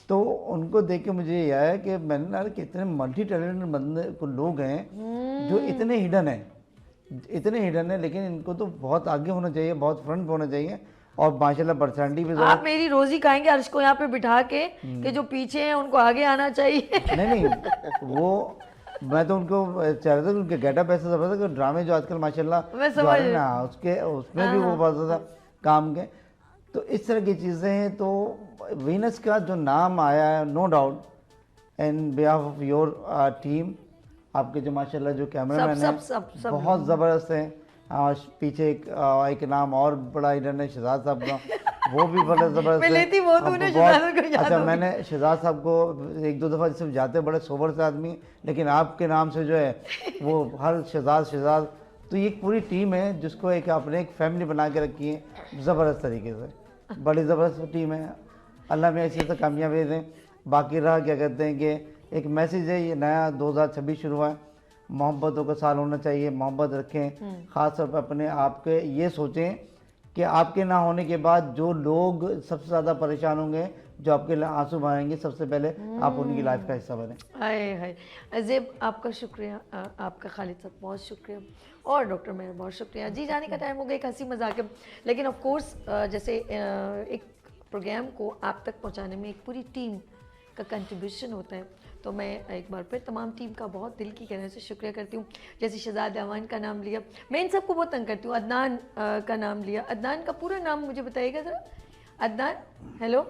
तो उनको देख के मुझे ये आया कि मैंने ना कितने मल्टी टैलेंटेड बंदे को लोग हैं जो इतने हिडन है, लेकिन इनको तो बहुत आगे होना चाहिए, बहुत फ्रंट पे होना चाहिए, और माशाल्लाह पर्सनैलिटी भी। आप मेरी रोजी खाएंगे अर्श को यहाँ पे बिठा के कि जो पीछे हैं उनको आगे आना चाहिए। नहीं वो मैं तो उनको चाह रहा था कि उनके गेटअप ऐसा जबरदस्त कि ड्रामे जो आजकल माशाल्लाह मैं समझ ना उसमें भी वो बहुत ज़्यादा काम के, तो इस तरह की चीज़ें हैं। तो वीनस का जो नाम आया है, no doubt in behalf of your team, आपके जो माशाल्लाह जो कैमरामैन हैं बहुत ज़बरदस्त हैं। पीछे एक नाम और बड़ा हिडन है शहजाद साहब का, वो भी बड़ा ज़बरदस्त है। अच्छा मैंने शहजाद साहब को 1-2 दफ़ा सिर्फ जाते, बड़े सोबर से आदमी, लेकिन आपके नाम से जो है वो हर शहजाद, तो ये एक पूरी टीम है जिसको एक आपने एक फैमिली बना के रखी है ज़बरदस्त तरीके से, बड़ी ज़बरदस्त टीम है। अल्लाह में ऐसी तो कामयाबी दें। बाकी रहा क्या कहते हैं कि एक मैसेज है, ये नया 2026 शुरू हुआ है, मोहब्बतों का साल होना चाहिए, मोहब्बत रखें। ख़ास तौर पर अपने आप के ये सोचें कि आपके ना होने के बाद जो लोग सबसे ज़्यादा परेशान होंगे, जो आपके लिए आंसू बहाएंगे, सबसे पहले आप उनकी लाइफ का हिस्सा बने। हाय हाय अजेब, आपका शुक्रिया, आपका खालिद साहब बहुत शुक्रिया, और डॉक्टर मेहर बहुत शुक्रिया। जी जाने का टाइम हो गया, एक हंसी मजाक है, लेकिन ऑफ कोर्स जैसे एक प्रोग्राम को आप तक पहुंचाने में एक पूरी टीम का कंट्रीब्यूशन होता है, तो मैं एक बार फिर तमाम टीम का बहुत दिल की गहराई से शुक्रिया करती हूँ। जैसे शहजाद अमान का नाम लिया, मैं इन सबको बहुत तंग करती हूँ। अदनान का नाम लिया, अदनान का पूरा नाम मुझे बताइएगा ज़रा। अदनान, हेलो,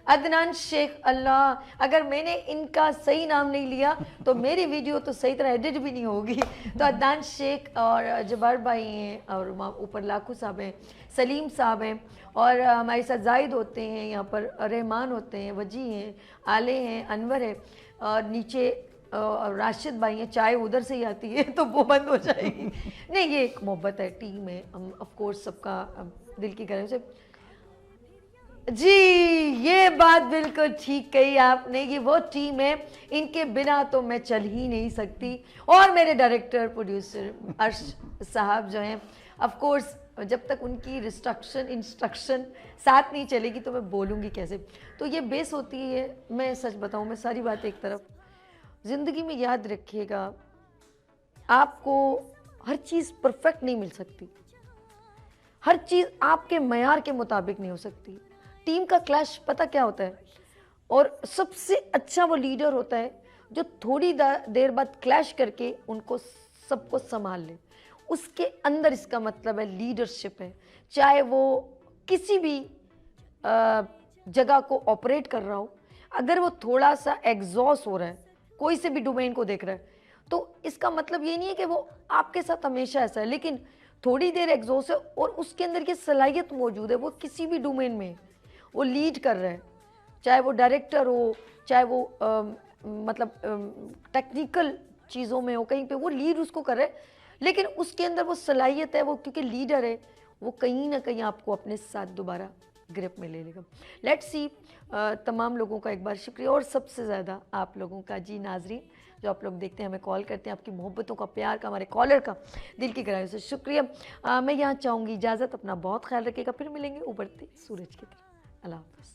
अदनान शेख। अल्लाह, अगर मैंने इनका सही नाम नहीं लिया तो मेरी वीडियो तो सही तरह एडिट भी नहीं होगी। तो अदनान शेख और जबार भाई हैं, और ऊपर लाखू साहब हैं, सलीम साहब हैं, और हमारे साथ जाहिद होते हैं, यहाँ पर रहमान होते हैं, वजी हैं, आले हैं, अनवर है, और नीचे राशिद भाई हैं। चाय उधर से ही आती है तो वो बंद हो जाएगी। नहीं, ये एक मोहब्बत है, टीम है, हम ऑफ कोर्स सबका दिल की गहराई से। जी, ये बात बिल्कुल ठीक कही आपने, ये वो टीम है, इनके बिना तो मैं चल ही नहीं सकती। और मेरे डायरेक्टर प्रोड्यूसर अर्श साहब जो हैं, ऑफ कोर्स जब तक उनकी इंस्ट्रक्शन साथ नहीं चलेगी तो मैं बोलूँगी कैसे। तो ये बेस होती है, मैं सच बताऊँ, मैं सारी बातें एक तरफ, ज़िंदगी में याद रखिएगा, आपको हर चीज़ परफेक्ट नहीं मिल सकती, हर चीज़ आपके मयार के मुताबिक नहीं हो सकती। टीम का क्लैश पता क्या होता है, और सबसे अच्छा वो लीडर होता है जो थोड़ी देर बाद क्लैश करके उनको सबको संभाल ले। उसके अंदर इसका मतलब है लीडरशिप है। चाहे वो किसी भी जगह को ऑपरेट कर रहा हो, अगर वो थोड़ा सा एग्जॉस्ट हो रहा है, कोई से भी डोमेन को देख रहा है, तो इसका मतलब ये नहीं है कि वो आपके साथ हमेशा ऐसा है, लेकिन थोड़ी देर एग्जॉस्ट है और उसके अंदर ये सलाहियत मौजूद है, वो किसी भी डोमेन में वो लीड कर रहा है, चाहे वो डायरेक्टर हो, चाहे वो मतलब टेक्निकल चीज़ों में हो, कहीं पे वो लीड उसको कर रहा है, लेकिन उसके अंदर वो सलाहियत है, वो क्योंकि लीडर है, वो कहीं ना कहीं आपको अपने साथ दोबारा ग्रिप में ले लेगा। Let's see. तमाम लोगों का एक बार शुक्रिया, और सबसे ज़्यादा आप लोगों का, जी नाजरीन जो आप लोग देखते हैं, हमें कॉल करते हैं, आपकी मोहब्बतों का, प्यार का, हमारे कॉलर का दिल की गहराई से शुक्रिया। मैं यहाँ चाहूँगी इजाज़त, अपना बहुत ख्याल रखिएगा, फिर मिलेंगे उभरते सूरज की तरफ। अल्लाह हाफ़िज़।